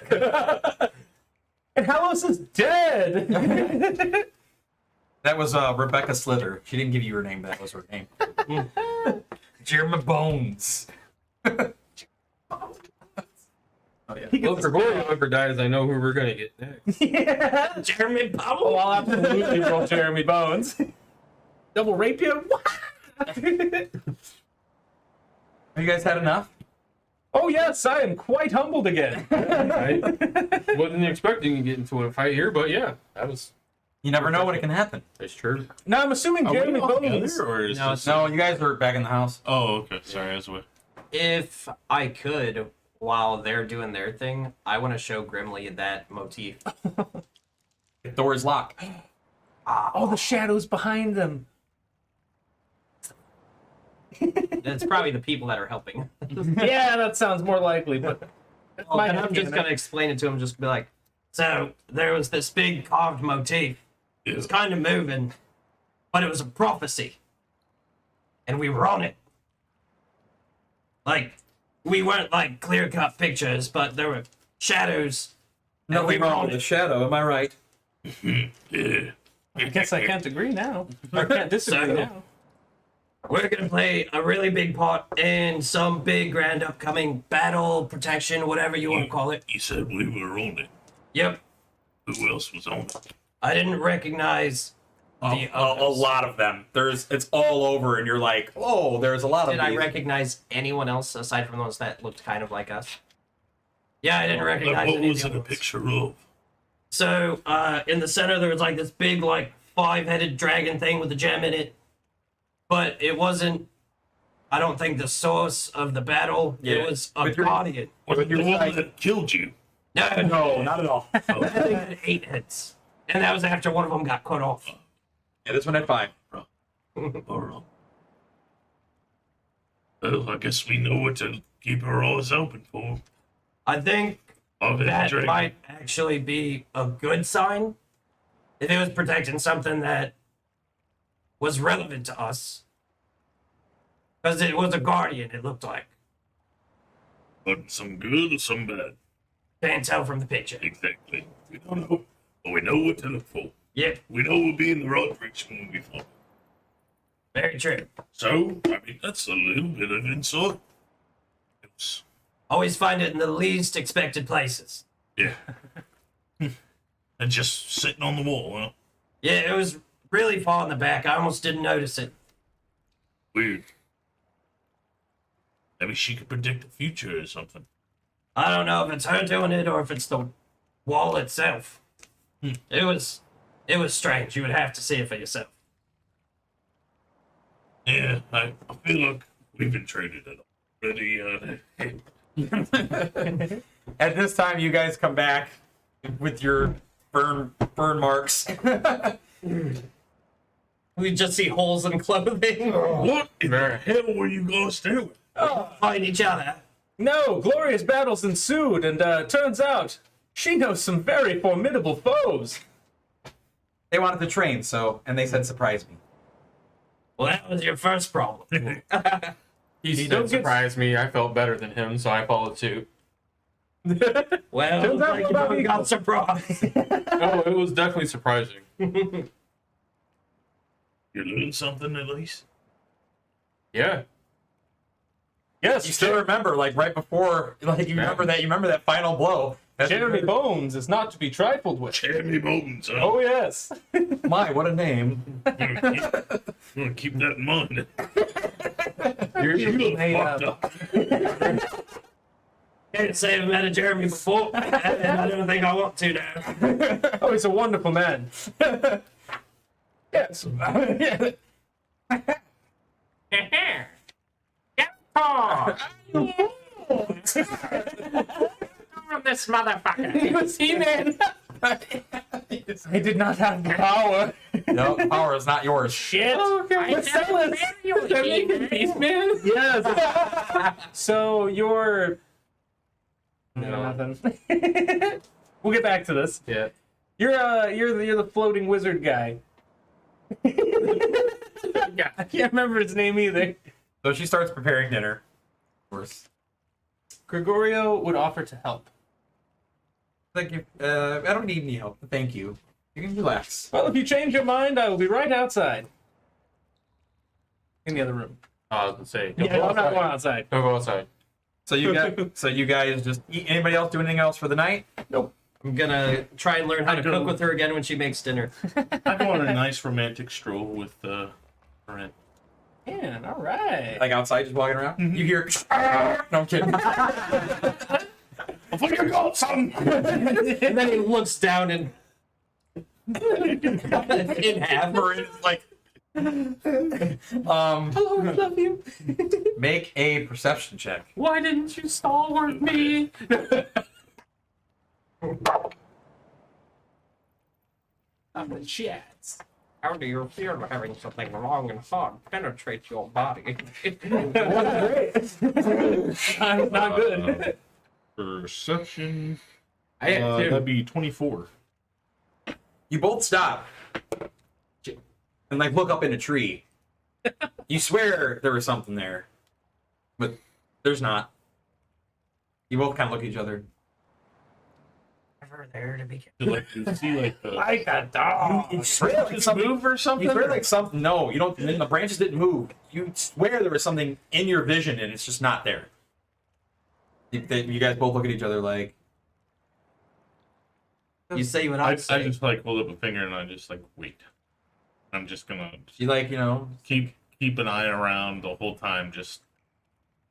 And Halos is dead. That was Rebecca Slither. She didn't give you her name, but that was her name. Jeremy Bones. Oh, yeah. He Well, gets if Gregorio ever dies, I know who we're gonna get next. Yeah. Jeremy Powell. Oh, I'll absolutely roll Jeremy Bones. Double rapier? Have you guys had enough? Oh, yes, I am quite humbled again. I wasn't expecting to get into a fight here, but yeah, that was. You never know what it can happen. That's true. Now, I'm assuming Are we Jeremy all Bones. together, or is No, this... No, you guys are back in the house. Oh, okay. Sorry, as well. If I could, while they're doing their thing, I want to show Grimly that motif. The door is locked. Oh, the shadows behind them. It's probably the people that are helping. Yeah, that sounds more likely, but Well, and I'm just gonna explain it to him. Just be like, so there was this big carved motif. It was kind of moving, but it was a prophecy, and we were on it. Like, we weren't like clear-cut pictures, but there were shadows. And we Nothing were wrong on with the it. shadow, am I right? Yeah. I guess I can't agree now. I can't disagree So- now. We're gonna play a really big part in some big, grand, upcoming battle, protection, whatever you want to call it. You said we were on it. Yep. Who else was on it? I didn't recognize the A others. lot of them. It's all over, and you're like, oh, there's a lot of Did I these. recognize anyone else aside from those that looked kind of like us? Yeah, I didn't recognize What any was of it the a others. picture of? So, in the center, there was like this big, like, 5-headed dragon thing with a gem in it. But it wasn't, I don't think, the source of the battle. Yeah. It was a With your- guardian. Was it the your one side- that killed you? No, No, not at all. that thing had 8 heads. And that was after one of them got cut off. Yeah, this one had 5. All right. Well, I guess we know what to keep our eyes open for. I think Of that that dragon. might actually be a good sign if it was protecting something that was relevant to us. Because it was a guardian, it looked like. But some good or some bad? Can't tell from the picture. Exactly. We don't know. But we know what to look for. Yep, We know we'll be in the right direction when we find it. very true. So, I mean, that's a little bit of insight. It's, Always find it in the least expected places. yeah. And just sitting on the wall, huh? Yeah, it was really far in the back. I almost didn't notice it. Weird. Maybe she could predict the future or something. I don't know if it's her doing it or if it's the wall itself. It was strange. You would have to see it for yourself. Yeah, I feel like we've been traded it already. At this time, you guys come back with your burn marks. We just see holes in clothing. What in the hell were you guys doing? Find each other. No, glorious battles ensued, and turns out she knows some very formidable foes. They wanted to train, and they said surprise me. Well, that was your first problem. He don't did get- surprise me. I felt better than him, so I followed suit. Well, Turns out like what you about me? got surprised. Oh, it was definitely surprising. You learned something at least? Yeah. Yes, You still remember, like right before, like you remember that final blow. That's Jeremy Bones is not to be trifled with. Jeremy Bones, huh? Oh, yes. My, what a name! I'm gonna keep that in mind. You're, You look Hey, fucked up. Can't say I've met a Jeremy before, and I don't think I want to now. Oh, he's a wonderful man. Yes. from this motherfucker. He was He-Man. I did not have the power. No, power is not yours. Shit. I Let's sell never it. marry you, He-Man. Yes. So you're. No. Nothing. We'll get back to this. Yeah. You're the floating wizard guy. I can't remember his name either. So she starts preparing dinner. Of course. Gregorio would offer to help. Thank you. I don't need any help. Thank you. You can relax. Well, if you change your mind, I will be right outside. In the other room. I was gonna say. Yeah, I'm not going outside. Don't go outside. So you guys just eat. Anybody else do anything else for the night? Nope. I'm gonna try and learn how to I go- cook with her again when she makes dinner. I go on a nice romantic stroll with Brent. Man, all right. Like outside, just walking around. You hear? No, I'm kidding. I'll fucking go, son. And then he looks down and in half. It's like. Hello, I love you. Make a perception check. Why didn't you stalwart me? I'm the chats. How do you feel having something long and hard penetrate your body? I'm not good. Perception. I had two. That'd be 24. You both stop and like look up in a tree. You swear there was something there, but there's not. You both kind of look at each other. Never there to begin. You see like the Like a dog. You swear like something move or something? You swear like something. No, you don't. The branches didn't move. You swear there was something in your vision, and it's just not there. You guys both look at each other like. You say what I I say. just like hold up a finger and I just like wait. I'm just gonna You like, you know. keep an eye around the whole time. Just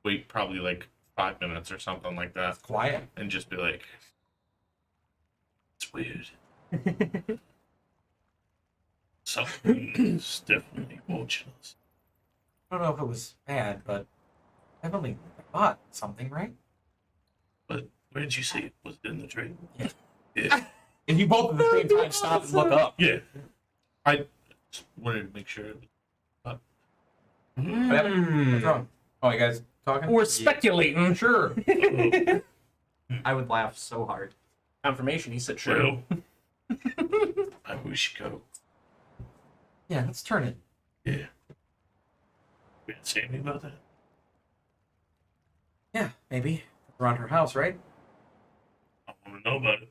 wait, probably like 5 minutes or something like that, Quiet. and just be like, "It's weird. Something is definitely watching us." I don't know if it was bad, but I've only bought something, right? But where did you see it? Was it in the tree? Yeah. Yeah. And you both at the same time stop and look up. Yeah. I just wanted to make sure. What happened? What's wrong? Oh, you guys talking? We're speculating. Sure. I would laugh so hard. Confirmation. He said sure. Well, I wish you go. Yeah, let's turn it. Yeah. We didn't say anything about that. Yeah, maybe. Around her house, right? I want to know about it.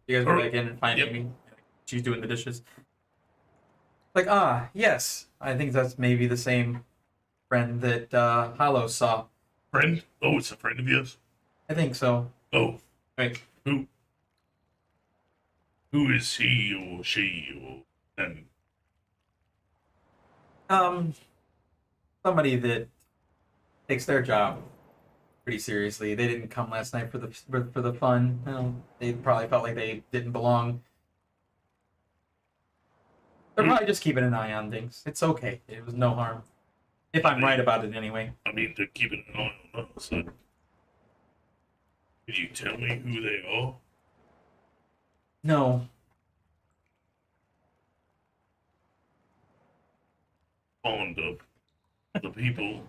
You guys go back in and find Yep. Amy. She's doing the dishes. Like, yes. I think that's maybe the same friend that Hollow saw. Friend? Oh, it's a friend of yours? I think so. Oh, Right. who? Who is he or she or them? Somebody that takes their job pretty seriously. They didn't come last night for the fun. You know, they probably felt like they didn't belong. They're probably just keeping an eye on things. It's okay. It was no harm. If I'm right about it anyway. I mean, they're keeping an eye on us. So can you tell me who they are? No. Fond of the people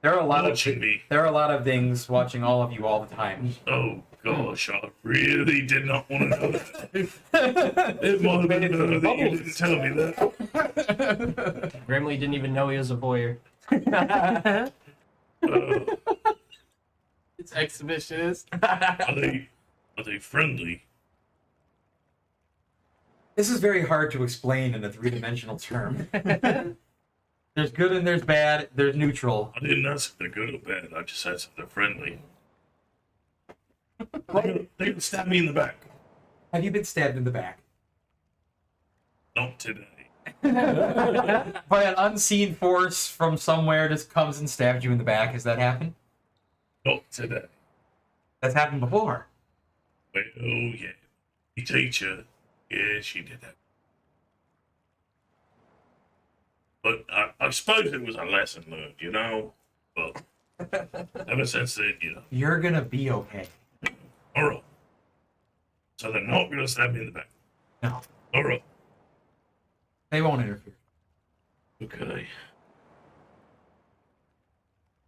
There are a lot watching of me. there are a lot of things watching all of you all the time. Oh gosh, I really did not want to know that. It might have been better that you didn't tell me that. Grimly didn't even know he was a voyeur. It's exhibitionist. Are they friendly? This is very hard to explain in a three-dimensional term. There's good and there's bad. There's neutral. I didn't ask if they're good or bad. I just asked if they're friendly. They can stab me in the back. Have you been stabbed in the back? Not today. By an unseen force from somewhere just comes and stabs you in the back. Has that happened? Not today. That's happened before. Well, yeah. The teacher, yeah, she did that. But I suppose it was a lesson learned, you know? But ever since then, you know. You're gonna be okay. All right. So they're not going to stab me in the back. No, All right. they won't interfere. Okay.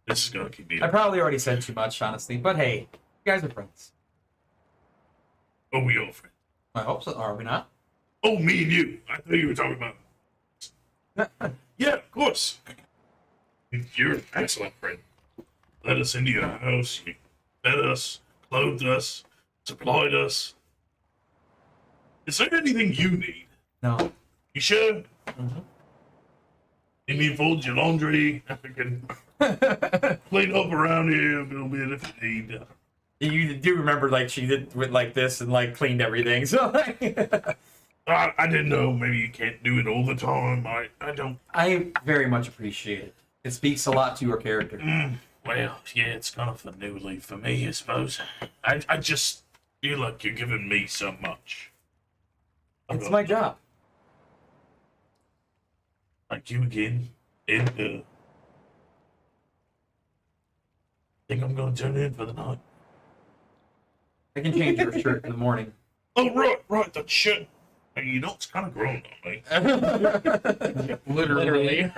This is going to keep me I up. probably already said too much, honestly, but hey, you guys are friends. Oh, we all friends. I hope so. Are we not? Oh, me and you. I thought you were talking about. Yeah, of course. You're an excellent friend. Let us into your house. You fed us, clothed us, supplied us. Is there anything you need? No. You sure? Mhm. You need to fold your laundry. We can clean up around here a little bit if you need. You do remember, like, she did with like this and like cleaned everything. So like, I didn't know. Maybe you can't do it all the time. I don't. I very much appreciate it. It speaks a lot to your character. Well, yeah, it's kind of a new leaf for me, I suppose. I just feel like you're giving me so much. It's my job. Thank you again. And think I'm gonna turn in for the night. I can change your shirt in the morning. Oh, right, that shirt. Hey, you know, it's kind of grown on me. Literally.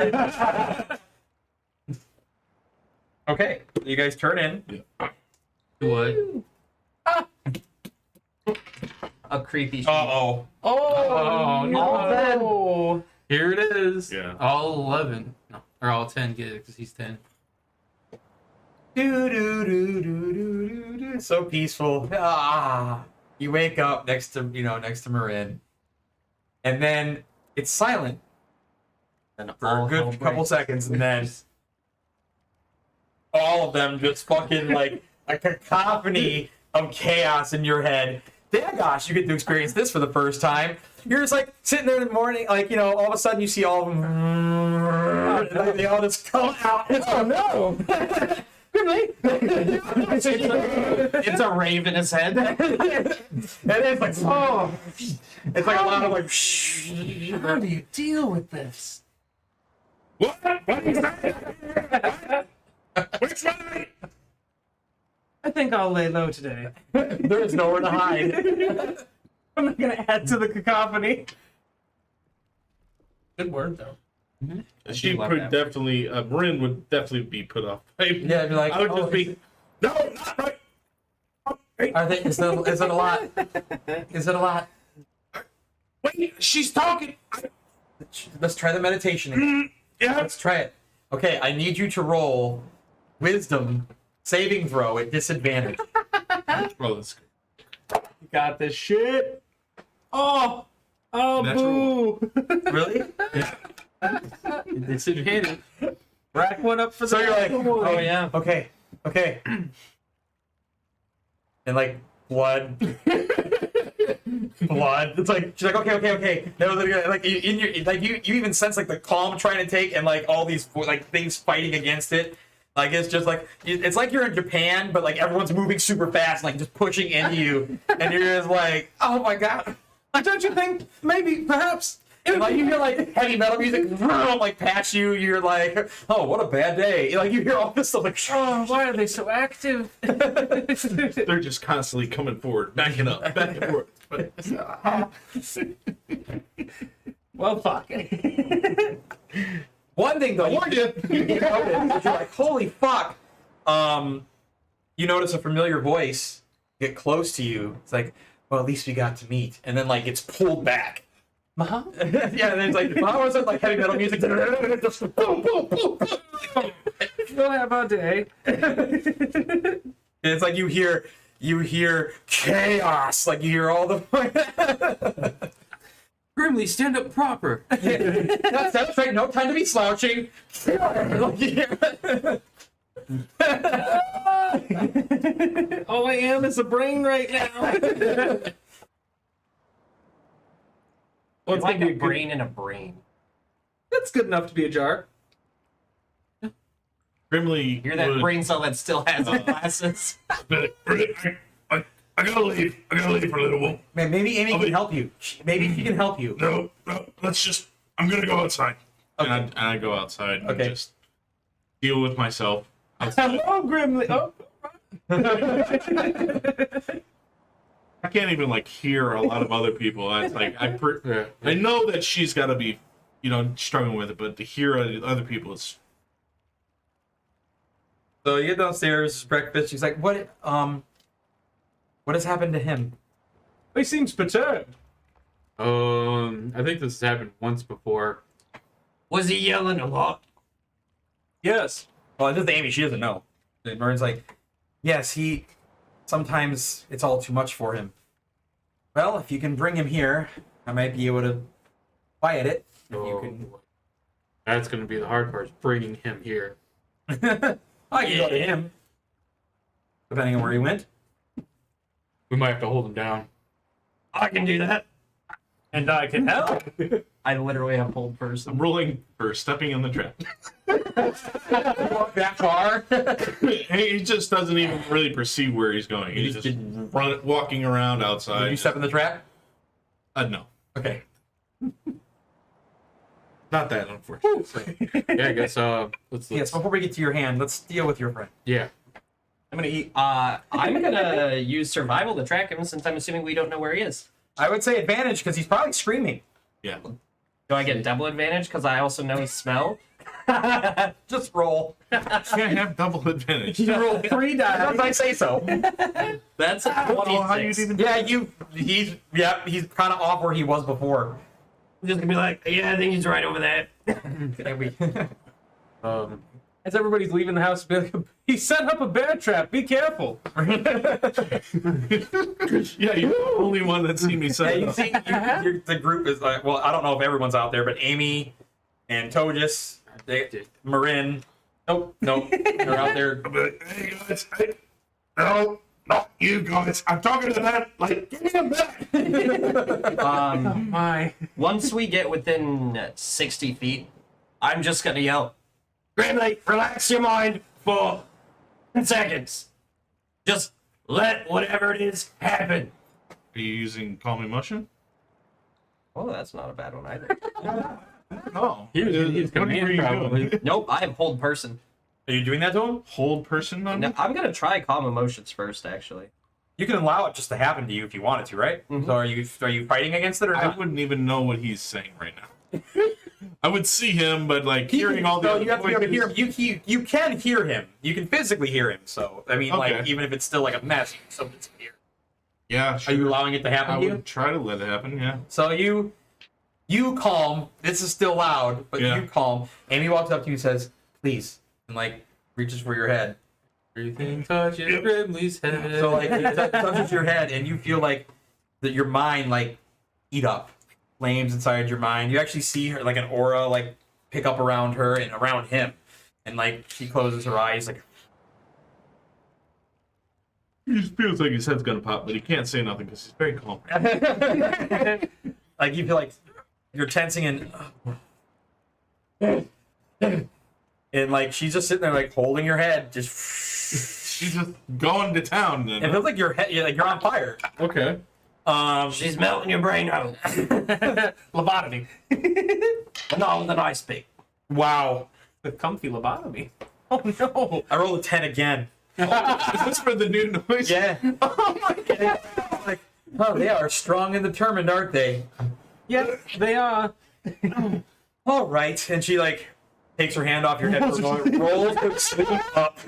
Okay, you guys turn in. What? A creepy. Uh-oh. Oh, no. Here it is. Yeah. All 11. No, or all 10 get it because he's 10. So peaceful. Ah, you wake up next to Marin, and then it's silent And for a good couple seconds, and then all of them just fucking like a cacophony of chaos in your head. Yeah, gosh, you get to experience this for the first time. You're just like sitting there in the morning, like, all of a sudden you see all of them, and like, they all just come out. Oh no! Grimly! It's a rave in his head. And it's like, oh, it's like a lot of like, How do you deal with this? What is that? Which way? I think I'll lay low today. there is nowhere to hide. I'm not gonna add to the cacophony. Good word though. She love would that. definitely, Bryn would definitely be put off. Yeah, be like, I would oh, just be, no, not right. is it a lot? Is it a lot? Wait, she's talking. Let's try the meditation again. Yeah. Let's try it. Okay, I need you to roll wisdom saving throw at disadvantage. Roll this. You got this shit. Oh, boo. Really? Disadvantage. Rack one up for So the you're like, Oh yeah. okay. And like blood. It's like she's like, okay. No, like in your like you even sense like the calm trying to take and like all these like things fighting against it. Like it's just like it's like you're in Japan, but like everyone's moving super fast, like just pushing into you, and you're just like, oh my god. Don't you think maybe, perhaps? And like you hear like heavy metal music like past you, you're like, oh, what a bad day. Like you hear all this stuff like, Oh, why are they so active? They're just constantly coming forward, backing up, back and forth. But, Well, fuck. one thing though, you notice is you're like, holy fuck. You notice a familiar voice get close to you. It's like, well, at least we got to meet. And then like it's pulled back. Mom? Yeah, and then it's like, how was it like heavy metal music? Just boom, boom, boom, boom. We'll have our day. And it's like you hear chaos. Like you hear all the Grimly, stand up proper. that's right, no time to be slouching. All I am is a brain right now. It's like gonna be a good- brain in a brain. That's good enough to be a jar. Grimly, You're that would- brain cell that still has the glasses. I gotta leave. I gotta leave for a little while. Man, maybe Amy can help you. Maybe she can help you. No, let's just. I'm gonna go outside. Okay. And I go outside and Okay. just deal with myself. Hello, Grimly. Oh. I can't even like hear a lot of other people. It's like I know that she's got to be, struggling with it, but to hear other people, it's So you get downstairs, it's breakfast. She's like, what has happened to him? He seems perturbed. I think this has happened once before. Was he yelling a lot? Yes. Well, this is Amy. She doesn't know. And Marin's like, yes, sometimes it's all too much for him. Well, if you can bring him here, I might be able to quiet it. If you can... That's going to be the hard part, is bringing him here. I can go to him. Depending on where he went. We might have to hold him down. I can do that. And I can help. I literally have hold I'm person. rolling for stepping in the trap. Walk that far. He just doesn't even really perceive where he's going. He's just walking around outside. Did you step in the trap? No, Okay. not that, unfortunately. Yeah, I guess, let's Yes, before we get to your hand, let's deal with your friend. yeah. I'm gonna eat. I'm gonna use survival to track him since I'm assuming we don't know where he is. I would say advantage because he's probably screaming. Yeah. Do I get double advantage because I also know his smell? Just roll. Can't have double advantage. You roll 3 dice. I say so. That's a Oh, how you 26. even? Yeah, he's kind of off where he was before. I'm just gonna be like, yeah, I think he's right over there. As everybody's leaving the house, be like, he set up a bear trap. Be careful. Yeah, you're the only one that's seen me Yeah, set you up. see, the group is like, well, I don't know if everyone's out there, but Amy and Togus, Marin, nope, they're out there. Hey guys, no, not you guys. I'm talking to that. Like, give me him back. My. Once we get within 60 feet, I'm just gonna yell, Grimly, relax your mind for 10 seconds. Just let whatever it is happen. Are you using calm emotion? oh, that's not a bad one either. No. He was What were you doing? Nope, I have hold person. Are you doing that to him? Hold person on No, me? I'm gonna try calm emotions first, actually. You can allow it just to happen to you if you wanted to, right? So are you fighting against it or I not? wouldn't even know what he's saying right now. I would see him, but like hearing all the so other you have to be able to hear voices- him. You can hear him. You can physically hear him. So I mean, like Okay. even if it's still like a mess, you can still get to hear. Yeah, Are sure. you allowing it to happen I to you? would try to let it happen. Yeah. So you calm. This is still loud, but Yeah. you calm. Amy walks up to you and says, "Please," and like reaches for your head. Everything touches Grimly's head. So like it touches your head, and you feel like that your mind like eat up, flames inside your mind. You actually see her like an aura like pick up around her and around him, and like she closes her eyes like. He just feels like his head's gonna pop, but he can't say nothing because he's very calm. Like you feel like you're tensing and like she's just sitting there like holding your head, just. She's just going to town. Then. It feels like your head, you're on fire. Okay. She's melting your brain out. Lobotomy. But not with an ice pick. Wow. The comfy lobotomy. Oh no. I rolled a 10 again. Is this for the new noise? Yeah. Oh my god. Like, oh, they are strong and determined, aren't they? Yeah, they are. All right. And she like takes her hand off your head for a moment, rolls her sleeve up,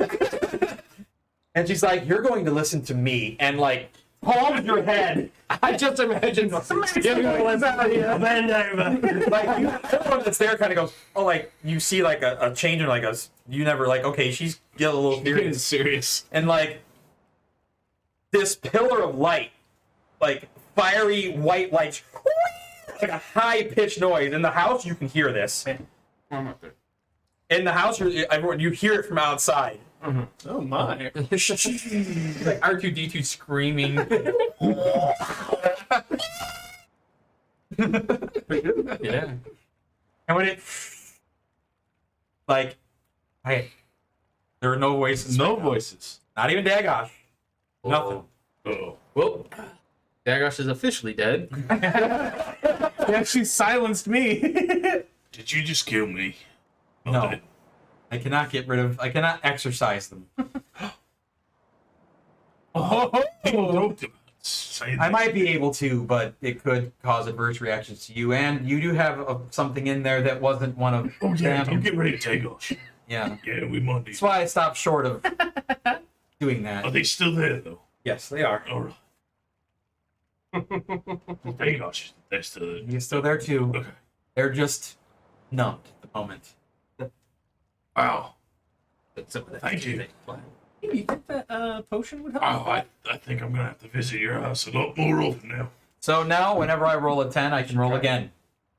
and she's like, "You're going to listen to me," and like palms your head. I just imagine you're gonna bend over. Like you, everyone that's there kind of goes, "Oh, like you see like a change in like us. You never like okay, she's get a little Getting serious." serious. And like this pillar of light, like fiery white lights, like a high pitched noise in the house. You can hear this I'm up there. in the house. Everyone, you hear it from outside. Oh my. Like R2D2 screaming. Yeah. And when it like, hey, there are no voices. No right now. voices. Not even Dagosh. Nothing. Oh. Well, Dagosh is officially dead. Yeah, she silenced me. Did you just kill me? No. I cannot get rid of. I cannot exercise them. People talked about Say I might be able to, but it could cause adverse reactions to you. And you do have something in there that wasn't one of Oh yeah, them. don't get ready to take off. Yeah. Yeah, we Monday. That's why I stopped short of doing Are that. they still there though? Yes, they are. All right. Take off. They're still there. He's still there too. Okay. They're just numbed at the moment. Wow. Thank you. You think that potion would help? Wow, I think I'm gonna have to visit your house a lot more often now. So now, whenever I roll a 10, I can roll again.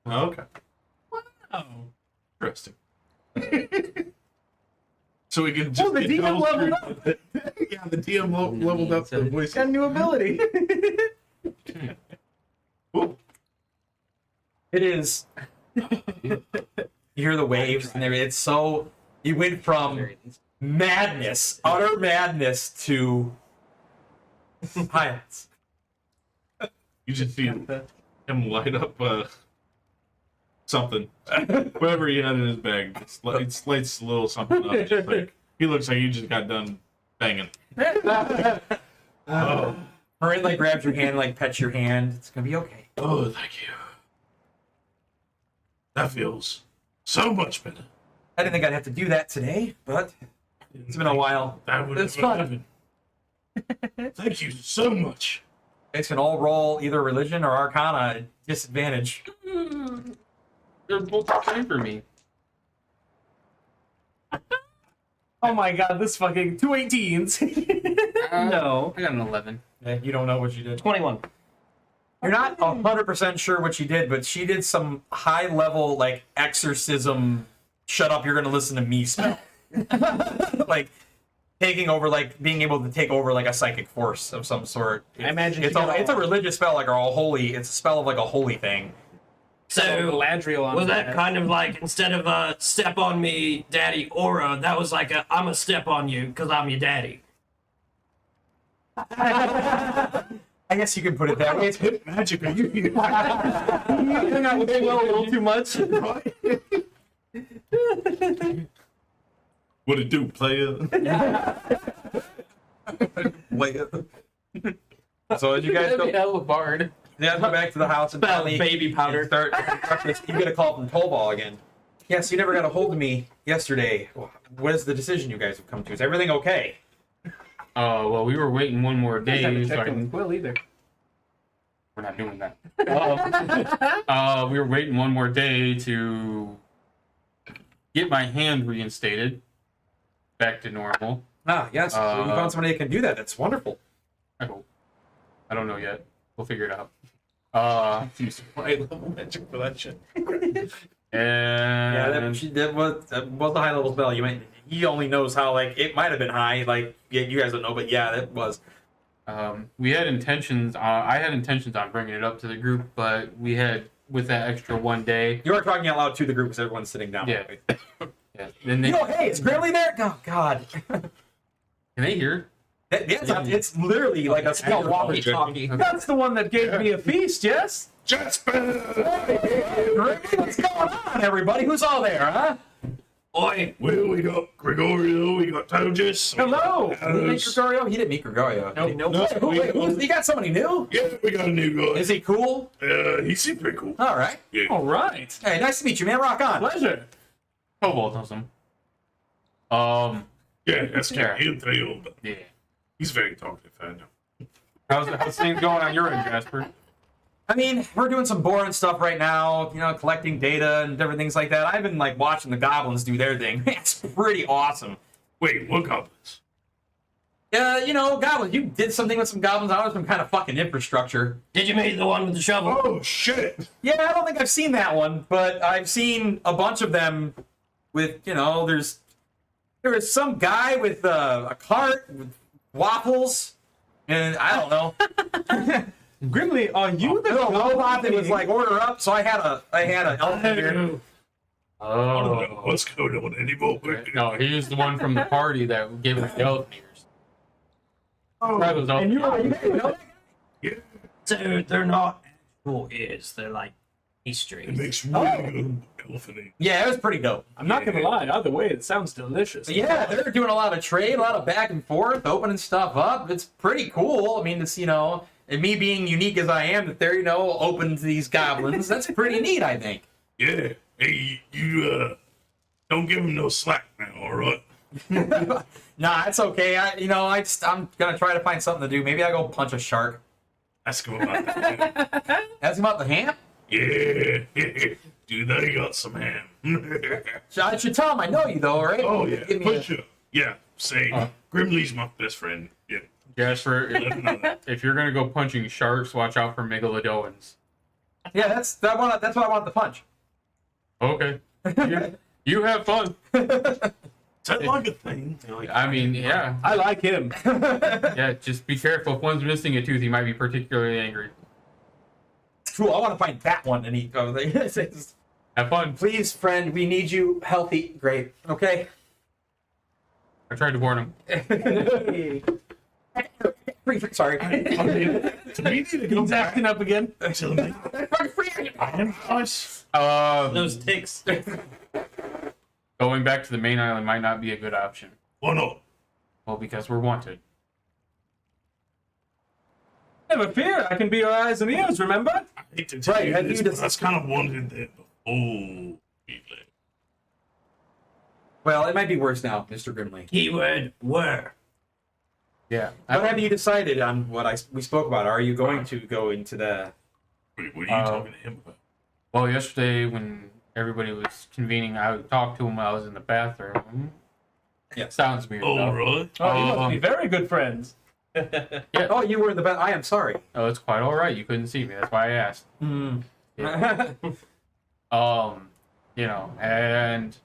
Okay. Oh. Interesting. So we can just Oh, the get DM those leveled through- Yeah, the DM leveled up the voice. Got a new ability. Ooh. It is. You hear the waves, and it's so. You went from madness, utter madness, to silence. You just see him light up something, whatever he had in his bag. It's lights a little something up. Just like, he looks like he just got done banging. Oh, Marin like grabs your hand, like pets your hand. It's gonna be okay. oh, thank you. That feels so much better. I didn't think I'd have to do that today, but it's been a while. That would It's never fun. happen. Thank you so much. Guys can all roll either religion or arcana at disadvantage. They're both the same for me. Oh my god, this fucking 2 18s. No. I got an 11. Yeah, you don't know what you did. 21. You're not 100% sure what she did, but she did some high level like exorcism. Shut up! You're gonna listen to me spell. Like taking over, like being able to take over like a psychic force of some sort. I imagine it's she got a all- religious spell, like or a holy. It's a spell of like a holy thing. So Galadriel on was that fire. kind of like instead of a step on me, daddy aura, that was like a I'm a step on you because I'm your daddy. I guess you can put it that way. Hip magic, are you here? You're not looking well a little too much. What it do, player? So as you guys go, hell of a bard. yeah, go back to the house and Spell finally baby powder. start. You get a call from Tolball again. Yes, you never got a hold of me yesterday. What is the decision you guys have come to? Is everything okay? Well, we were waiting one more I day. haven't So checked on Quill either. we're not doing that. We were waiting one more day to get my hand reinstated back to normal. Ah, yes. So you found somebody that can do that. That's wonderful. I hope. I don't know yet. We'll figure it out. Use high level magic for that shit. Yeah, And that was the high level spell. He only knows how. Like it might have been high. Like yeah, you guys don't know, but yeah, that was. we had intentions. I had intentions on bringing it up to the group, but we had with that extra one day. You are talking out loud to the group because everyone's sitting down. Yeah. Yeah. Then they, Yo, hey, is Grimly there? Oh God. can they hear? It's literally like a spell Walkie-talkie. That's the one that gave me a feast, yes? Jasper! Grimly, what's going on, everybody? Who's all there, huh? Oi, Well, we got Gregorio, we got Togus. Hello! Did he meet Gregorio? He didn't meet Gregorio. Nope. No, You got somebody new? yeah, we got a new guy. Is he cool? He seems pretty cool. All right. Yeah. All right. Hey, nice to meet you, man. Rock on. Pleasure. Cobalt knows them. Yeah, that's Yeah. He'll tell you all about it. Yeah. He's very talkative, I know. How's things going on your end, Jasper? I mean, we're doing some boring stuff right now, collecting data and different things like that. I've been like watching the goblins do their thing. It's pretty awesome. Wait, what goblins? Goblins. You did something with some goblins. I was some kind of fucking infrastructure. did you meet the one with the shovel? Oh, shit! Yeah, I don't think I've seen that one, but I've seen a bunch of them with, there was some guy with a cart with waffles, and I don't know. Grimly, are you the Little robot that was like order up, so I had a elf here. I don't know what's going on anymore. No, he was the one from the party that gave us the elephant ears. That was all- And you know Yeah, So they're not actual ears, they're like Easter it eggs. makes really good elephant ink. Yeah, it was pretty dope. I'm not gonna lie, either way, it sounds delicious. But yeah, they're doing a lot of trade, a lot of back and forth, opening stuff up. It's pretty cool. I mean, it's And me being unique as I am, that they're, open to these goblins, that's pretty neat, I think. Yeah. Hey, you don't give him no slack now, all right? Nah, it's okay. I'm gonna try to find something to do. Maybe I go punch a shark. Ask him about that. Ask him about the ham? Yeah. Dude, they got some ham. I should tell him I know you, though, right? Oh, yeah. Give me For sure. Yeah, same. Grimly's my best friend. Yeah. Jasper, Let him know that. if you're gonna go punching sharks, watch out for megalodoans. Yeah, that's what I want to punch. Okay. You have fun. Is that like a thing? I mean, yeah. I like him. Yeah, just be careful. If one's missing a tooth, he might be particularly angry. Cool, I want to find that one and eat. Have fun. Please, friend, we need you healthy. Great. Okay. I tried to warn him. Sorry. Do we need to go He's back acting up again. to the main island, guys? Those ticks. Going back to the main island might not be a good option. Why not? Well, because we're wanted. Never fear, I can be your eyes and ears, remember? I hate to tell Right, you have this, you but that's kind of wanted that before. Well, it might be worse now, Mr. Grimly. Keyword were. Yeah. What have you decided on what we spoke about? Are you going to go into the... Wait, what are you talking to him about? Well, yesterday when everybody was convening, I talked to him while I was in the bathroom. Yeah. Sounds weird. Oh, though. really? Oh, you must be very good friends. Oh, you were the best. I am sorry. Oh, it's quite all right. You couldn't see me. That's why I asked. Hmm. Yeah. And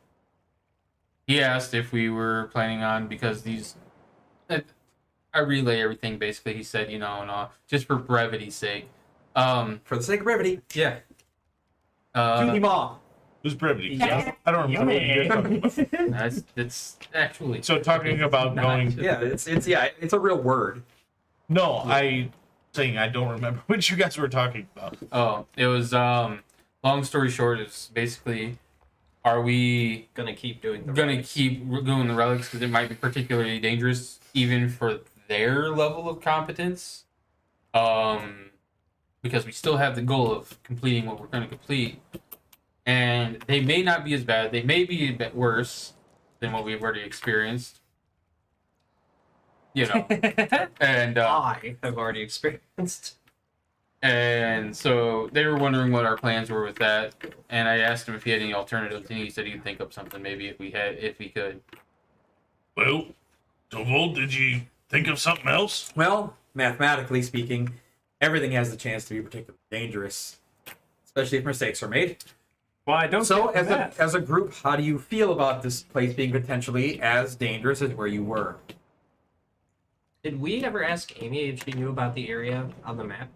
he asked if we were planning on, because I relay everything basically. He said, just for brevity's sake. For the sake of brevity. Yeah. Cutie mom. Who's brevity? Yeah. I don't remember what you're talking about. That's actually. So talking about going... Yeah, it's a real word. No, I don't remember what you guys were talking about. Oh, it was long story short, it's basically, are we Gonna keep doing the gonna relics. keep doing the relics because it might be particularly dangerous even for their level of competence? Because we still have the goal of completing what we're going to complete, and they may not be as bad. They may be a bit worse than what we've already experienced. And I have already experienced. and so they were wondering what our plans were with that, and I asked him if he had any alternatives, and he said he'd think up something maybe if we could. Well, Tovol, did you think of something else? Well, mathematically speaking, everything has the chance to be particularly dangerous, especially if mistakes are made. Why don't So, you as a group, how do you feel about this place being potentially as dangerous as where you were? Did we ever ask Amy if she knew about the area on the map?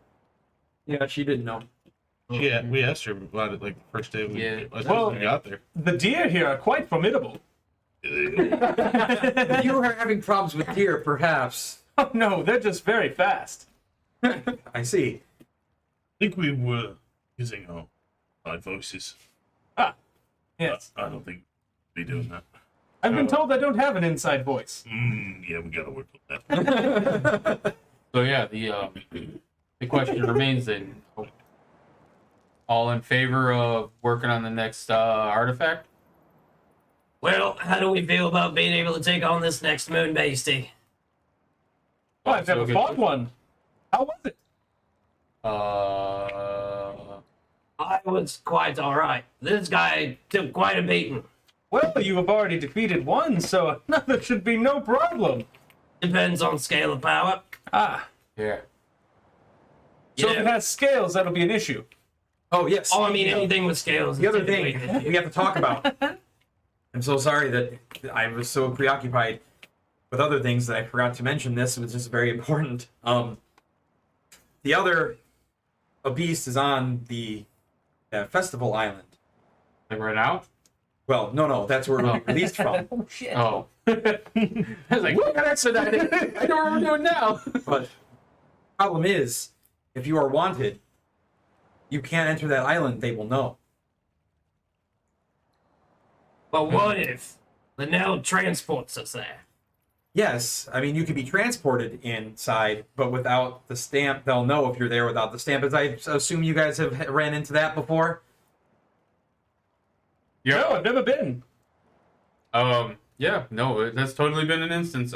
Yeah, she didn't know. Yeah, we asked her about it like the first day we got there. The deer here are quite formidable. If you were having problems with deer, perhaps. Oh no, they're just very fast. I see. I think we were using our odd voices. Yes. I don't think we'll be doing that. I've been told I don't have an inside voice. Yeah, we gotta work on that. So yeah, the question remains then: all in favor of working on the next artifact? Well, how do we feel about being able to take on this next moon bastie? Oh, I've never So fought one. How was it? I was quite alright. This guy took quite a beating. Well, you have already defeated one, so another should be no problem. Depends on scale of power. Ah, Yeah. so if Yeah. it has scales, that'll be an issue. Oh, yes. Oh, I mean, anything with scales. The is other typically thing an issue. we have to talk about. I'm so sorry that I was so preoccupied with other things that I forgot to mention this, which is very important. The other beast is on the festival island. Like right now? Well, no, that's where it'll be released from. Oh, shit. Oh. I was like, what answer that? I know what we're doing now. But problem is, if you are wanted, you can't enter that island. They will know. But what if Linnell transports us there? Yes, I mean you could be transported inside, but without the stamp, they'll know if you're there without the stamp. As I assume you guys have ran into that before. No, I've never been. Yeah, no, that's totally been an instance.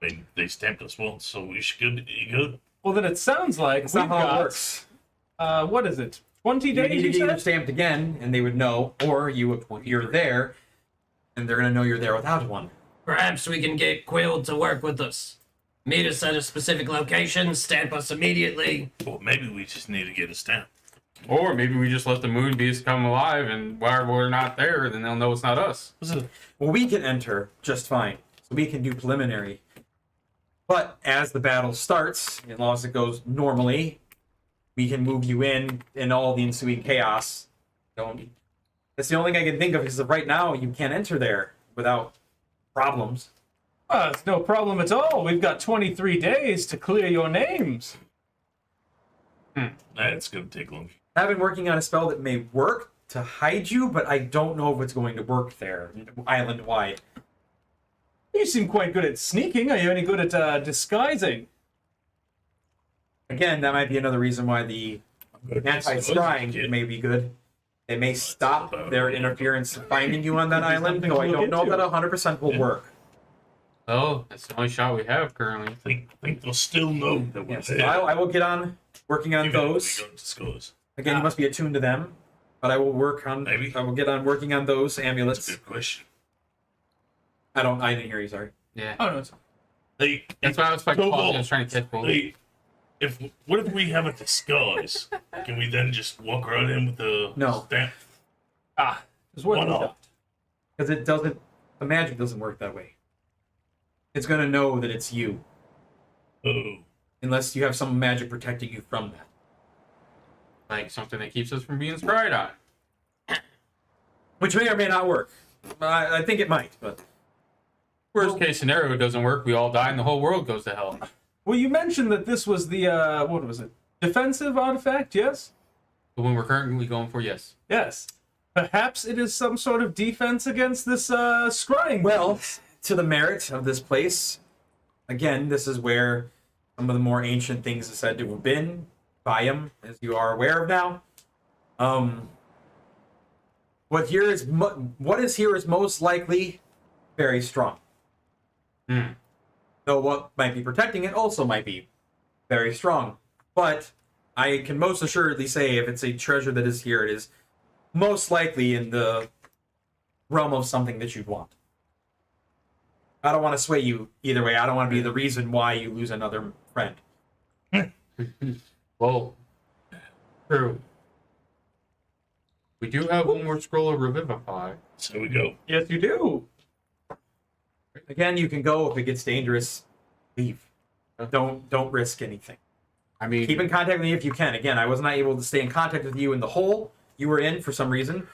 They stamped us once, so we should be good. Well, then it sounds like That's we've not how it got, works. what is it? 20 You days, need to you get either said? stamped again, and they would know, or you're there, and they're gonna know you're there without one. Perhaps we can get Quill to work with us. Meet us at a specific location, stamp us immediately. Well, maybe we just need to get a stamp. Or maybe we just let the moon beast come alive, and while we're not there, then they'll know it's not us. Well, we can enter just fine. So we can do preliminary. But as the battle starts, as long as it goes normally, we can move you in all the ensuing chaos. Don't. That's the only thing I can think of because right now you can't enter there without problems. It's no problem at all. We've got 23 days to clear your names. That's gonna take long. I've been working on a spell that may work to hide you, but I don't know if it's going to work there, island wide. You seem quite good at sneaking. Are you any good at disguising? Again, that might be another reason why the anti-scrying may be good. They may stop their interference finding you on that island, though I don't know that 100% will work. Oh, that's the only shot we have currently. Think they'll still know that we're Yes, there. so I will get on working on Even if we those. don't disclose. Again, you must be attuned to them, but I will work on. Maybe. I will get on working on those That's a amulets. good question. I didn't hear you. Sorry. Yeah. Oh, no. It's... Hey, That's why I was fighting. I Cobalt. was trying to catch both. Hey, what if we have a disguise? Can we then just walk right in with the No. stamp? It's worth Why a not? shot. Because it doesn't. The magic doesn't work that way. It's gonna know that it's you, Oh, unless you have some magic protecting you from that. Like something that keeps us from being scryed on. Which may or may not work. I think it might, but Worst case scenario, it doesn't work. We all die, and the whole world goes to hell. Well, you mentioned that this was the, what was it? Defensive artifact, yes? The one we're currently going for, yes. Yes. Perhaps it is some sort of defense against this, scrying. well, to the merit of this place, again, this is where some of the more ancient things are said to have been. Biome, as you are aware of now. What is here is most likely very strong. Though what might be protecting it also might be very strong. But I can most assuredly say if it's a treasure that is here, it is most likely in the realm of something that you'd want. I don't want to sway you either way. I don't want to be the reason why you lose another friend. Well, true. We do have one more scroll of Revivify. so we go. Yes, you do. Again, you can go if it gets dangerous. Leave. Don't risk anything. I mean, Keep in contact with me if you can. Again, I was not able to stay in contact with you in the hole you were in for some reason.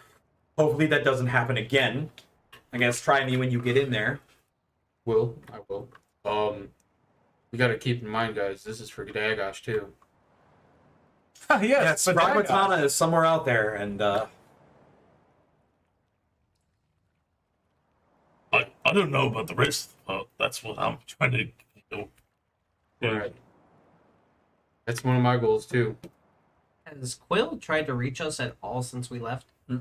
Hopefully that doesn't happen again. I guess try me when you get in there. I will. We got to keep in mind, guys, this is for Dagosh, too. Yes, Yes, but Ragmatana is somewhere out there, and I don't know about the rest. That's what I'm trying to do. Right. That's one of my goals, too. Has Quill tried to reach us at all since we left? I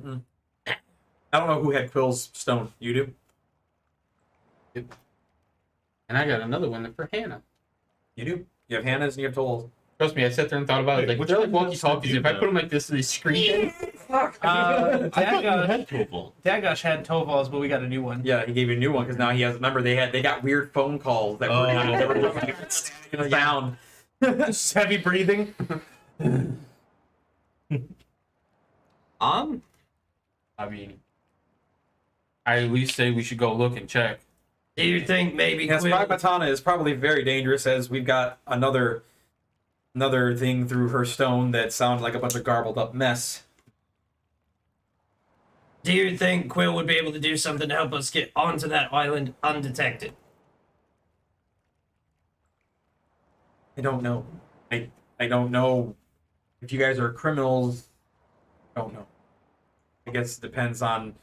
don't know who had Quill's stone. You do? And I got another one for Hannah. You do? You have Hannah's and you have Toll's. Trust me, I sat there and thought about it. Like, Which they're like one does walkie-talkies. do If I that? put them like this, they scream. I thought you Dagosh, had Topol. Dagosh had Toval's, but we got a new one. Yeah, he gave you a new one because now he has. Remember, they got weird phone calls that were down. Just heavy breathing. Um, I mean, I at least say we should go look and check. Do you think maybe Yes, Quill... Ragmatana is probably very dangerous as we've got another thing through her stone that sounds like a bunch of garbled up mess. Do you think Quill would be able to do something to help us get onto that island undetected? I don't know. I don't know if you guys are criminals. I don't know. I guess it depends on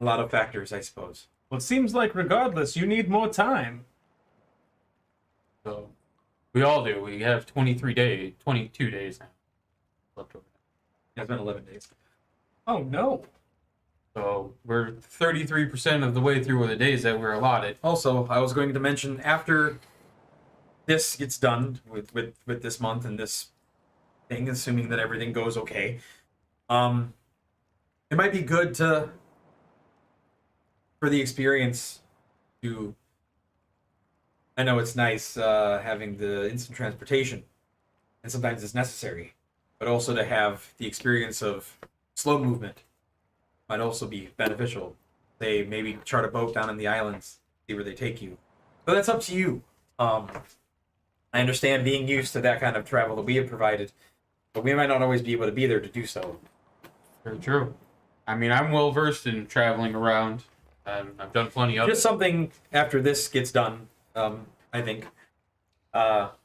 a lot of factors, I suppose. Well, it seems like regardless, you need more time. So we all do. We have 22 days now left over. It's been 11 days. Oh no. So we're 33% of the way through the days that we're allotted. Also, I was going to mention after this gets done with this month and this thing, assuming that everything goes okay, it might be good to for the experience to. I know it's nice having the instant transportation, and sometimes it's necessary, but also to have the experience of slow movement might also be beneficial. They maybe chart a boat down in the islands, see where they take you. But that's up to you. I understand being used to that kind of travel that we have provided, but we might not always be able to be there to do so. Very true. I mean, I'm well versed in traveling around, and I've done plenty of Just it. something after this gets done, I think. But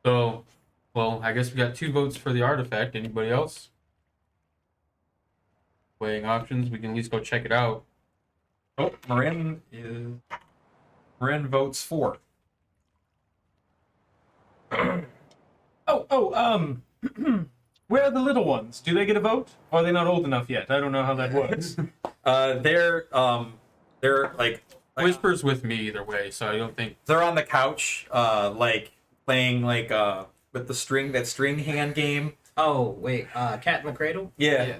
So, well, I guess we got 2 votes for the artifact. Anybody else? Weighing options. We can at least go check it out. oh, Marin votes for. Where are the little ones? Do they get a vote? Or are they not old enough yet? I don't know how that works. They're like Whisper's with me either way, so I don't think. they're on the couch, like playing like with the string hand game. Oh wait, Cat in the Cradle. Yeah.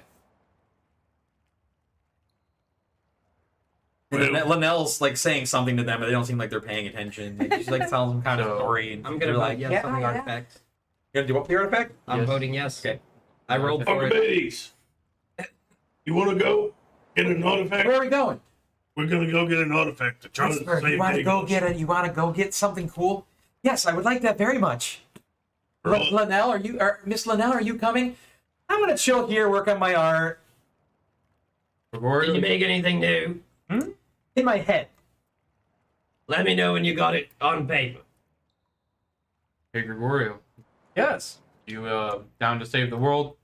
And then Linnell's like saying something to them, but they don't seem like they're paying attention. Like, she's like telling some kind of story, and I'm they're gonna vote like, yes yeah, on the yeah. artifact. You gonna do what for the artifact? I'm Yes. voting yes. Okay. I rolled for it. Archimedes, you want to go get an artifact? Where are we going? We're gonna go get an artifact to try to Whisper, save you want to go Dagos. get it? You want to go get something cool? Yes, I would like that very much. Well- Linnell, Miss Linnell, are you coming? I'm gonna chill here, work on my art Did Gregorio, you make anything new? in my head. Let me know when you got it on paper. hey Gregorio, Yes. you down to save the world?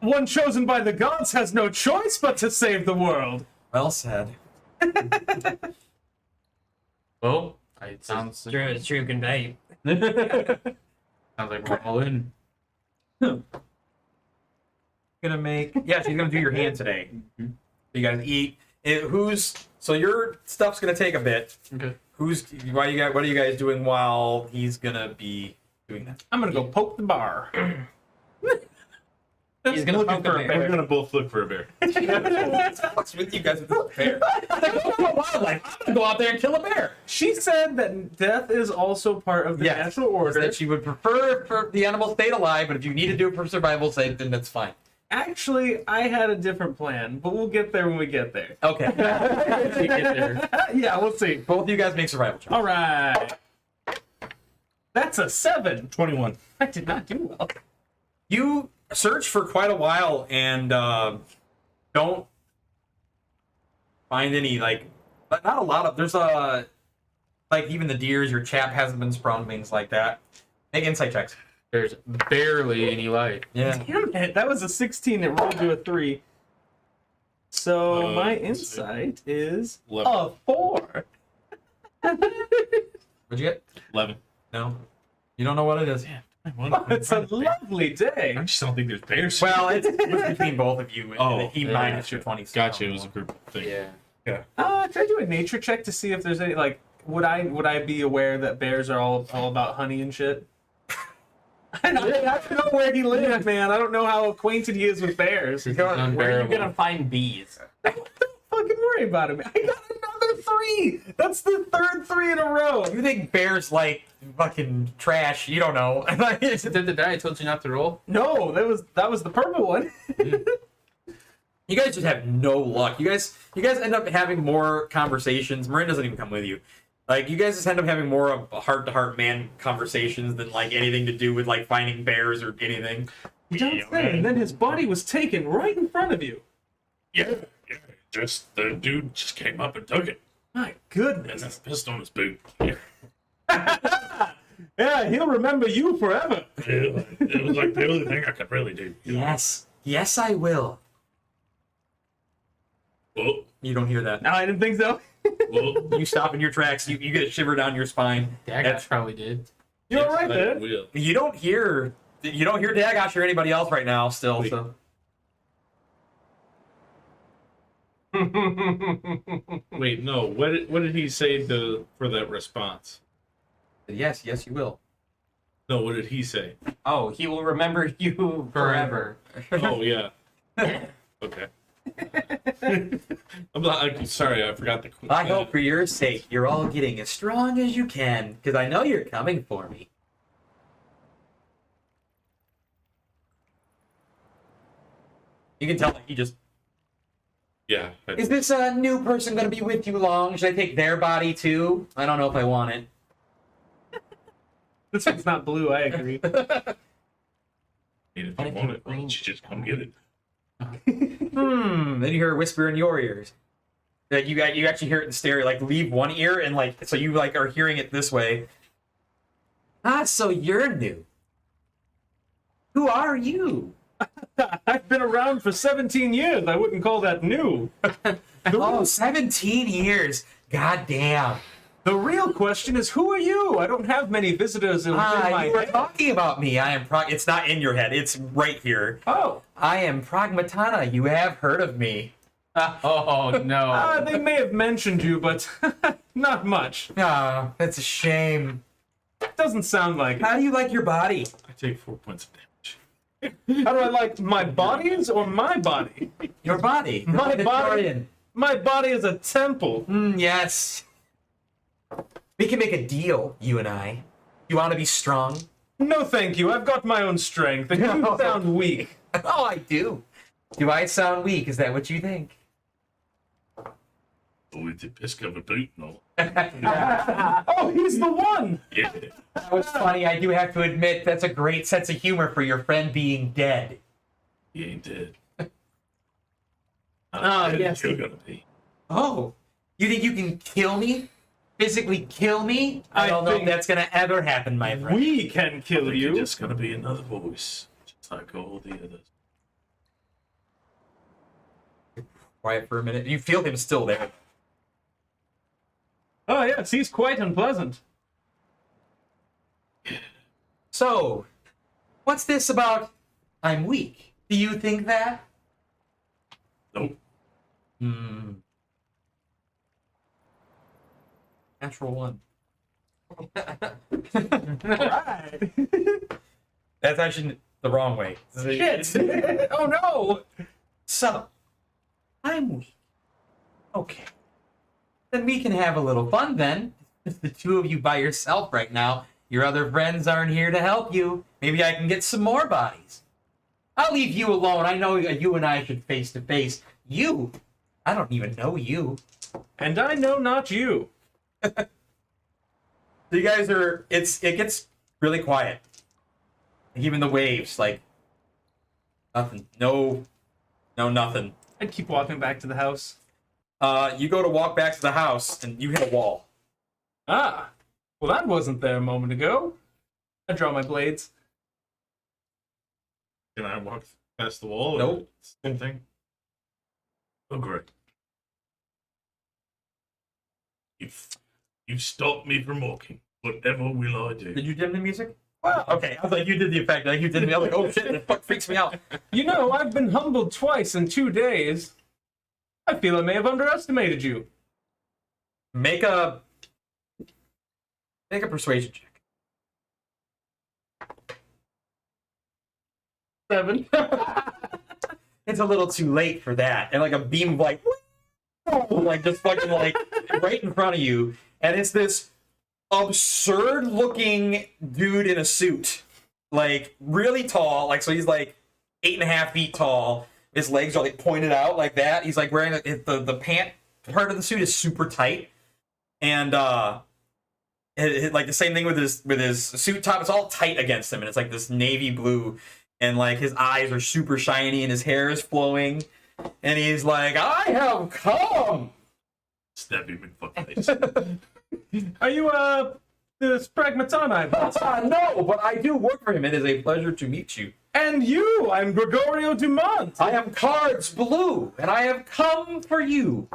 One chosen by the gods has no choice but to save the world. Well said. Well, it sounds It's true convey. sounds like we're all in. Gonna make. Yeah, she's gonna do your hand today. You guys eat. So your stuff's gonna take a bit. Okay. What are you guys doing while he's gonna be doing that? I'm gonna go poke the bar. He's gonna Looking poke for a a bear. We're gonna both look for a bear. What's with you guys with this bear? Like, go for wildlife. I'm gonna go out there and kill a bear. She said that death is also part of the Yes. natural order. That she would prefer for the animal stayed alive, but if you need to do it for survival's sake, then that's fine. Actually, I had a different plan, but we'll get there when we get there. Okay. We get there. Yeah, we'll see. Both of you guys make survival checks. All right. That's a 7. 21. I did not do well. You search for quite a while and don't find any but not a lot of. There's even the deers. Your chap hasn't been sprung, things like that. Make insight checks. There's barely any light. Yeah. Damn it, that was a 16. It rolled to a 3. So my let's see. insight is 11. a 4. What'd you get? 11. No. You don't know what it is. It's a lovely day. I just don't think there's bears. Well, it was between both of you. Oh, he yeah, minus your 20. Gotcha. It was a group thing. Yeah. Can I do a nature check to see if there's any would I be aware that bears are all about honey and shit? I don't know where he lives, man. I don't know how acquainted he is with bears. This is Where are you unbearable. gonna find bees? Don't fucking worry about him. I got another 3. That's the third 3 in a row. You think bears like fucking trash? You don't know. Is it the die I told you not to roll? No, that was the purple one. You guys just have no luck. You guys end up having more conversations. Marin doesn't even come with you. Like, you guys just end up having more of heart-to-heart man conversations than like anything to do with like finding bears or anything. You don't say. And then his body was taken right in front of you. Yeah. Just the dude just came up and took it. My And goodness. then pissed on his boot. Yeah. Yeah, he'll remember you forever. It was like the only thing I could really do. Yes, I will. Well, You don't hear that. No, I didn't think so. well, You stop in your tracks. You get a shiver down your spine. Dagosh probably did. You're yes, right I there. will. You don't hear Dagosh or anybody else right now. Still, Wait. so Wait, no. What did he say for that response? yes, you will. No, what did he say? Oh, he will remember you forever. Oh yeah. Okay. I'm sorry, I forgot the. I hope for your sake you're all getting as strong as you can, because I know you're coming for me. You can tell that he just. Yeah. Is this a new person going to be with you long? Should I take their body too? I don't know if I want it. This one's not blue, I agree. And if you want it, why don't you just come get it? Then you hear a whisper in your ears. That you actually hear it in stereo. Like leave one ear and like so you like are hearing it this way. Ah, so you're new. Who are you? I've been around for 17 years. I wouldn't call that new. Oh, 17 years. God damn. The real question is, who are you? I don't have many visitors within my You were head. talking about me. I am it's not in your head. It's right here. Oh, I am Pragmatana. You have heard of me. Oh no. they may have mentioned you, but not much. Ah, that's a shame. Doesn't sound like it. How do you like your body? I take 4 points of damage. How do I like my bodies or my body? Your body. My The body. Victorian. My body is a temple. Yes. We can make a deal, you and I. You want to be strong? No, thank you. I've got my own strength, and you sound weak. Oh, I do. Do I sound weak? Is that what you think? Oh, with the piss covered boot and all. Oh, he's the one. Yeah. That was funny. I do have to admit, that's a great sense of humor for your friend being dead. He ain't dead. Ah, Dead yes. You're gonna be. Oh, you think you can kill me? Physically kill me? I don't know if think that's going to ever happen, my friend. We can kill You're you. just gonna be another voice, just like all the others. Quiet for a minute. You feel him still there. Oh, yes, he's quite unpleasant. So, what's this about I'm weak? Do you think that? Nope. Natural one. Right. That's actually the wrong way. Shit. Oh, no. So, I'm weak. Okay. Then we can have a little fun then. If the two of you by yourself right now, your other friends aren't here to help you. Maybe I can get some more bodies. I'll leave you alone. I know you and I should face to face. You, I don't even know you. And I know not you. You guys are, it gets really quiet. Even the waves, like, nothing. No, nothing. I'd keep walking back to the house. You go to walk back to the house, and you hit a wall. Ah, well, that wasn't there a moment ago. I draw my blades. Can I walk past the wall? or Nope. Same thing. Oh, great. You've stopped me from walking. Whatever will I do? Did you dim the music? Well, Okay, I was like, you did the effect. Like, you did the I was like, oh shit, that fuck freaks me out. you know, I've been humbled twice in 2 days. I feel I may have underestimated you. Make a persuasion check. 7. It's a little too late for that. And like a beam of like just fucking like right in front of you. And it's this absurd looking dude in a suit. Like really tall. Like so he's like 8.5 feet tall. His legs are like pointed out like that. He's like wearing the pant part of the suit is super tight. And like the same thing with his suit top. It's all tight against him, and it's like this navy blue. And like his eyes are super shiny and his hair is flowing. And he's like, I have come. Stab him in the fucking face. Are you, this Pragmatana? No, but I do work for him. It is a pleasure to meet you. And you, I'm Gregorio Dumont. I am cards blue, and I have come for you.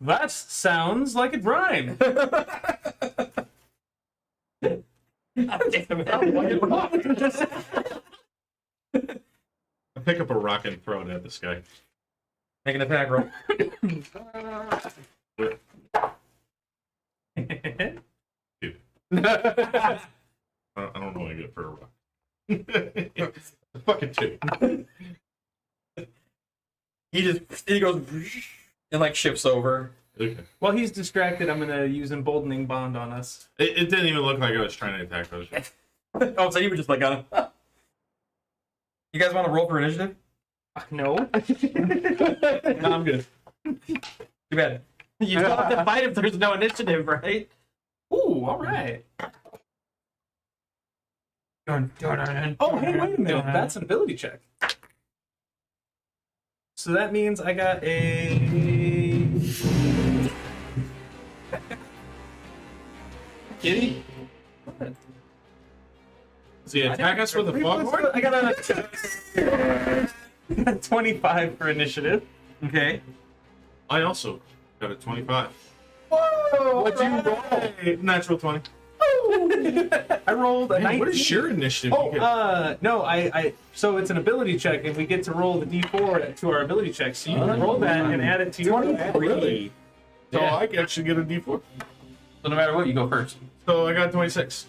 That sounds like it rhymed. I pick up a rock and throw it at this guy. Make an attack roll. I don't know what I get for a rock. Fucking 2. He goes and like shifts over. Okay. While he's distracted, I'm gonna use emboldening bond on us. It didn't even look like I was trying to attack. I was just... Oh, so you were just like on him. You guys want to roll for initiative? No. No, I'm good. Too bad. You don't have to fight if there's no initiative, right? Ooh, all right. Oh, hey, wait a minute. That's an ability check. So that means I got a... Kitty? Does he attack us with a foghorn? I got a 25 for initiative. Okay. I also got a 25. Whoa! What'd you roll? Natural 20. I rolled a 19. What is your initiative? Oh, no, so it's an ability check, and we get to roll the d4 to our ability check. So you can roll that and add it to your... Really? So Yeah. I actually get a d4. So no matter what, you go first. So I got 26.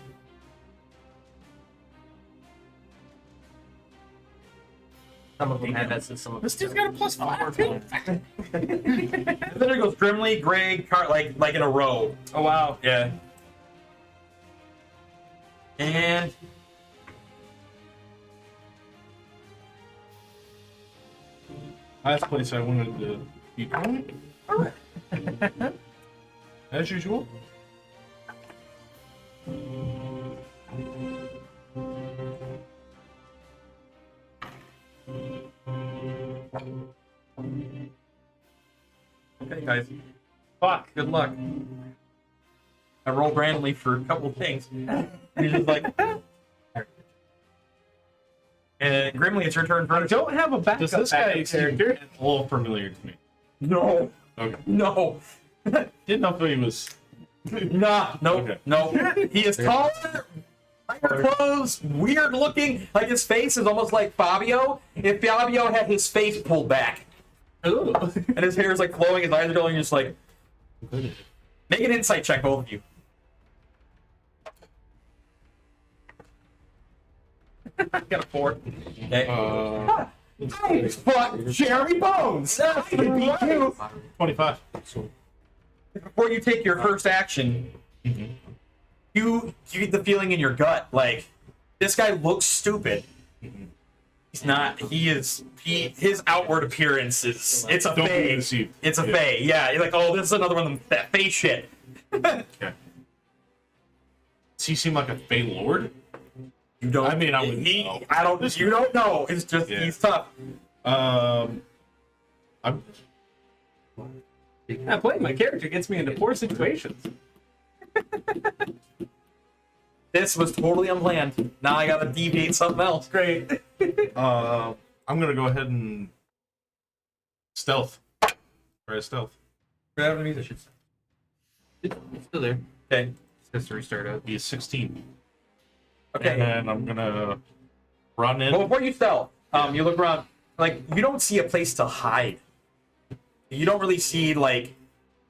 Some of them have that, some of them This dude's got a +5 too. And then it goes Grimly, Greg, like in a row. Oh, wow. Yeah. And Last place I wanted to be. Alright. As usual. okay, guys. Fuck. Good luck. I rolled randomly for a couple things. He's just like. And Grimly, it's your turn I first. don't have a backup Does this guy backup seem character. a little familiar to me? No, Okay. no, Didn't know if he was. nah, no, Okay. no. He is taller, lighter clothes, weird looking. Like his face is almost like Fabio. If Fabio had his face pulled back, Ooh. and his hair is like flowing, his eyes are glowing, just like. Make an insight check, both of you. Got a 4. Okay. I fought Jeremy Bones. That would be cute. 25. Before you take your first action, you get the feeling in your gut like this guy looks stupid. He's not. He is. His outward appearance is. It's a Don't be fey. deceived. It's a Yeah. fey. Yeah. You're like, oh, this is another one of them that fey shit. Okay. Does he seem like a Fey Lord? You don't. I mean, I would He. know. I don't. You don't know. It's just Yeah. he's tough. I'm. Yeah, playing my character gets me into poor situations. This was totally unplanned. Now I gotta deviate something else. Great. I'm gonna go ahead and stealth. Try stealth. Grab the musician. It's still there. Okay. Just has to restart up. Be a 16. Okay. And then I'm gonna run in. Well, before you stealth, you look around. Like you don't see a place to hide. You don't really see like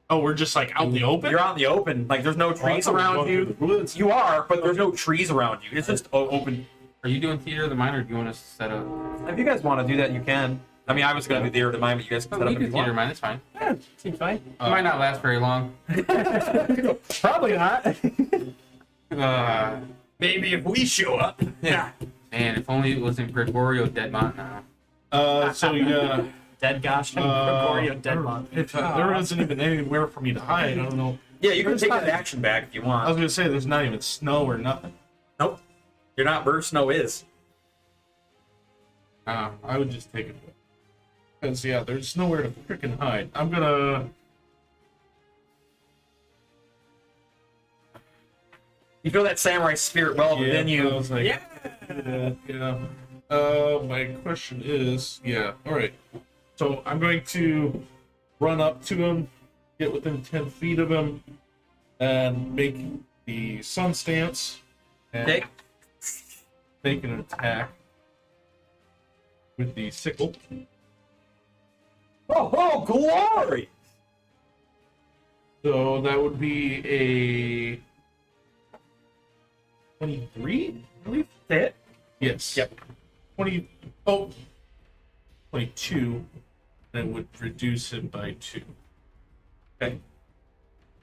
Oh, we're just like out in the open. you're out in the open. Like there's no trees thought we were around going you. through the woods. You are, but there's no trees around you. It's just open. Are you doing Theater of the Mind, or do you want us to set up? If you guys want to do that, you can. I mean, I was gonna do the Theater of the Mind, but you guys can Oh, set we up do if you Theater of the want. Mind, that's fine. Yeah, seems fine. It might not last very long. Probably not. Maybe if we show up. Yeah. Man, if only it wasn't Gregorio Deadmont now. So yeah. Dead gosh, Gregorio Deadmont. If there isn't even anywhere for me to hide, I don't know. Yeah, you can take that action back if you I want. was gonna say there's not even snow or nothing. Nope. You're not where snow is. I would just take it. Because yeah, there's nowhere to freaking hide. I'm gonna. You feel that samurai spirit well within I you. was like, Yeah. yeah. My question is, yeah, all right. So I'm going to run up to him, get within 10 feet of him, and make the sun stance, and Okay. make an attack with the sickle. Oh, glory! So that would be a 23, I believe. Hit. Yes. Yep. 20. Oh, 22. And it would reduce it by 2. Okay.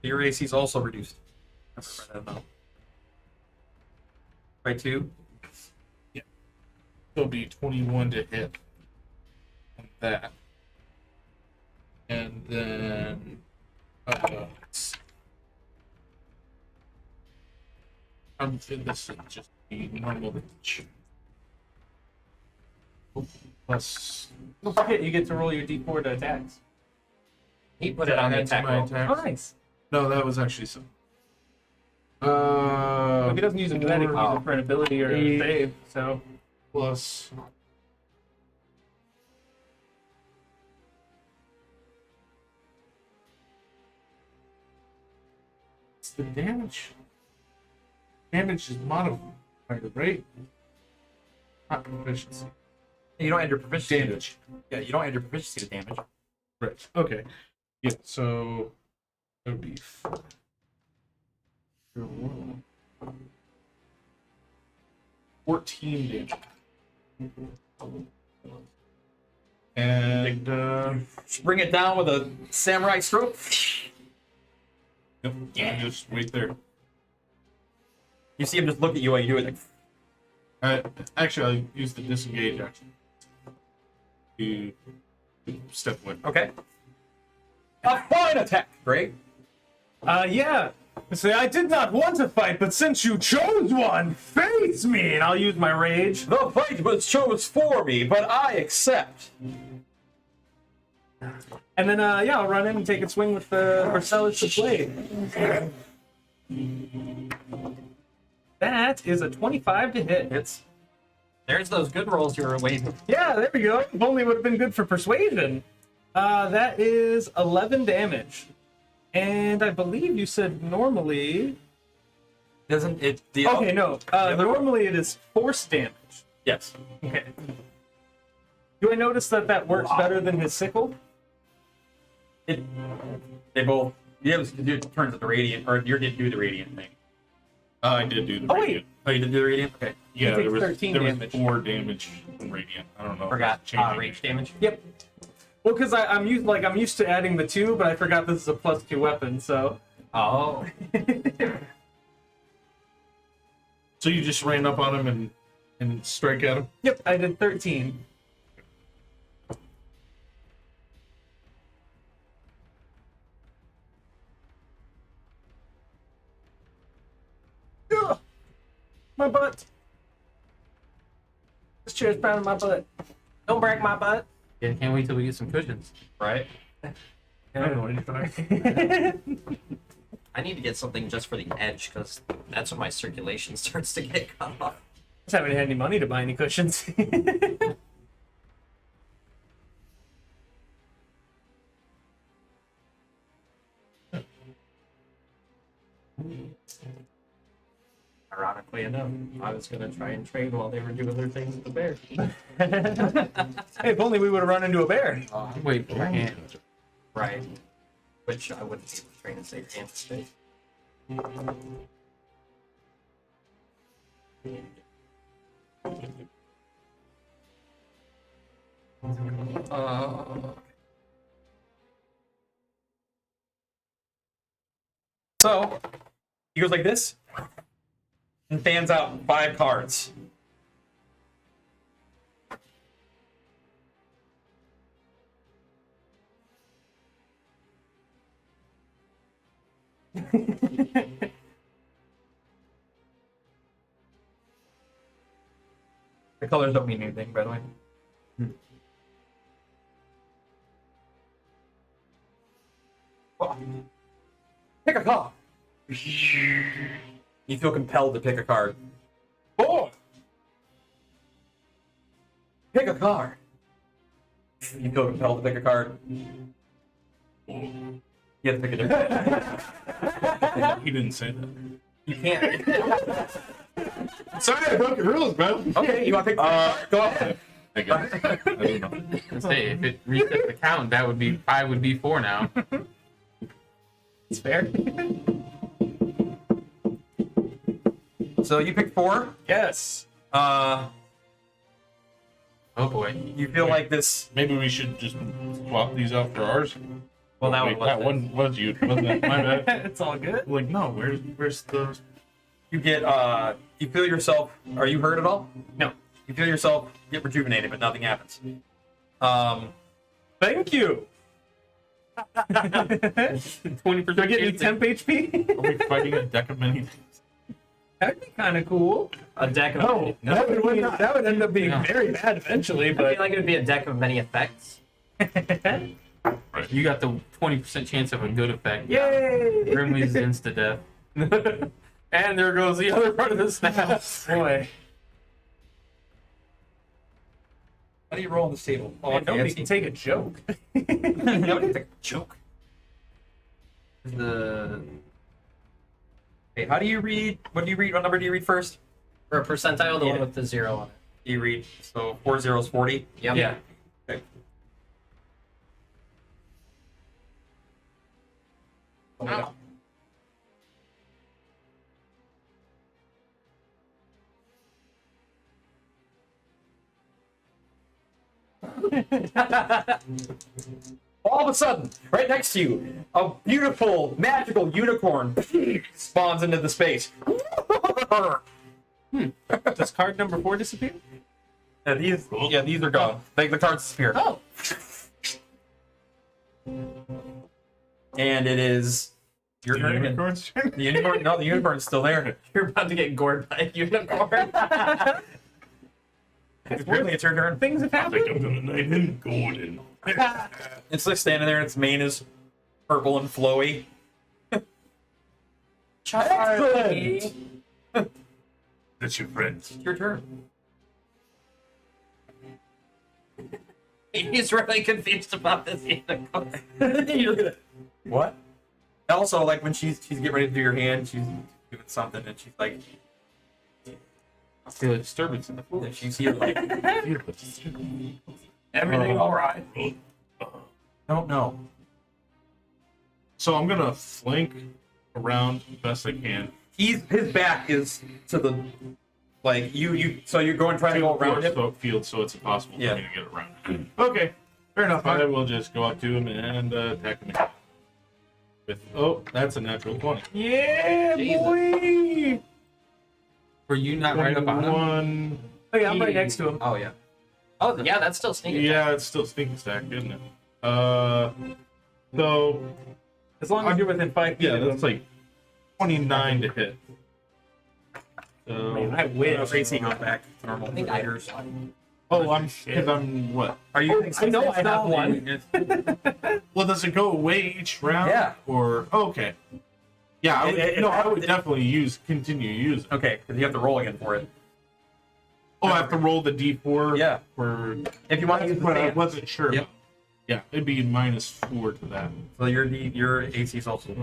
Your AC is also reduced. I don't know. By 2. So it'll be 21 to hit on that. And then this would just be normal damage. Plus Don't forget, you get to roll your d4 to attacks. He put it on the add to attack my roll. attacks. Oh, nice. No, that was actually some. If he doesn't use a kinetic, he uses it for an ability or a Eight. save. So Plus. It's the damage. Damage is modified, right? Not proficiency. You don't add your proficiency. Damage. Yeah, you don't add your proficiency to damage. Right. Okay. Yeah. So that would be 14 damage. And Just bring it down with a samurai stroke. yep, just wait there. You see him just look at you while you do it. Like, Actually, I'll use the disengage action to step away. okay. A fine attack, Greg. yeah. Say, I did not want to fight, but since you chose one, face me, and I'll use my rage. The fight was chose for me, but I accept. And then, yeah, I'll run in and take a swing with the Marcellus blade. That is a 25 to hit. It's There's those good rolls you were waiting. Yeah, there we go. If only it would have been good for persuasion. That is 11 damage. And I believe you said normally... doesn't it? The Okay, no. Normally it is force damage. Yes. Okay. Do I notice that that works better than his sickle? They both. Yeah, it turns into radiant, or you didn't do the radiant thing. I did do the Oh, wait. radiant. Oh, you did do the radiant. Okay. Yeah, He there takes was 13 there was damage. 4 damage from radiant. I don't know. Forgot Changing rage it. damage. Yep. Well, because I'm used to adding the 2, but I forgot this is a +2 weapon, so... Oh. So you just ran up on him and strike at him? Yep, I did 13. Ugh! My butt. This chair's pounding my butt. Don't break my butt. Yeah, can't wait till we get some cushions. Right? I don't know anything. I need to get something just for the edge, because that's when my circulation starts to get cut off. Just haven't had any money to buy any cushions. Ironically enough, I was going to try and trade while they were doing their things with the bear. Hey, if only we would have run into a bear. I'm waiting for my hand. Right. Which I wouldn't be able to train and save your hands today. So he goes like this and fans out 5 cards. The colors don't mean anything, by the way. Oh. Pick a card. You feel compelled to pick a card. Oh! Pick a card. You feel compelled to pick a card. You have to pick a different. He didn't say that. You can't. Sorry, I broke the rules, bro. Okay, you want to pick? Go ahead. I guess. I don't know. Let's say if it resets the count, that would be 5 would be 4 now. It's fair. So you pick 4. Yes. Oh boy. You feel like this. Maybe we should just swap these out for ours. Well, that Wait, one was that one was you. Wasn't it? My bad. It's all good. Like, no, where's the... You get. You feel yourself. Are you hurt at all? No. You feel yourself get rejuvenated, but nothing happens. Thank you. 20%. Do I get you temp HP? Are we fighting a deck of many things? That'd be kind of cool. a deck of. No, that would end up being very bad eventually, I but feel like it would be a deck of many effects. You got the 20% chance of a good effect. yay! Grimly's insta death. And there goes the other part of the snap. Boy, How do you roll on this table? Oh, man, nobody can take a joke. Nobody can take a joke. The. Hey, how do you read? What do you read? What number do you read first? For a percentile, the Yeah. one with the 0 on it. You read. So 4 zeros 40. Yep. Yeah. Okay. All of a sudden, right next to you, a beautiful, magical unicorn spawns into the space. Does card number 4 disappear? These are gone. The cards disappear. Oh, And it is your turn again. Unicorns turn? The unicorn? No, the unicorn's still there. You're about to get gored by a unicorn. Really, it's your turn. things have I think happened. I'm gonna name him Gordon. It's like standing there, and its mane is purple and flowy. Excellent. That's your friend. It's your turn. He's really confused about this unicorn. You're gonna. What? Also, like when she's getting ready to do your hand, she's doing something, and she's like, I feel a disturbance in the floor. she's here like, Everything all right? I don't know. So I'm gonna flank around best I can. His back is to the, like you. So you're going trying to go around him. Field, so it's impossible Yeah. for me to get around. Okay, fair enough. I will just go up to him and attack him. With that's a natural 20. Yeah, Jesus. boy. Were you not right up on him? 21. Oh yeah, I'm right next to him. Oh, yeah. Oh, yeah, that's still sneaky. Yeah, it's still sneaky stack, isn't it? So As long as you're within 5 feet yeah, of him. that's like 29 to hit. So Man, I win. AC goes back to normal. I think I Raiders. because I'm what? Are you? I know I have one. Well, does it go away each round? Yeah. Or okay. Yeah, I would, I would definitely continue using. Okay, because you have to roll again for it. Oh, I have to roll the d4. Yeah. For If you want to use the but I sand. wasn't sure. Yep. Yeah, it'd be -4 to that. So your AC is also.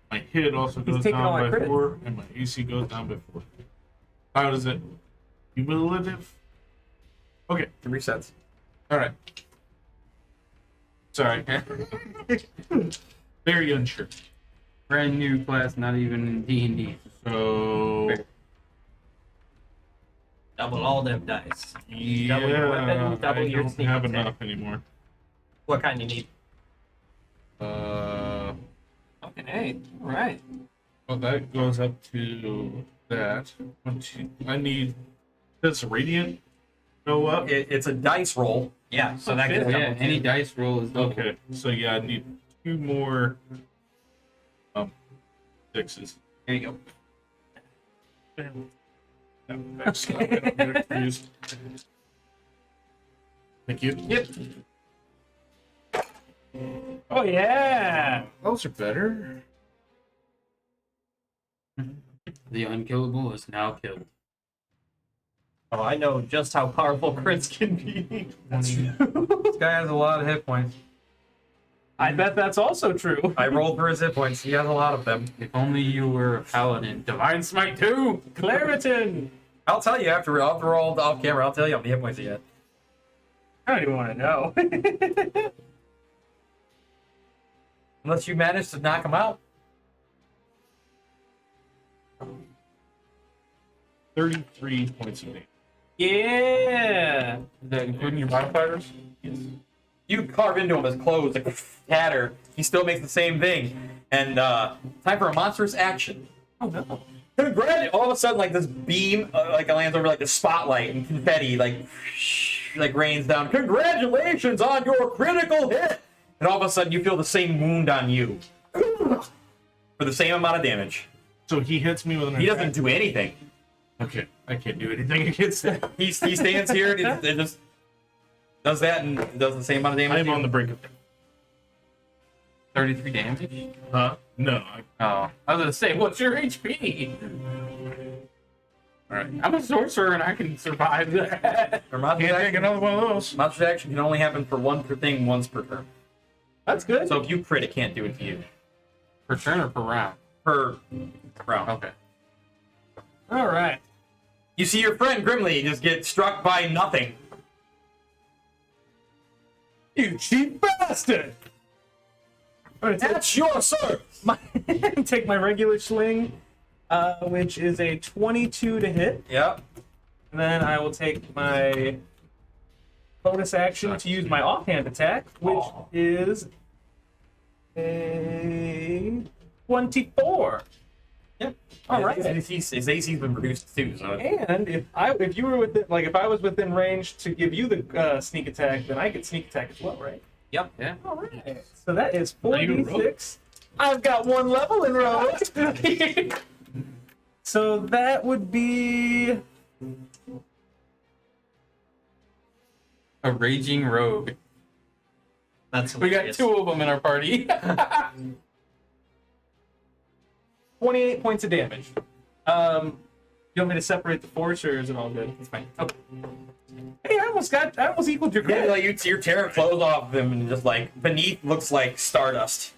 My hit also goes taking all down our by credit. 4, and my AC goes down by 4. How does it? Cumulative? Okay, It resets. alright. Sorry. Very unsure. Brand new class, not even in D&D. So, Double all them dice. yeah, Double your weapon, double I your don't sneak have attack. enough anymore. What kind you need? Okay, all right. Well, that goes up to that. I need. Does Radiant go up? It's a dice roll. Yeah, so that Okay. gets Yeah, double any too. dice roll is double. Okay, so yeah, I need 2 more 6s. Here you go. Next, I'm gonna get confused. Thank you. Yep. Oh yeah. Those are better. The unkillable is now killed. Oh, I know just how powerful crits can be. That's true. This guy has a lot of hit points. I bet that's also true. I rolled for his hit points. He has a lot of them. If only you were a paladin. Divine Smite 2! Claritin. I'll tell you after we're all off camera. I'll tell you how many hit points he had. I don't even want to know. Unless you manage to knock him out. 33 points of damage. Yeah. Is that including your modifiers? You carve into him his clothes like tatter. He still makes the same thing. And time for a monstrous action. Oh no. Congratulations! All of a sudden, like this beam, like lands over like the spotlight and confetti, like rains down. Congratulations on your critical hit! And all of a sudden, you feel the same wound on you for the same amount of damage. So he hits me with an He attack. doesn't do anything. Okay, I can't do anything against that. He stands here and it just does that and does the same amount of damage. I'm on the brink of death. 33 damage? Huh? No. Oh. I was gonna say, what's your HP? Alright. I'm a sorcerer and I can survive that. For monstrous Can't take action, another one of those. monstrous action can only happen for one per thing once per turn. That's good. So if you crit, it can't do it to you. Per turn or per round? Per round. Okay. All right. You see your friend Grimly just get struck by nothing. You cheap bastard. I'm gonna That's your service. take my regular sling, which is a 22 to hit. Yep. And then I will take my bonus action to use my offhand attack, which is a 24. Yep. All right. His AC's been reduced too, so And if you were within, like if I was within range to give you the sneak attack, then I could sneak attack as well, right? Yep. Yeah. All right. So that is Are you a rogue? 4d6. I've got one level in rogue. So that would be A raging rogue. That's We got hilarious. 2 of them in our party. 28 points of damage. You want me to separate the force, or is it all good? it's fine. Okay. Hey, I almost equaled your Yeah, credit. like you're tearing clothes off of him, and just like beneath looks like stardust.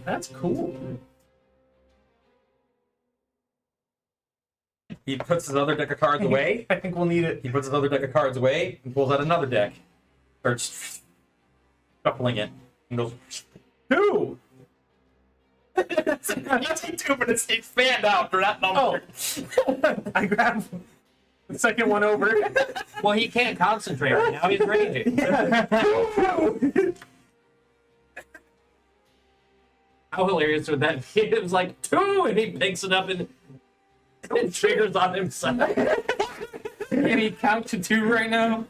That's cool. He puts his other deck of cards away. I think we'll need it. He puts his other deck of cards away and pulls out another deck. Starts shuffling it and goes. 2. You take 2, but it's fanned out for that number. I grabbed the second one over. Well, he can't concentrate right now. He's raging. How hilarious would that be? It was like 2, and he picks it up and it triggers on himself. Can he count to 2 right now?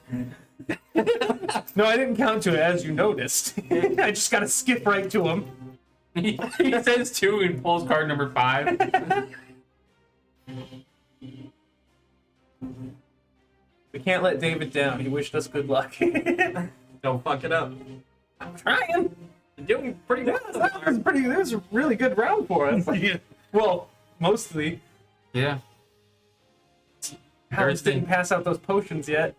No, I didn't count to it, as you noticed. I just gotta skip right to him. He says 2 and pulls card number 5. We can't let David down. He wished us good luck. Don't fuck it up. I'm trying. You're doing pretty well. so far. That was a really good round for us. Well, mostly. Yeah. Harris didn't pass out those potions yet.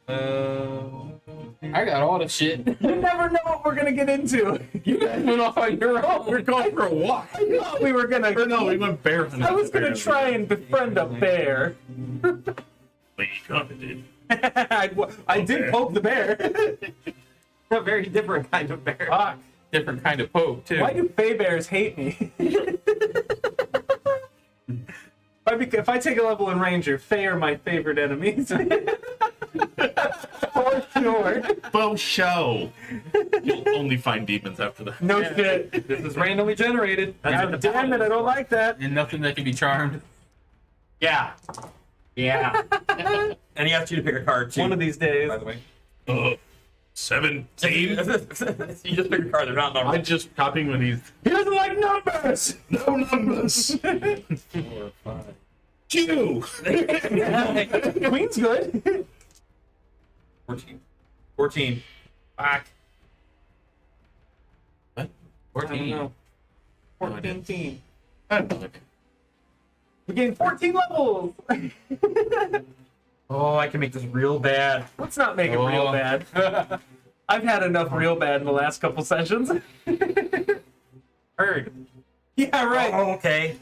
I got all the shit. You never know what we're gonna get into. You guys went off on your own. We're going for a walk. I thought we were gonna. Or no, we went bear hunting. I was gonna try and befriend a bear. But you kind of did. I did poke the bear. A very different kind of bear. Fuck. Different kind of poke, too. Why do Fey bears hate me? If I take a level in Ranger, Fey are my favorite enemies. For sure. Bo show. You'll only find demons after that. No shit. This is randomly generated. God damn it, I don't like that. And nothing that can be charmed. Yeah. Yeah. And he asked you to pick a card too. One of these days. by the way. 17. you just pick a card. They're not I numbered. just copying when he's He doesn't like numbers! no numbers. 4, 5. 2. Queen's good. 14. 14. Fuck. 14. I don't know. 14 team. I look. We gained 14 levels. Oh, I can make this real bad. Let's not make it real bad. I've had enough real bad in the last couple sessions. Heard. Yeah, right. Oh, okay.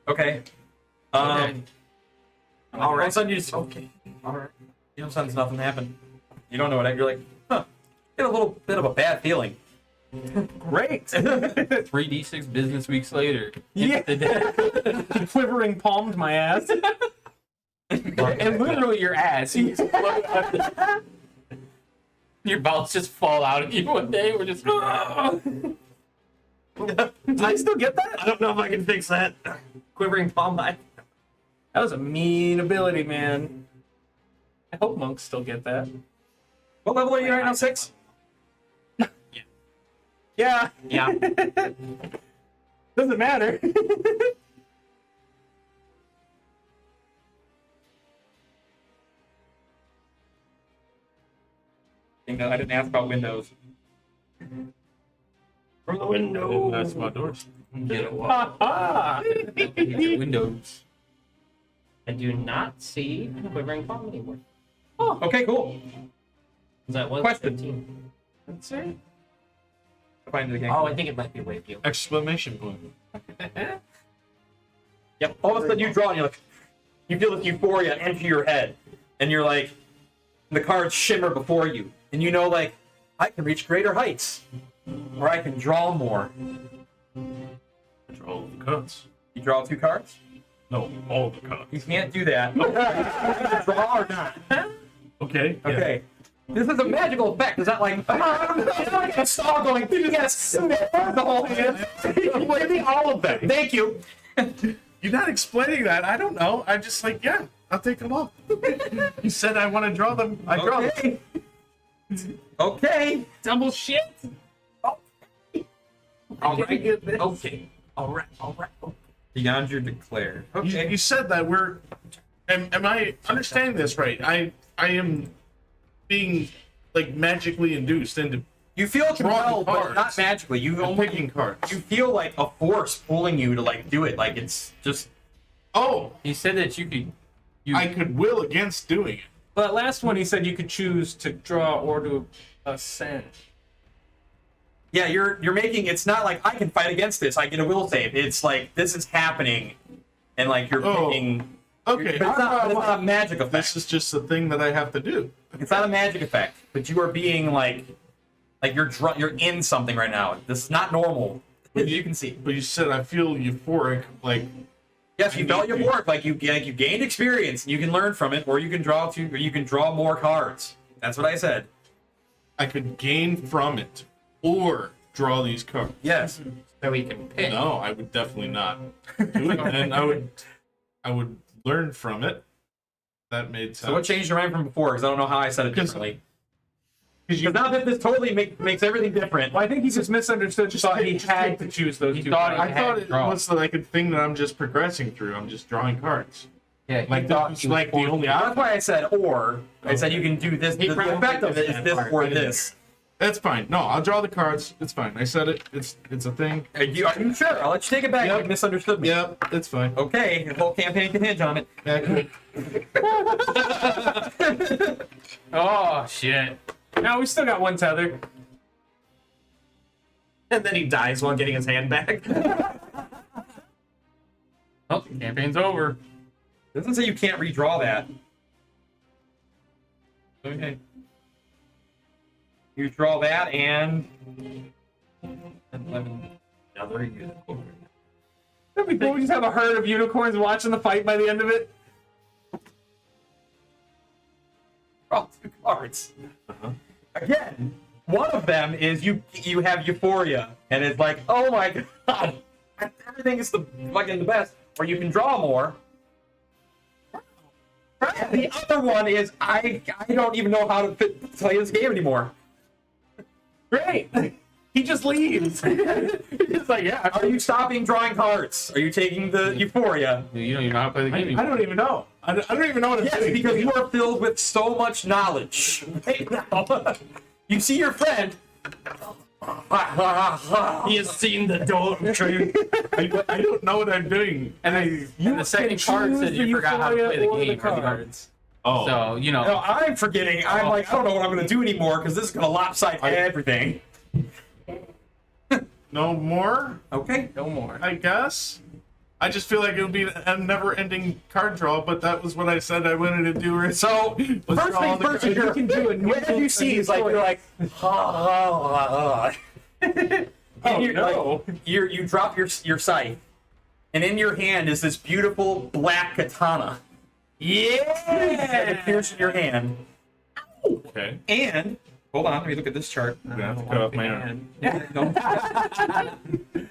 Okay. All right. All of a sudden you just okay. All right. You know, suddenly nothing happened. You don't know what. You're like, huh. Get a little bit of a bad feeling. Great. 3d6 business weeks later. Yeah. Quivering palmed my ass. And literally your ass. You just float up. Your balls just fall out of you one day. We're just. Did I still get that? I don't know if I can fix that. Quivering palm eye. That was a mean ability, man. I hope monks still get that. What level are you right now? 6? Yeah. Yeah. Doesn't matter. I didn't ask about windows. From the window. That's my doors. Get a wall. Ha Windows. I do not see quivering palm anymore. Okay, cool. That was Question. 15. Let's see. Find it again. Oh, I think it might be wave view. Exclamation point. Yep. All of a sudden you draw and you're like, you feel this euphoria enter your head, and you're like, the cards shimmer before you, and you know, like, I can reach greater heights, or I can draw more. Draw all the cards. You draw 2 cards. No, all the cards. You can't do that. Draw or not. Okay. yeah. Okay. This is a magical effect. Is that like a saw going? Yes. The whole hand. Give me all of them. Thank you. You're not explaining that. I don't know. I'm just like, yeah, I'll take them all. You said I want to draw them. I draw them. Okay. Okay. Double shit. All right. Okay. All right. All right. Beyond your declare. You said that we're. Am I understanding this right? I am being like magically induced into You feel compelled, but cards. not magically. You I'm only picking cards. you feel like a force pulling you to like do it. Like it's just Oh, He said that you could. I could will against doing it. But last one, he said you could choose to draw or to ascend. yeah. You're making. It's not like I can fight against this. I get a will save. It's like this is happening, and like you're Oh. picking. Okay, But it's not a magic effect. this is just a thing that I have to do. It's not a magic effect, but you are being like you're in something right now. This is not normal. As you can see. But you said I feel euphoric, like Yes, you felt your work. Like you gained experience, and you can learn from it, or you can draw more cards. That's what I said. I could gain from it or draw these cards. Yes. So we can pick. No, I would definitely not do it. And I would learn from it. That made sense. So what changed your mind from before? Because I don't know how I said it differently. Because now that this totally makes everything different. Well, I think he just misunderstood. Just thought he had to choose those two. cards. I thought it was like a thing that I'm just progressing through. I'm just drawing cards. Yeah. Like that's like the only That's option. why I said or. I said you can do this. The probably effect of it is missed this that or part. this. That's fine. No, I'll draw the cards. It's fine. I said it. It's a thing. Are you sure? I'll let you take it back. Yep. You misunderstood me. Yep, it's fine. Okay, the whole campaign can hinge on it. Accurate. Oh shit. No, we still got one tether. And then he dies while getting his hand back. Oh, campaign's over. It doesn't say you can't redraw that. Okay. You draw that and 11. Another unicorn. That'd be cool. We just have a herd of unicorns watching the fight by the end of it. Draw 2 cards. Again, one of them is you have euphoria, and it's like, oh my god, everything is the best. Or you can draw more. The other one is I don't even know how to play this game anymore. Great. He just leaves. He's like, yeah. Are you stopping drawing cards? Are you taking the euphoria? You don't even know how to play the game I anymore. don't even know. I don't even know what I'm Yes, doing. because you are filled with so much knowledge right now. You see your friend. He has seen the door of truth. I don't know what I'm doing. And the second card said you forgot how to play the game. cards. Oh, So you know, No, I'm forgetting. I'm like, I don't know what I'm going to do anymore because this is going to lopside everything. no more. Okay. No more. I guess. I just feel like it would be a never-ending card draw, but that was what I said I wanted to do. So, Was first draw all thing the first, cards. you're, You can do a new whatever you see is like, you're like, and Oh, you're no. like, you drop your scythe, and in your hand is this beautiful black katana. That appears in your hand. Okay. And, hold on, let me look at this chart. I'm gonna have to cut off my arm.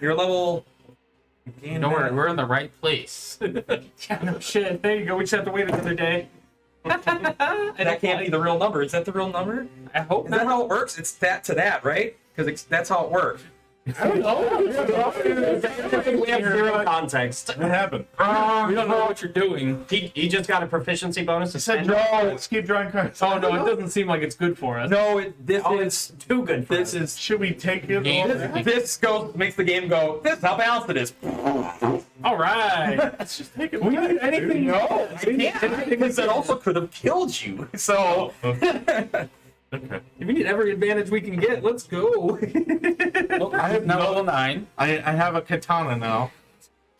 You're level. don't worry, we're in the right place. Yeah, no shit. There you go. We just have to wait another day. That can't be the real number. Is that the real number? I hope Is that how it works? It's that to that, right? Because that's how it works. I don't know. We have zero context. What happened? We don't know what you're doing. He just got a proficiency bonus to Said spend. draw. Let's keep drawing cards. Oh no, it doesn't seem like it's good for us. No, this Oh, is it's too good for this us. is Should we take it? Game. this goes makes the game go. This is how balanced it is. All right. Let's just take it. We need anything? No, I can't because that also could have killed you. So Okay. We need every advantage we can get. Let's go. I have Now level 9. I have a katana now.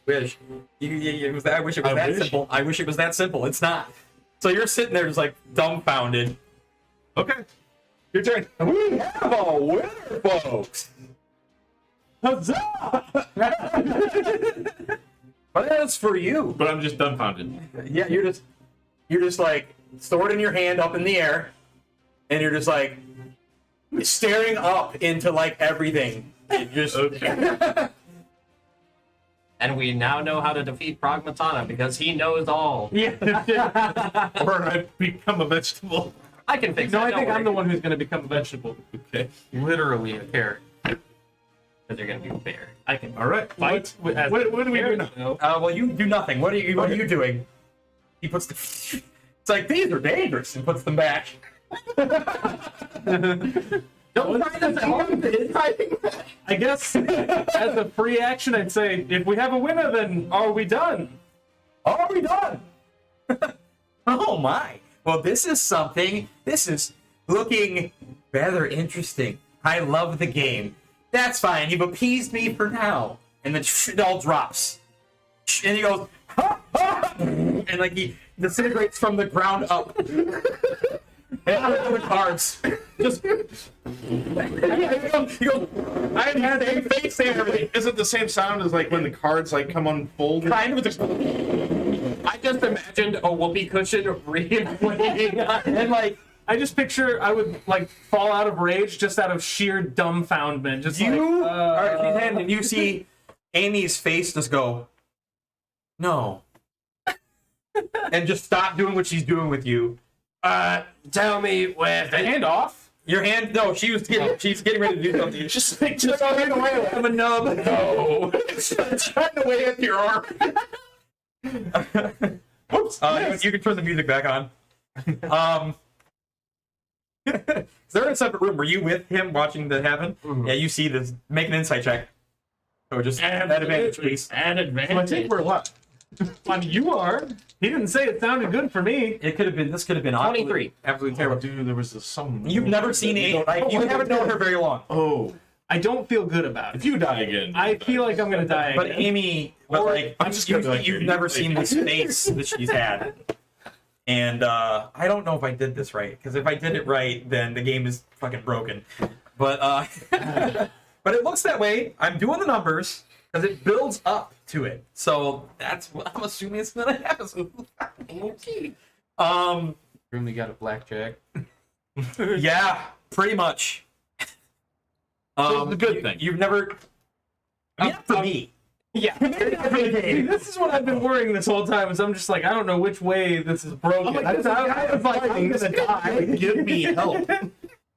wish it was that. I wish it was I that wish. simple. I wish it was that simple. It's not. So you're sitting there just like dumbfounded. Okay. Your turn. We have a winner, folks. Huzzah! But that's for you. But I'm just dumbfounded. Yeah, you're just like throw it in your hand up in the air, and you're just like staring up into like everything. You just Okay. And we now know how to defeat Pragmatana because he knows all. Yeah. Or I become a vegetable. I can fix No, that. I think don't I'm the worry. one who's going to become a vegetable. Okay. Literally a carrot. Because you're gonna be a bear. I can. All right. Fight. What do we do now? well, you do nothing. What are you doing? He puts the. It's like these are dangerous, and puts them back. Don't find us at home. I guess as a free action, I'd say if we have a winner, then are we done? Are we done? Oh my. Well, this is something. This is looking rather interesting. I love the game. That's fine. You've appeased me for now. And then it all drops. And he goes, ha, ha, and like he disintegrates from the ground up. And the cards. Just. He goes, I had a face and everything. Is it the same sound as like when the cards like come unfolded? Kind of. I just imagined a whoopee cushion replaying. And like, I just picture I would like fall out of rage just out of sheer dumbfoundment. Just you like, are at his hand and you see Amy's face just go, no. And just stop doing what she's doing with you. Tell me where the hand off. Your hand, no, she's getting ready to do something. Just turn away. I'm a nub. No. Turn away with your arm. Oops. You can turn the music back on. Is there a separate room? Were you with him watching that happen? Mhm. Yeah, you see this. Make an insight check. So just that advantage, please. An I advantage. think we're what? I mean, you are. He didn't say it sounded good for me. It could have been. This could have been 23. Absolutely Oh, terrible. dude, there was some. You've never seen Amy. Like, you haven't known her very long. Oh, I don't feel good about if it. you die again. I feel like I'm gonna die But again. Amy, but like, I'm just gonna be like, you've never seen this face that she's had. And I don't know if I did this right, because if I did it right, then the game is fucking broken. But but it looks that way. I'm doing the numbers because it builds up to it. So that's what I'm assuming it's gonna happen. Grimly got a blackjack. Yeah, pretty much. So it's a good thing. You've never. I mean, not for me. Yeah. See, this is what I've been worrying this whole time. Is I'm just like, I don't know which way this is broken. I was like, I'm gonna die. Give me help.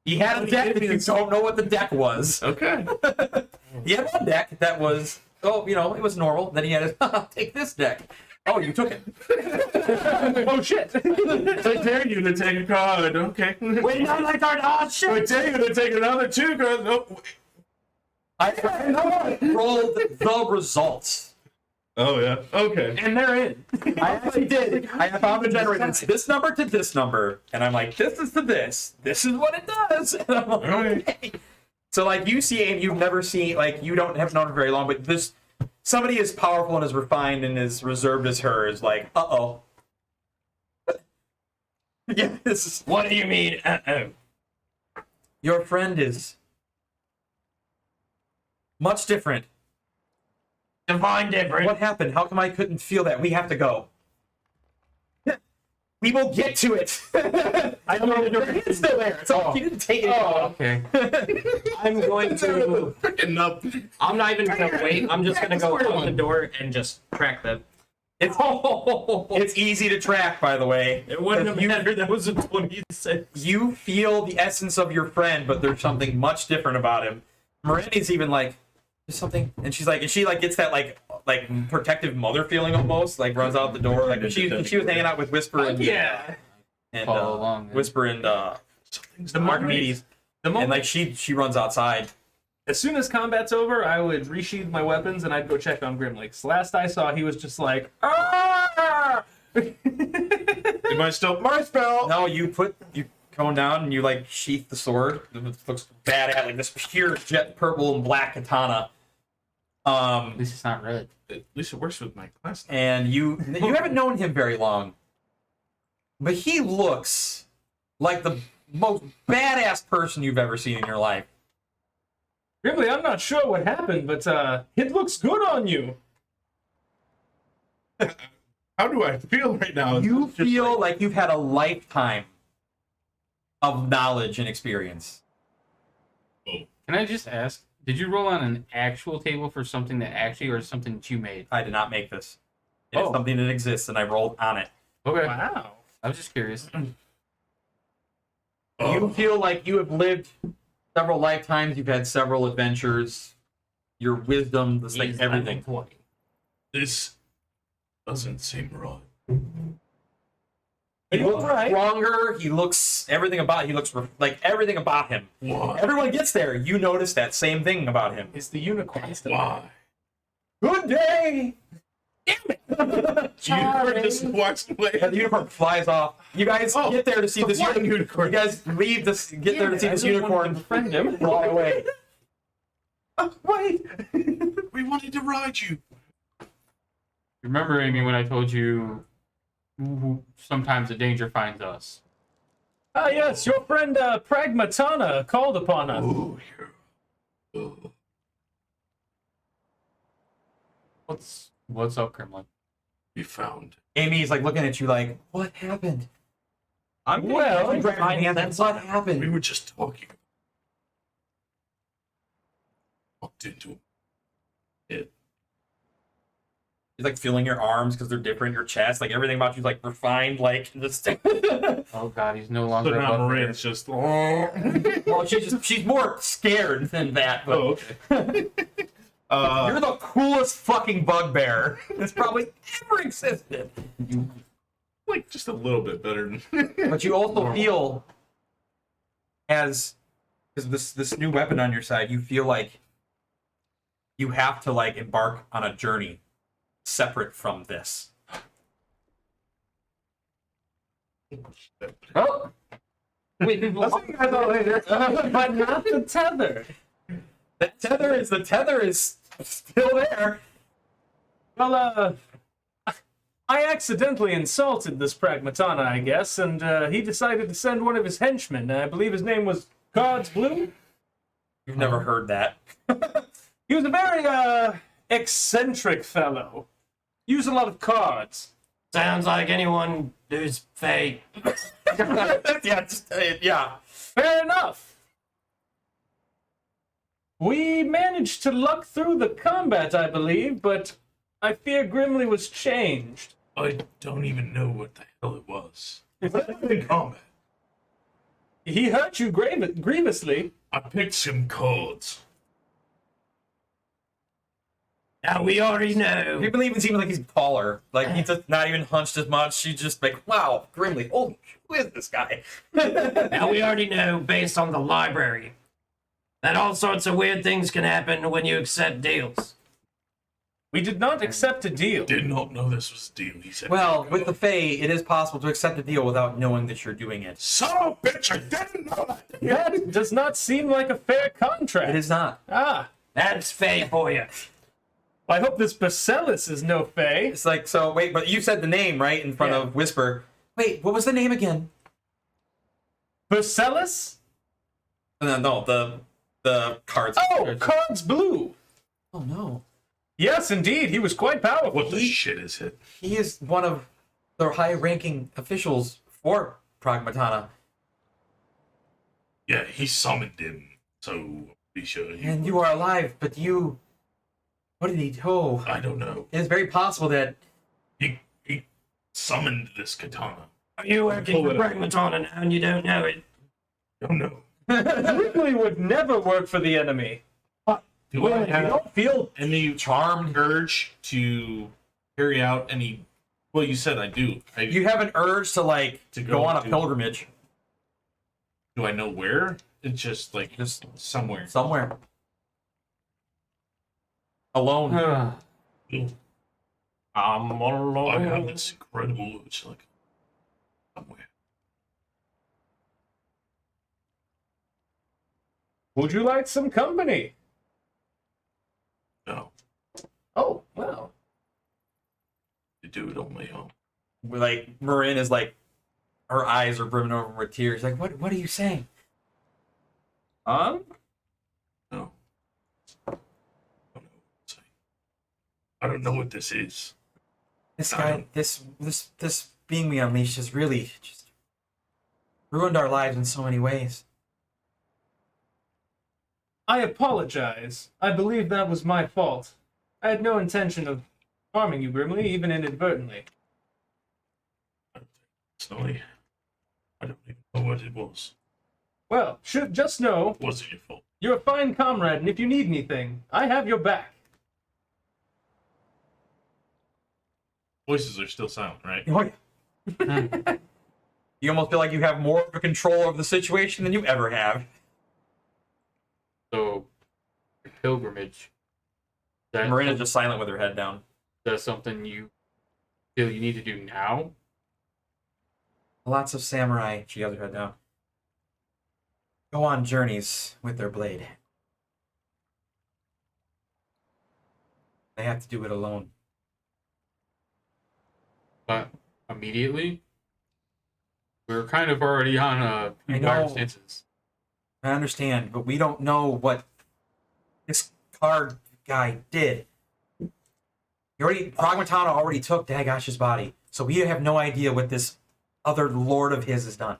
He had a deck, and you don't know what the deck was. Okay. He had one deck that was, it was normal. Then he had take this deck. Oh, you took it. Oh shit! I dare you to take a card. Okay. Wait, no, my card. Oh, shit. I dare you to take another 2 cards. Oh, I rolled the results. Oh yeah. Okay. And they're in. I actually did. I found the generator. It's this number to this number, and I'm like, this is to this. This is what it does. And I'm like, okay. So like you see, and you've never seen, like you don't have known her very long, but this somebody as powerful and as refined and as reserved as her is like, uh-oh. Yeah, this is. What do you mean? Your friend is much different. Divine different. What happened? How come I couldn't feel that? We have to go. We will get to it. I don't know. It's still there. It's all. He didn't take it. Oh, okay. I'm going to. Freaking up. I'm not even gonna wait. I'm just gonna go out the door and just track them. It's easy to track, by the way. It wouldn't have mattered. That was a 26. You feel the essence of your friend, but there's something much different about him. Miranda's even like, there's something, and she gets that like protective mother feeling almost, like runs out the door. Like she was hanging out with Whisper and Follow along, Whisper and The Archimedes, The and moment, like she runs outside. as soon as combat's over, I would resheath my weapons and I'd go check on Grimly. 'Cause last I saw, he was just like, ah! Am I still my spell? No, you going down and you like sheath the sword. It looks badass, like this pure jet purple and black katana. At least it's not red. At least it works with my class. And you haven't known him very long, but he looks like the most badass person you've ever seen in your life. Grimly, I'm not sure what happened, but it looks good on you. How do I feel right now? You It's just feel like you've had a lifetime of knowledge and experience. Can I just ask, did you roll on an actual table for something that actually, or something that you made? I did not make this. It's something that exists, and I rolled on it. Okay. Wow. I was just curious. You feel like you have lived several lifetimes. You've had several adventures. Your wisdom, this like everything. This doesn't seem right. He looks stronger. He looks everything about. He looks like everything about him. Why? Everyone gets there. You notice that same thing about him. It's the unicorn stuff. Why? Good day. unicorn just walks away. And the unicorn flies off. You guys get there to see this unicorn. You guys leave this. Get there to see this unicorn. Befriend him. Fly away. Wait. We wanted to ride you. Remember, Amy, when I told you sometimes the danger finds us? Ah, yes, your friend Pragmatana called upon us. Oh, yeah. Oh. What's up, Kremlin? We found. Amy's like looking at you like, what happened? Well, What happened? We were just talking. Walked into it. She's like feeling your arms because they're different, your chest, like everything about you's like refined, like just. Oh God, he's no So longer. now above there. Morane's just. Well, she's more scared than that. But Oh, okay. you're the coolest fucking bugbear that's probably ever existed. Like just a little bit better than. But you also feel as this new weapon on your side, you feel like you have to like embark on a journey separate from this. Oh. Wait, I'll see you guys all later. But not the tether. The tether is still there. Well, I accidentally insulted this Pragmatana, I guess, and he decided to send one of his henchmen. I believe his name was Cards Blue. You've never heard that. He was a very eccentric fellow. Used a lot of cards. Sounds like anyone who's fake. Yeah. Fair enough. We managed to luck through the combat, I believe, but I fear Grimly was changed. I don't even know what the hell it was. In combat. He hurt you grievously. I picked some cards. Now we already know. People even seem like he's taller. Like he's just not even hunched as much. She's just like, wow, Grimly. Holy, who is this guy? Now we already know, based on the library, that all sorts of weird things can happen when you accept deals. We did not accept a deal. Did not know this was a deal. He said, Well, with the Fae, it is possible to accept a deal without knowing that you're doing it. son of a bitch, I didn't know that. That does not seem like a fair contract. It is not. Ah, That's Faye for you. I hope this Bacillus is no Fae. It's like, so, wait, but you said the name, right, in front Yeah. of Whisper. Wait, what was the name again? Bacillus? No, the cards. Oh, Cards Blue. Oh, no. Yes, indeed. He was quite powerful. What the shit is it? He is one of the high-ranking officials for Pragmatana. Yeah, he summoned him, so be sure. And you are alive, but you... What did he... Oh, I don't know. it is very possible that... He summoned this katana. Are you working for Pragmatana now and you don't know it? Don't know. Grimly would never work for the enemy. Do I You have don't feel... any charmed urge to carry out any? Well, you said I do. You have an urge to, like, To go go on a to- pilgrimage. Do I know where? It's just like Just somewhere. somewhere. Alone. I'm alone. I have this incredible urge, like, somewhere. Would you like some company? No, Oh, well. to do it on my own. Like, Marin is like... Her eyes are brimming over with tears. Like, what are you saying? Huh? No. I don't know what this is. This guy, this being we unleashed has really just ruined our lives in so many ways. I apologize. I believe that was my fault. I had no intention of harming you, Grimly, even inadvertently. Snowy, I don't even know what it was. Well, should just know It wasn't your fault. you're a fine comrade, and if you need anything, I have your back. Voices are still silent, right? Oh, yeah. You almost feel like you have more of a control over the situation than you ever have. So, your pilgrimage. That Marina's just silent with her head down. that's something you feel you need to do now? Lots of samurai, she has her head down, go on journeys with their blade. They have to do it alone. But immediately, we're kind of already on I a know. dire stances. I understand, but we don't know what this card guy did. Pragmatana already took Dagash's body, so we have no idea what this other lord of his has done.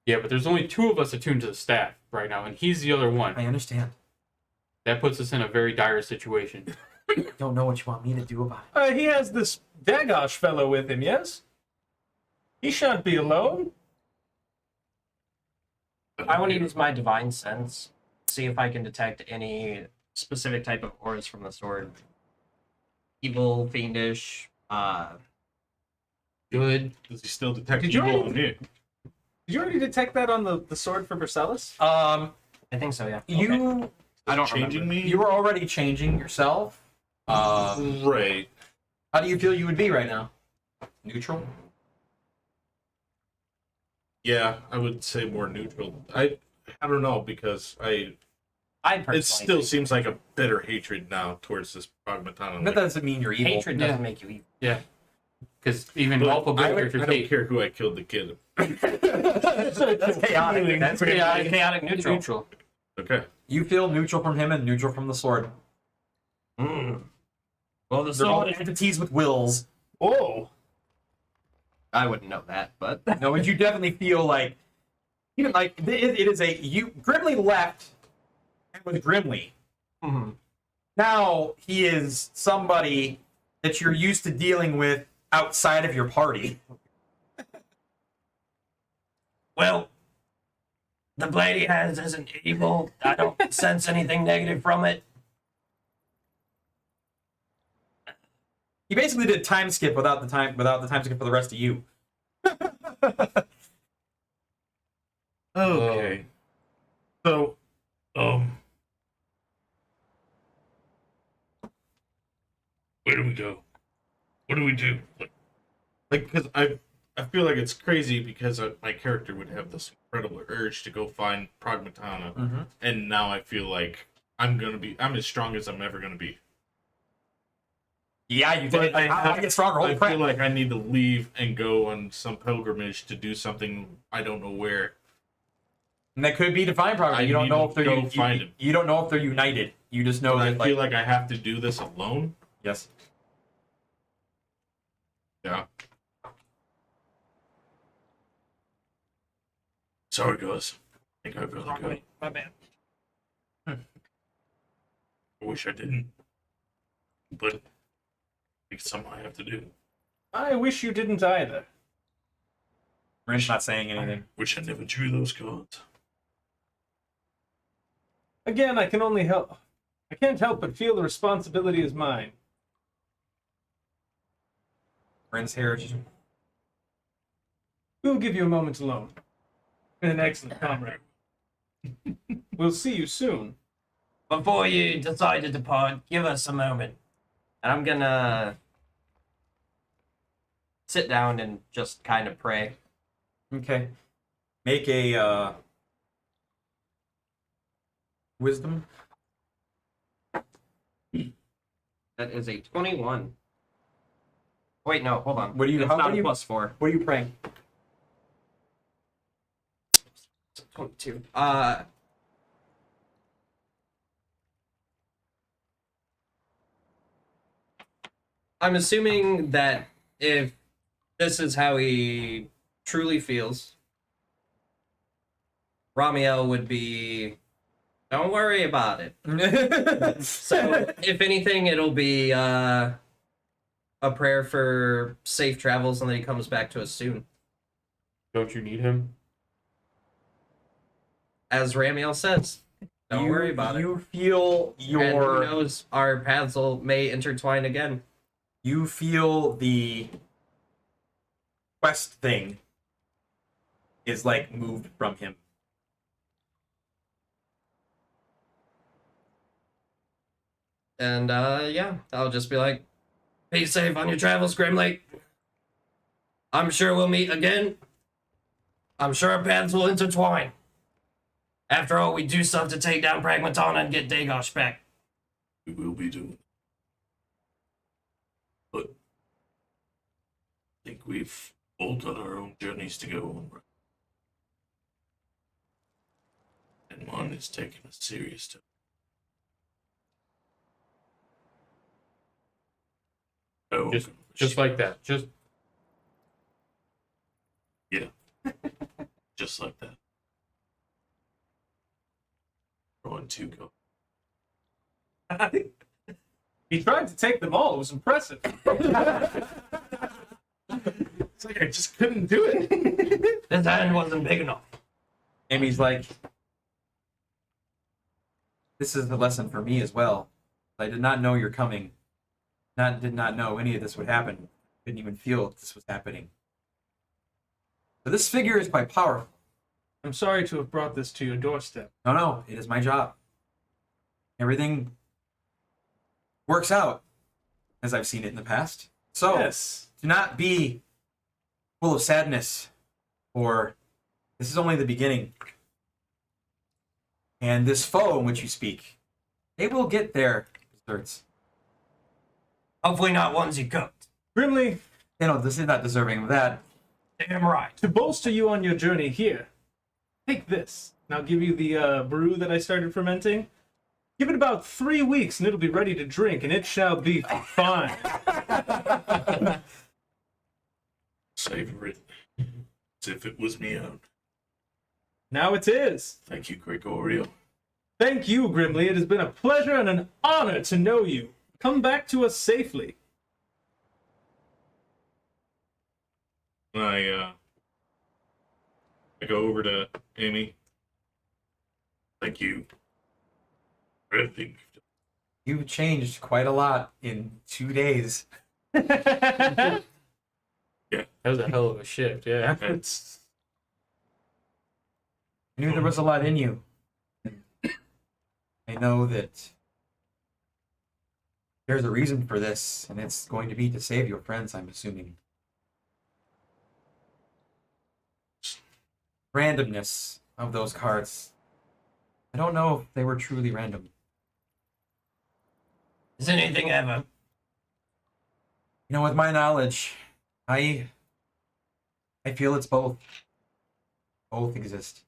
Yeah, but there's only two of us attuned to the staff right now, and he's the other one. I understand. That puts us in a very dire situation. I don't know what you want me to do about it. He has this Dagosh fellow with him, yes? He shan't be alone. I want to use my divine sense, see if I can detect any specific type of auras from the sword. Evil, fiendish, Good. Does he still detect Did you evil already- on you? Did you already detect that on the sword for Bacillus? I think so, yeah. You I don't Changing remember. me? you were already changing yourself. Right. How do you feel you would be right now? Neutral? Yeah, I would say more neutral. I don't know because I personally it still think seems like a bitter hatred now towards this Pragmatana. That doesn't mean you're evil. hatred doesn't make you evil. Yeah. Because even But awful I characters don't hate. care who I killed the kid. That's chaotic. That's chaotic neutral. Neutral. Okay. You feel neutral from him and neutral from the sword. Mm. Well, the They're both sword. entities with wills. Oh. I wouldn't know that, but No, but you definitely feel like, even like it is a you. Grimly left and was Grimly. Mhm. Now he is somebody that you're used to dealing with outside of your party. Well, the blade he has isn't evil. I don't sense anything negative from it. He basically did time skip without the time skip for the rest of you. Okay. So, Where do we go? What do we do? Like, Because I feel like it's crazy because my character would have this incredible urge to go find Pragmatana, Mm-hmm. and now I feel like I'm as strong as I'm ever gonna be. Yeah, you But did. I get stronger. I Holy crap. feel like I need to leave and go on some pilgrimage to do something I don't know where. And that could be defined properly. I You don't need know to if they're go find him. you don't know if they're united. You just know But I that feel like I have to do this alone. yes. Yeah. sorry, guys. I think I really go. My bad. I wish I didn't. But it's something I have to do. I wish you didn't either. Rin's not saying anything. Wish I never drew those cards. Again, I can only help. I can't help but feel the responsibility is mine. Rin's hair just We'll give you a moment alone. Been an excellent comrade. We'll see you soon. Before you decide to depart, give us a moment. And I'm gonna sit down and just kind of pray. okay. Make a wisdom. That is a 21. Wait, no, hold on. What do you- It's how- not what do a you- +4. What are you praying? 22. I'm assuming that if this is how he truly feels, Ramiel would be, don't worry about it. So, if anything, it'll be a prayer for safe travels and that he comes back to us soon. Don't you need him? As Ramiel says, don't worry about it. You feel And who your knows, our paths may intertwine again. you feel the quest thing is like moved from him. And yeah, I'll just be like, be safe on your travels, Grimly. I'm sure we'll meet again. I'm sure our paths will intertwine. After all, we do stuff to take down Pragmatana and get Dagosh back. We will be doing it. But I think we've all got our own journeys to go on. Right? And one is taking a serious turn. Oh, Just like that. Just just like that. Going to go. He tried to take them all. It was impressive. It's like I just couldn't do it. This hand wasn't big enough. Amy's like, this is the lesson for me as well. I did not know you're coming. Did not know any of this would happen. Didn't even feel this was happening. But this figure is quite powerful. I'm sorry to have brought this to your doorstep. No, it is my job. Everything works out as I've seen it in the past. So Yes. do not be full of sadness, or this is only the beginning. And this foe in which you speak, they will get their desserts. Hopefully not ones you cooked. Grimly, This is not deserving of that. Damn right. to bolster you on your journey here, take this. And I'll give you the brew that I started fermenting. Give it about 3 weeks and it'll be ready to drink, and it shall be fine. Savor it as if it was me own. Now it is. Thank you, Gregorio. Thank you, Grimly. It has been a pleasure and an honor to know you. Come back to us safely. I go over to Amy. Thank you for everything. You've changed quite a lot in 2 days. that was a hell of a shift. Yeah. It's I knew there was a lot in you. I know that There's a reason for this, and it's going to be to save your friends, I'm assuming. Randomness of those cards. I don't know if they were truly random. Is anything ever? You know, with my knowledge, I feel it's both. Both exist.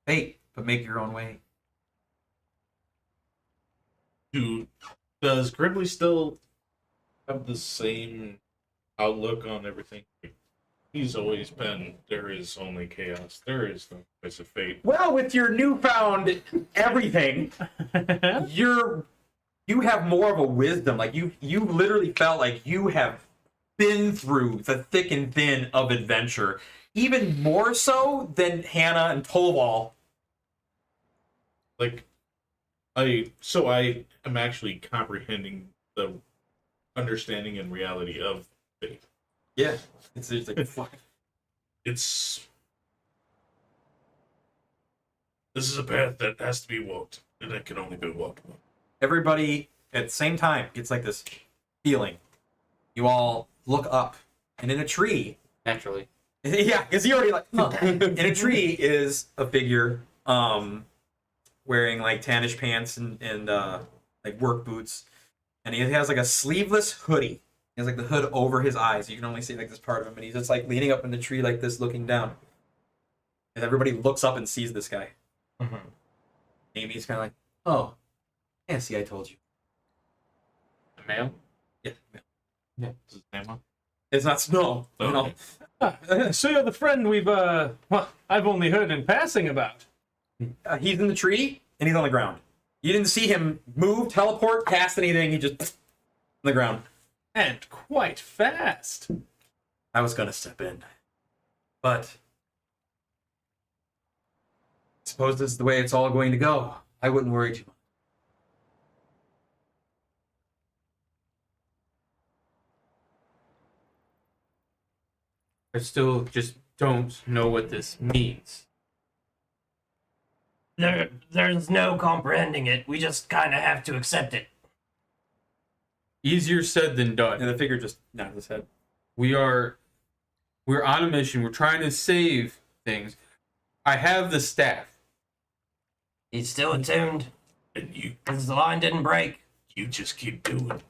Fate, but make your own way. Does Grimly still have the same outlook on everything? He's always been, there is only chaos. There is no place of fate. Well, with your newfound everything, you have more of a wisdom. Like you literally felt like you have been through the thick and thin of adventure, even more so than Hannah and Tolval. Like, I am actually comprehending the understanding and reality of fate. Yeah, it's just like fuck. This is a path that has to be walked, and it can only be walked. Everybody at the same time gets like this feeling. You all look up, and in a tree, Naturally. yeah, because you already like in a tree is a figure, wearing like tannish pants and like work boots, and he has like a sleeveless hoodie. He has like the hood over his eyes. You can only see like this part of him, and he's just like leaning up in the tree like this, looking down. And everybody looks up and sees this guy. Mm-hmm. Amy's kind of like, "Oh, yeah, see, I told you." The male? Yeah, Is his name on? it's not snow. Okay. No, So you're the friend we've, I've only heard in passing about. he's in the tree and he's on the ground. You didn't see him move, teleport, cast anything. He just on the ground. And quite fast. I was gonna step in, but I suppose this is the way it's all going to go. I wouldn't worry too much. I still just don't know what this means. There's no comprehending it. We just kind of have to accept it. Easier said than done. And the figure just nodded his head. We're on a mission. We're trying to save things. I have the staff. He's still attuned. And you Because the line didn't break. just keep doing what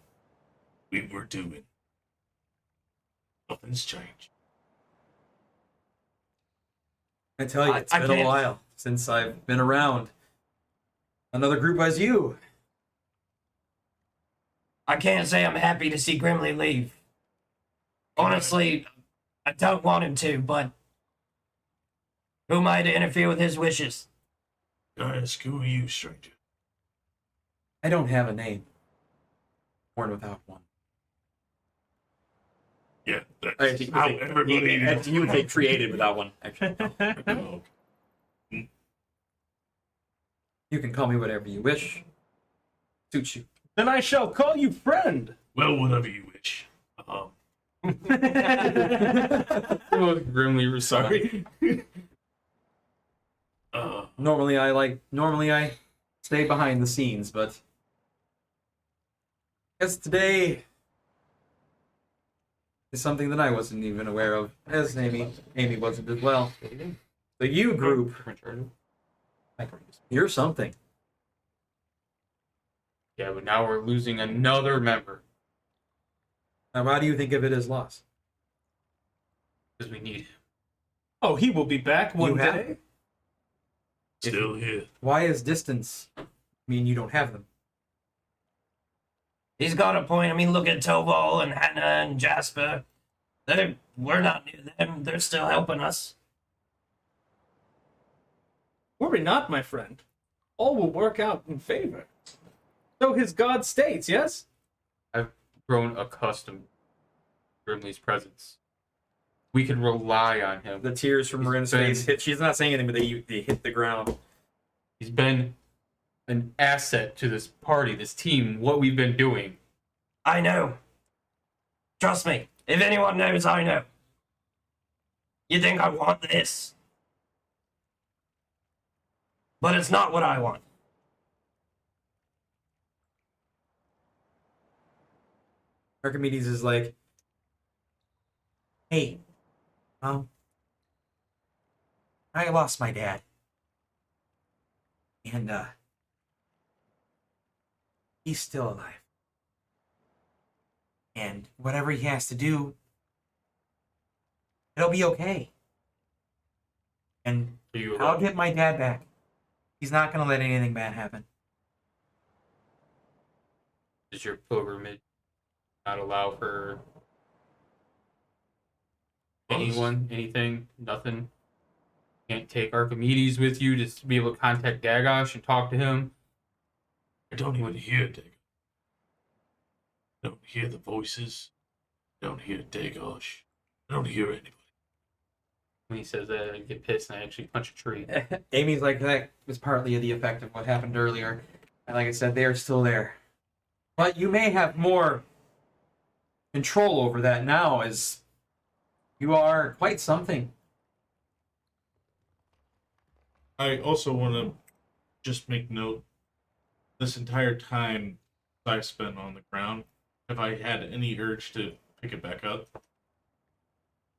we were doing. Nothing's changed. I tell you, it's I been a can't- while since I've been around another group as you. I can't say I'm happy to see Grimly leave. Honestly, I don't want him to, but who am I to interfere with his wishes? Can I ask who are you, stranger? I don't have a name. Born without one. Yeah, that's how everybody knows. You would say created without one, actually. Oh, You can call me whatever you wish. Suits you. Then I shall call you friend. well, whatever you wish. The most grimly response. Sorry. Normally I stay behind the scenes, but I guess today is something that I wasn't even aware of, as Amy wasn't as well. The U group, you're something. Yeah, but now we're losing another member Now, why do you think of it as loss? because we need him. Oh, he will be back one You have- day. Still here. Why is distance mean you don't have them? He's got a point. I mean, look at Toval and Hannah and Jasper. We're not near them. They're still helping us. Worry not, my friend. All will work out in favor. So his God states, yes? I've grown accustomed to Grimly's presence. We can rely on him. The tears from Marin's face hit. She's not saying anything, but they hit the ground. He's been an asset to this party, this team, what we've been doing. I know. Trust me. If anyone knows, I know. You think I want this? But it's not what I want. Archimedes is like, hey, I lost my dad. And, he's still alive. And whatever he has to do, it'll be okay. And I'll get my dad back. He's not going to let anything bad happen. Does your pilgrimage not allow for anyone, anything, nothing? Can't take Archimedes with you just to be able to contact Dagosh and talk to him? I don't even hear Dagosh. I don't hear the voices. I don't hear Dagosh. I don't hear anybody. When he says that, I get pissed and I actually punch a tree. Amy's like, that was partly the effect of what happened earlier. And like I said, they are still there. But you may have more control over that now, as you are quite something. I also want to just make note, this entire time I've spent on the ground, have I had any urge to pick it back up?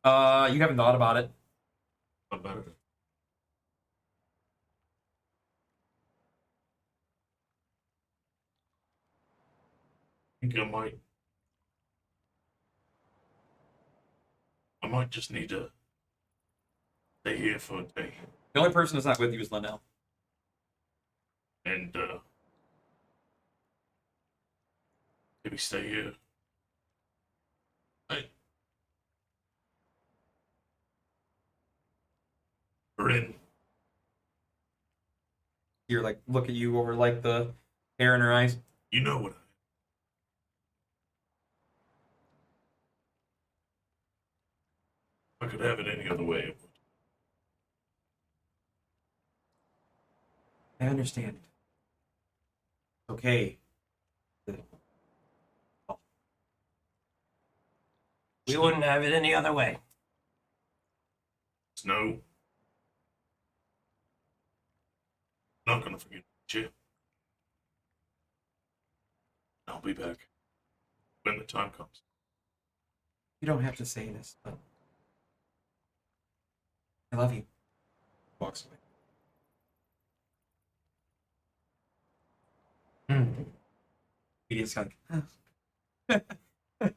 You haven't thought about it. About it? I think I might just need to stay here for a day. The only person that's not with you is Linnell. And maybe stay here. We're in. You're like, look at you over like the hair in her eyes. You know what I could have it any other way. It would. I understand. Okay. We wouldn't have it any other way. Snow. Not gonna forget you. I'll be back when the time comes. You don't have to say this, but I love you. Walks away. He just like,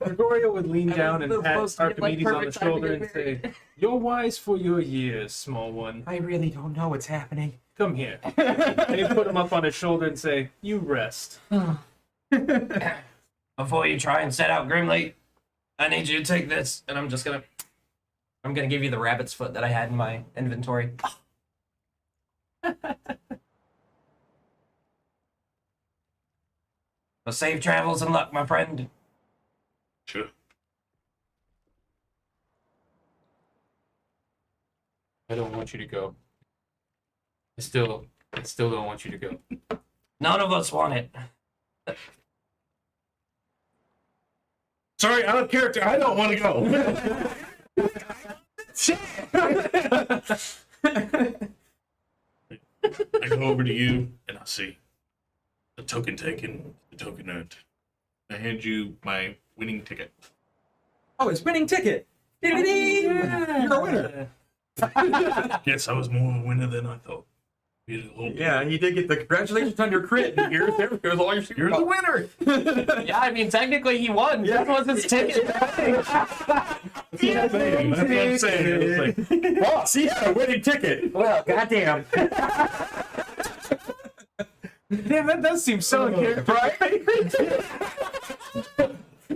Gregorio would lean down and was pat supposed to get, like, Archimedes on the perfect time to shoulder get and say, "You're wise for your years, small one. I really don't know what's happening. Come here." And he'd put him up on his shoulder and say, "You rest." Before you try and set out Grimly, I need you to take this, and I'm gonna give you the rabbit's foot that I had in my inventory. So safe travels and luck, my friend. Sure. I don't want you to go. I still don't want you to go. None of us want it. Sorry, out of character. I don't want to go. I go over to you and I see the token taken, the token earned. I hand you my winning ticket. Oh, it's winning ticket. Ding-a-ding! You're a winner. Yes, I was more of a winner than I thought. Yeah, he did get the congratulations on your crit. Here's all your You're the winner. Yeah, I mean, technically he won. That was his ticket. That's what I'm saying. It was like, boss. He had a winning ticket. Well, goddamn. Damn, that does seem so in character.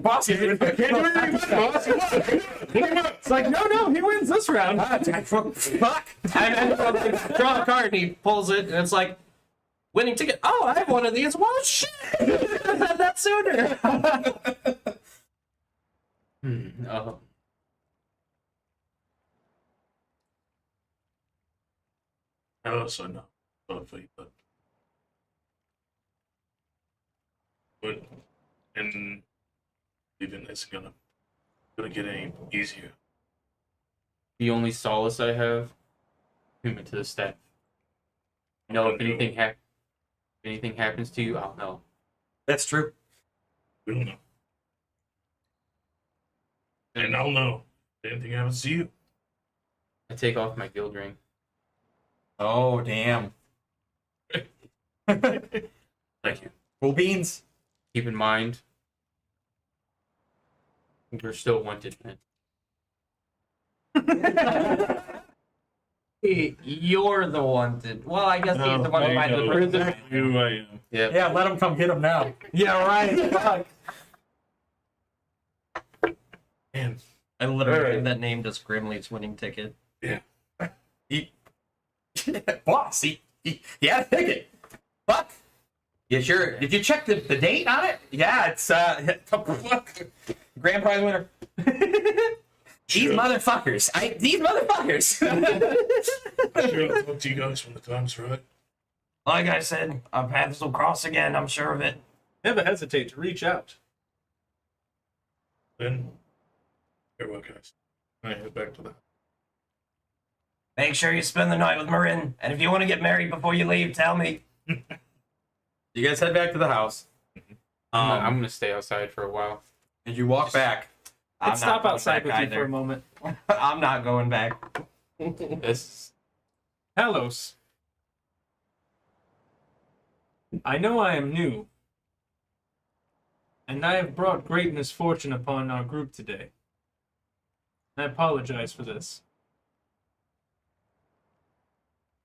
Boss, I can't do anything, boss. It's like, no, he wins this round. Fuck. And then draw a card and he pulls it and it's like, winning ticket. Oh, I have one of these. Well, shit. I had that sooner. I also know. But and even it's gonna get any easier. The only solace I have, human to the staff. You know, if anything happens to you, I'll know. That's true. We don't know. And I'll know if anything happens to you. I take off my guild ring. Oh, damn. Thank you. Cool beans. Keep in mind, we're still wanted men. You're the wanted. Well, I guess he's the one who might know have exactly who I am. Yeah. Yeah, let him come get him now. Yeah, right. Fuck. Man, I literally Alright. gave that name just Grimly's winning ticket. Boss, he had a ticket. Fuck. You sure? Did you check the date on it? Yeah, it's grand prize winner. These motherfuckers. These motherfuckers. sure I'll talk to you guys when the time's right. Like I said, our paths will cross again, I'm sure of it. Never hesitate to reach out. Then, farewell, guys. I head back to the. Make sure you spend the night with Marin, and if you want to get married before you leave, tell me. You guys head back to the house. I'm gonna stay outside for a while. And you walk back. I'm Let's not stop going outside with back you for either. a moment. I'm not going back. This Halos. I know I am new, and I have brought great misfortune upon our group today. I apologize for this.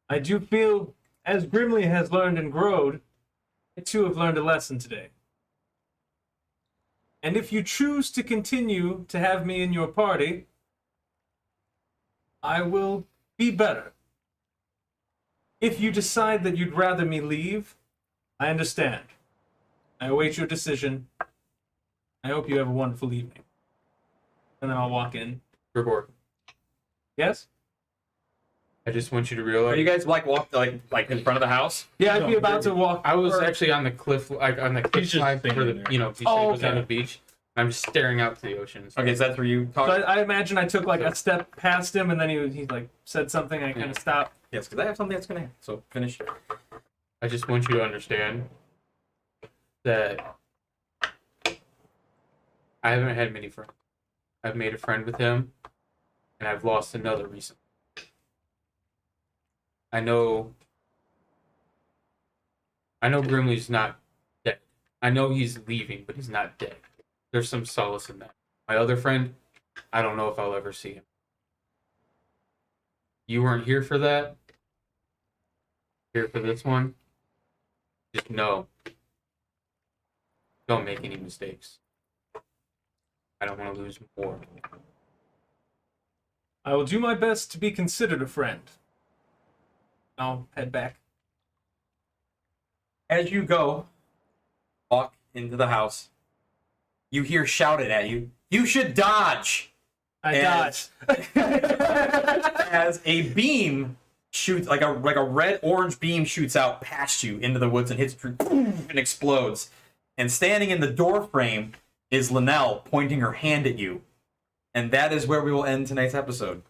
I do feel, as Grimly has learned and grown, I too have learned a lesson today. And if you choose to continue to have me in your party, I will be better. If you decide that you'd rather me leave, I understand. I await your decision. I hope you have a wonderful evening. And then I'll walk in. Grigor, Yes? I just want you to Are realize you guys walk like in front of the house? Yeah, I'd be about to walk. I was actually on the cliff, like on the cliff just side where the standing there. Oh, was on okay. the beach. I'm just staring out to the ocean. So Okay, so that's where you talk. So I imagine I took like a step past him, and then he like said something, and I kind of stopped. Yes, because I have something that's gonna happen. So finish. I just want you to understand that I haven't had many friends. I've made a friend with him, and I've lost another recently. I know Grimly's not dead. I know he's leaving, but he's not dead. There's some solace in that. My other friend, I don't know if I'll ever see him. You weren't here for that. Here for this one. Just know. Don't make any mistakes. I don't want to lose more. I will do my best to be considered a friend. I'll head back. As you go, walk into the house, you hear shouted at you. You should dodge. I dodged. As a beam shoots, like a red orange beam shoots out past you into the woods and hits you and explodes. And standing in the door frame is Linnell pointing her hand at you. And that is where we will end tonight's episode.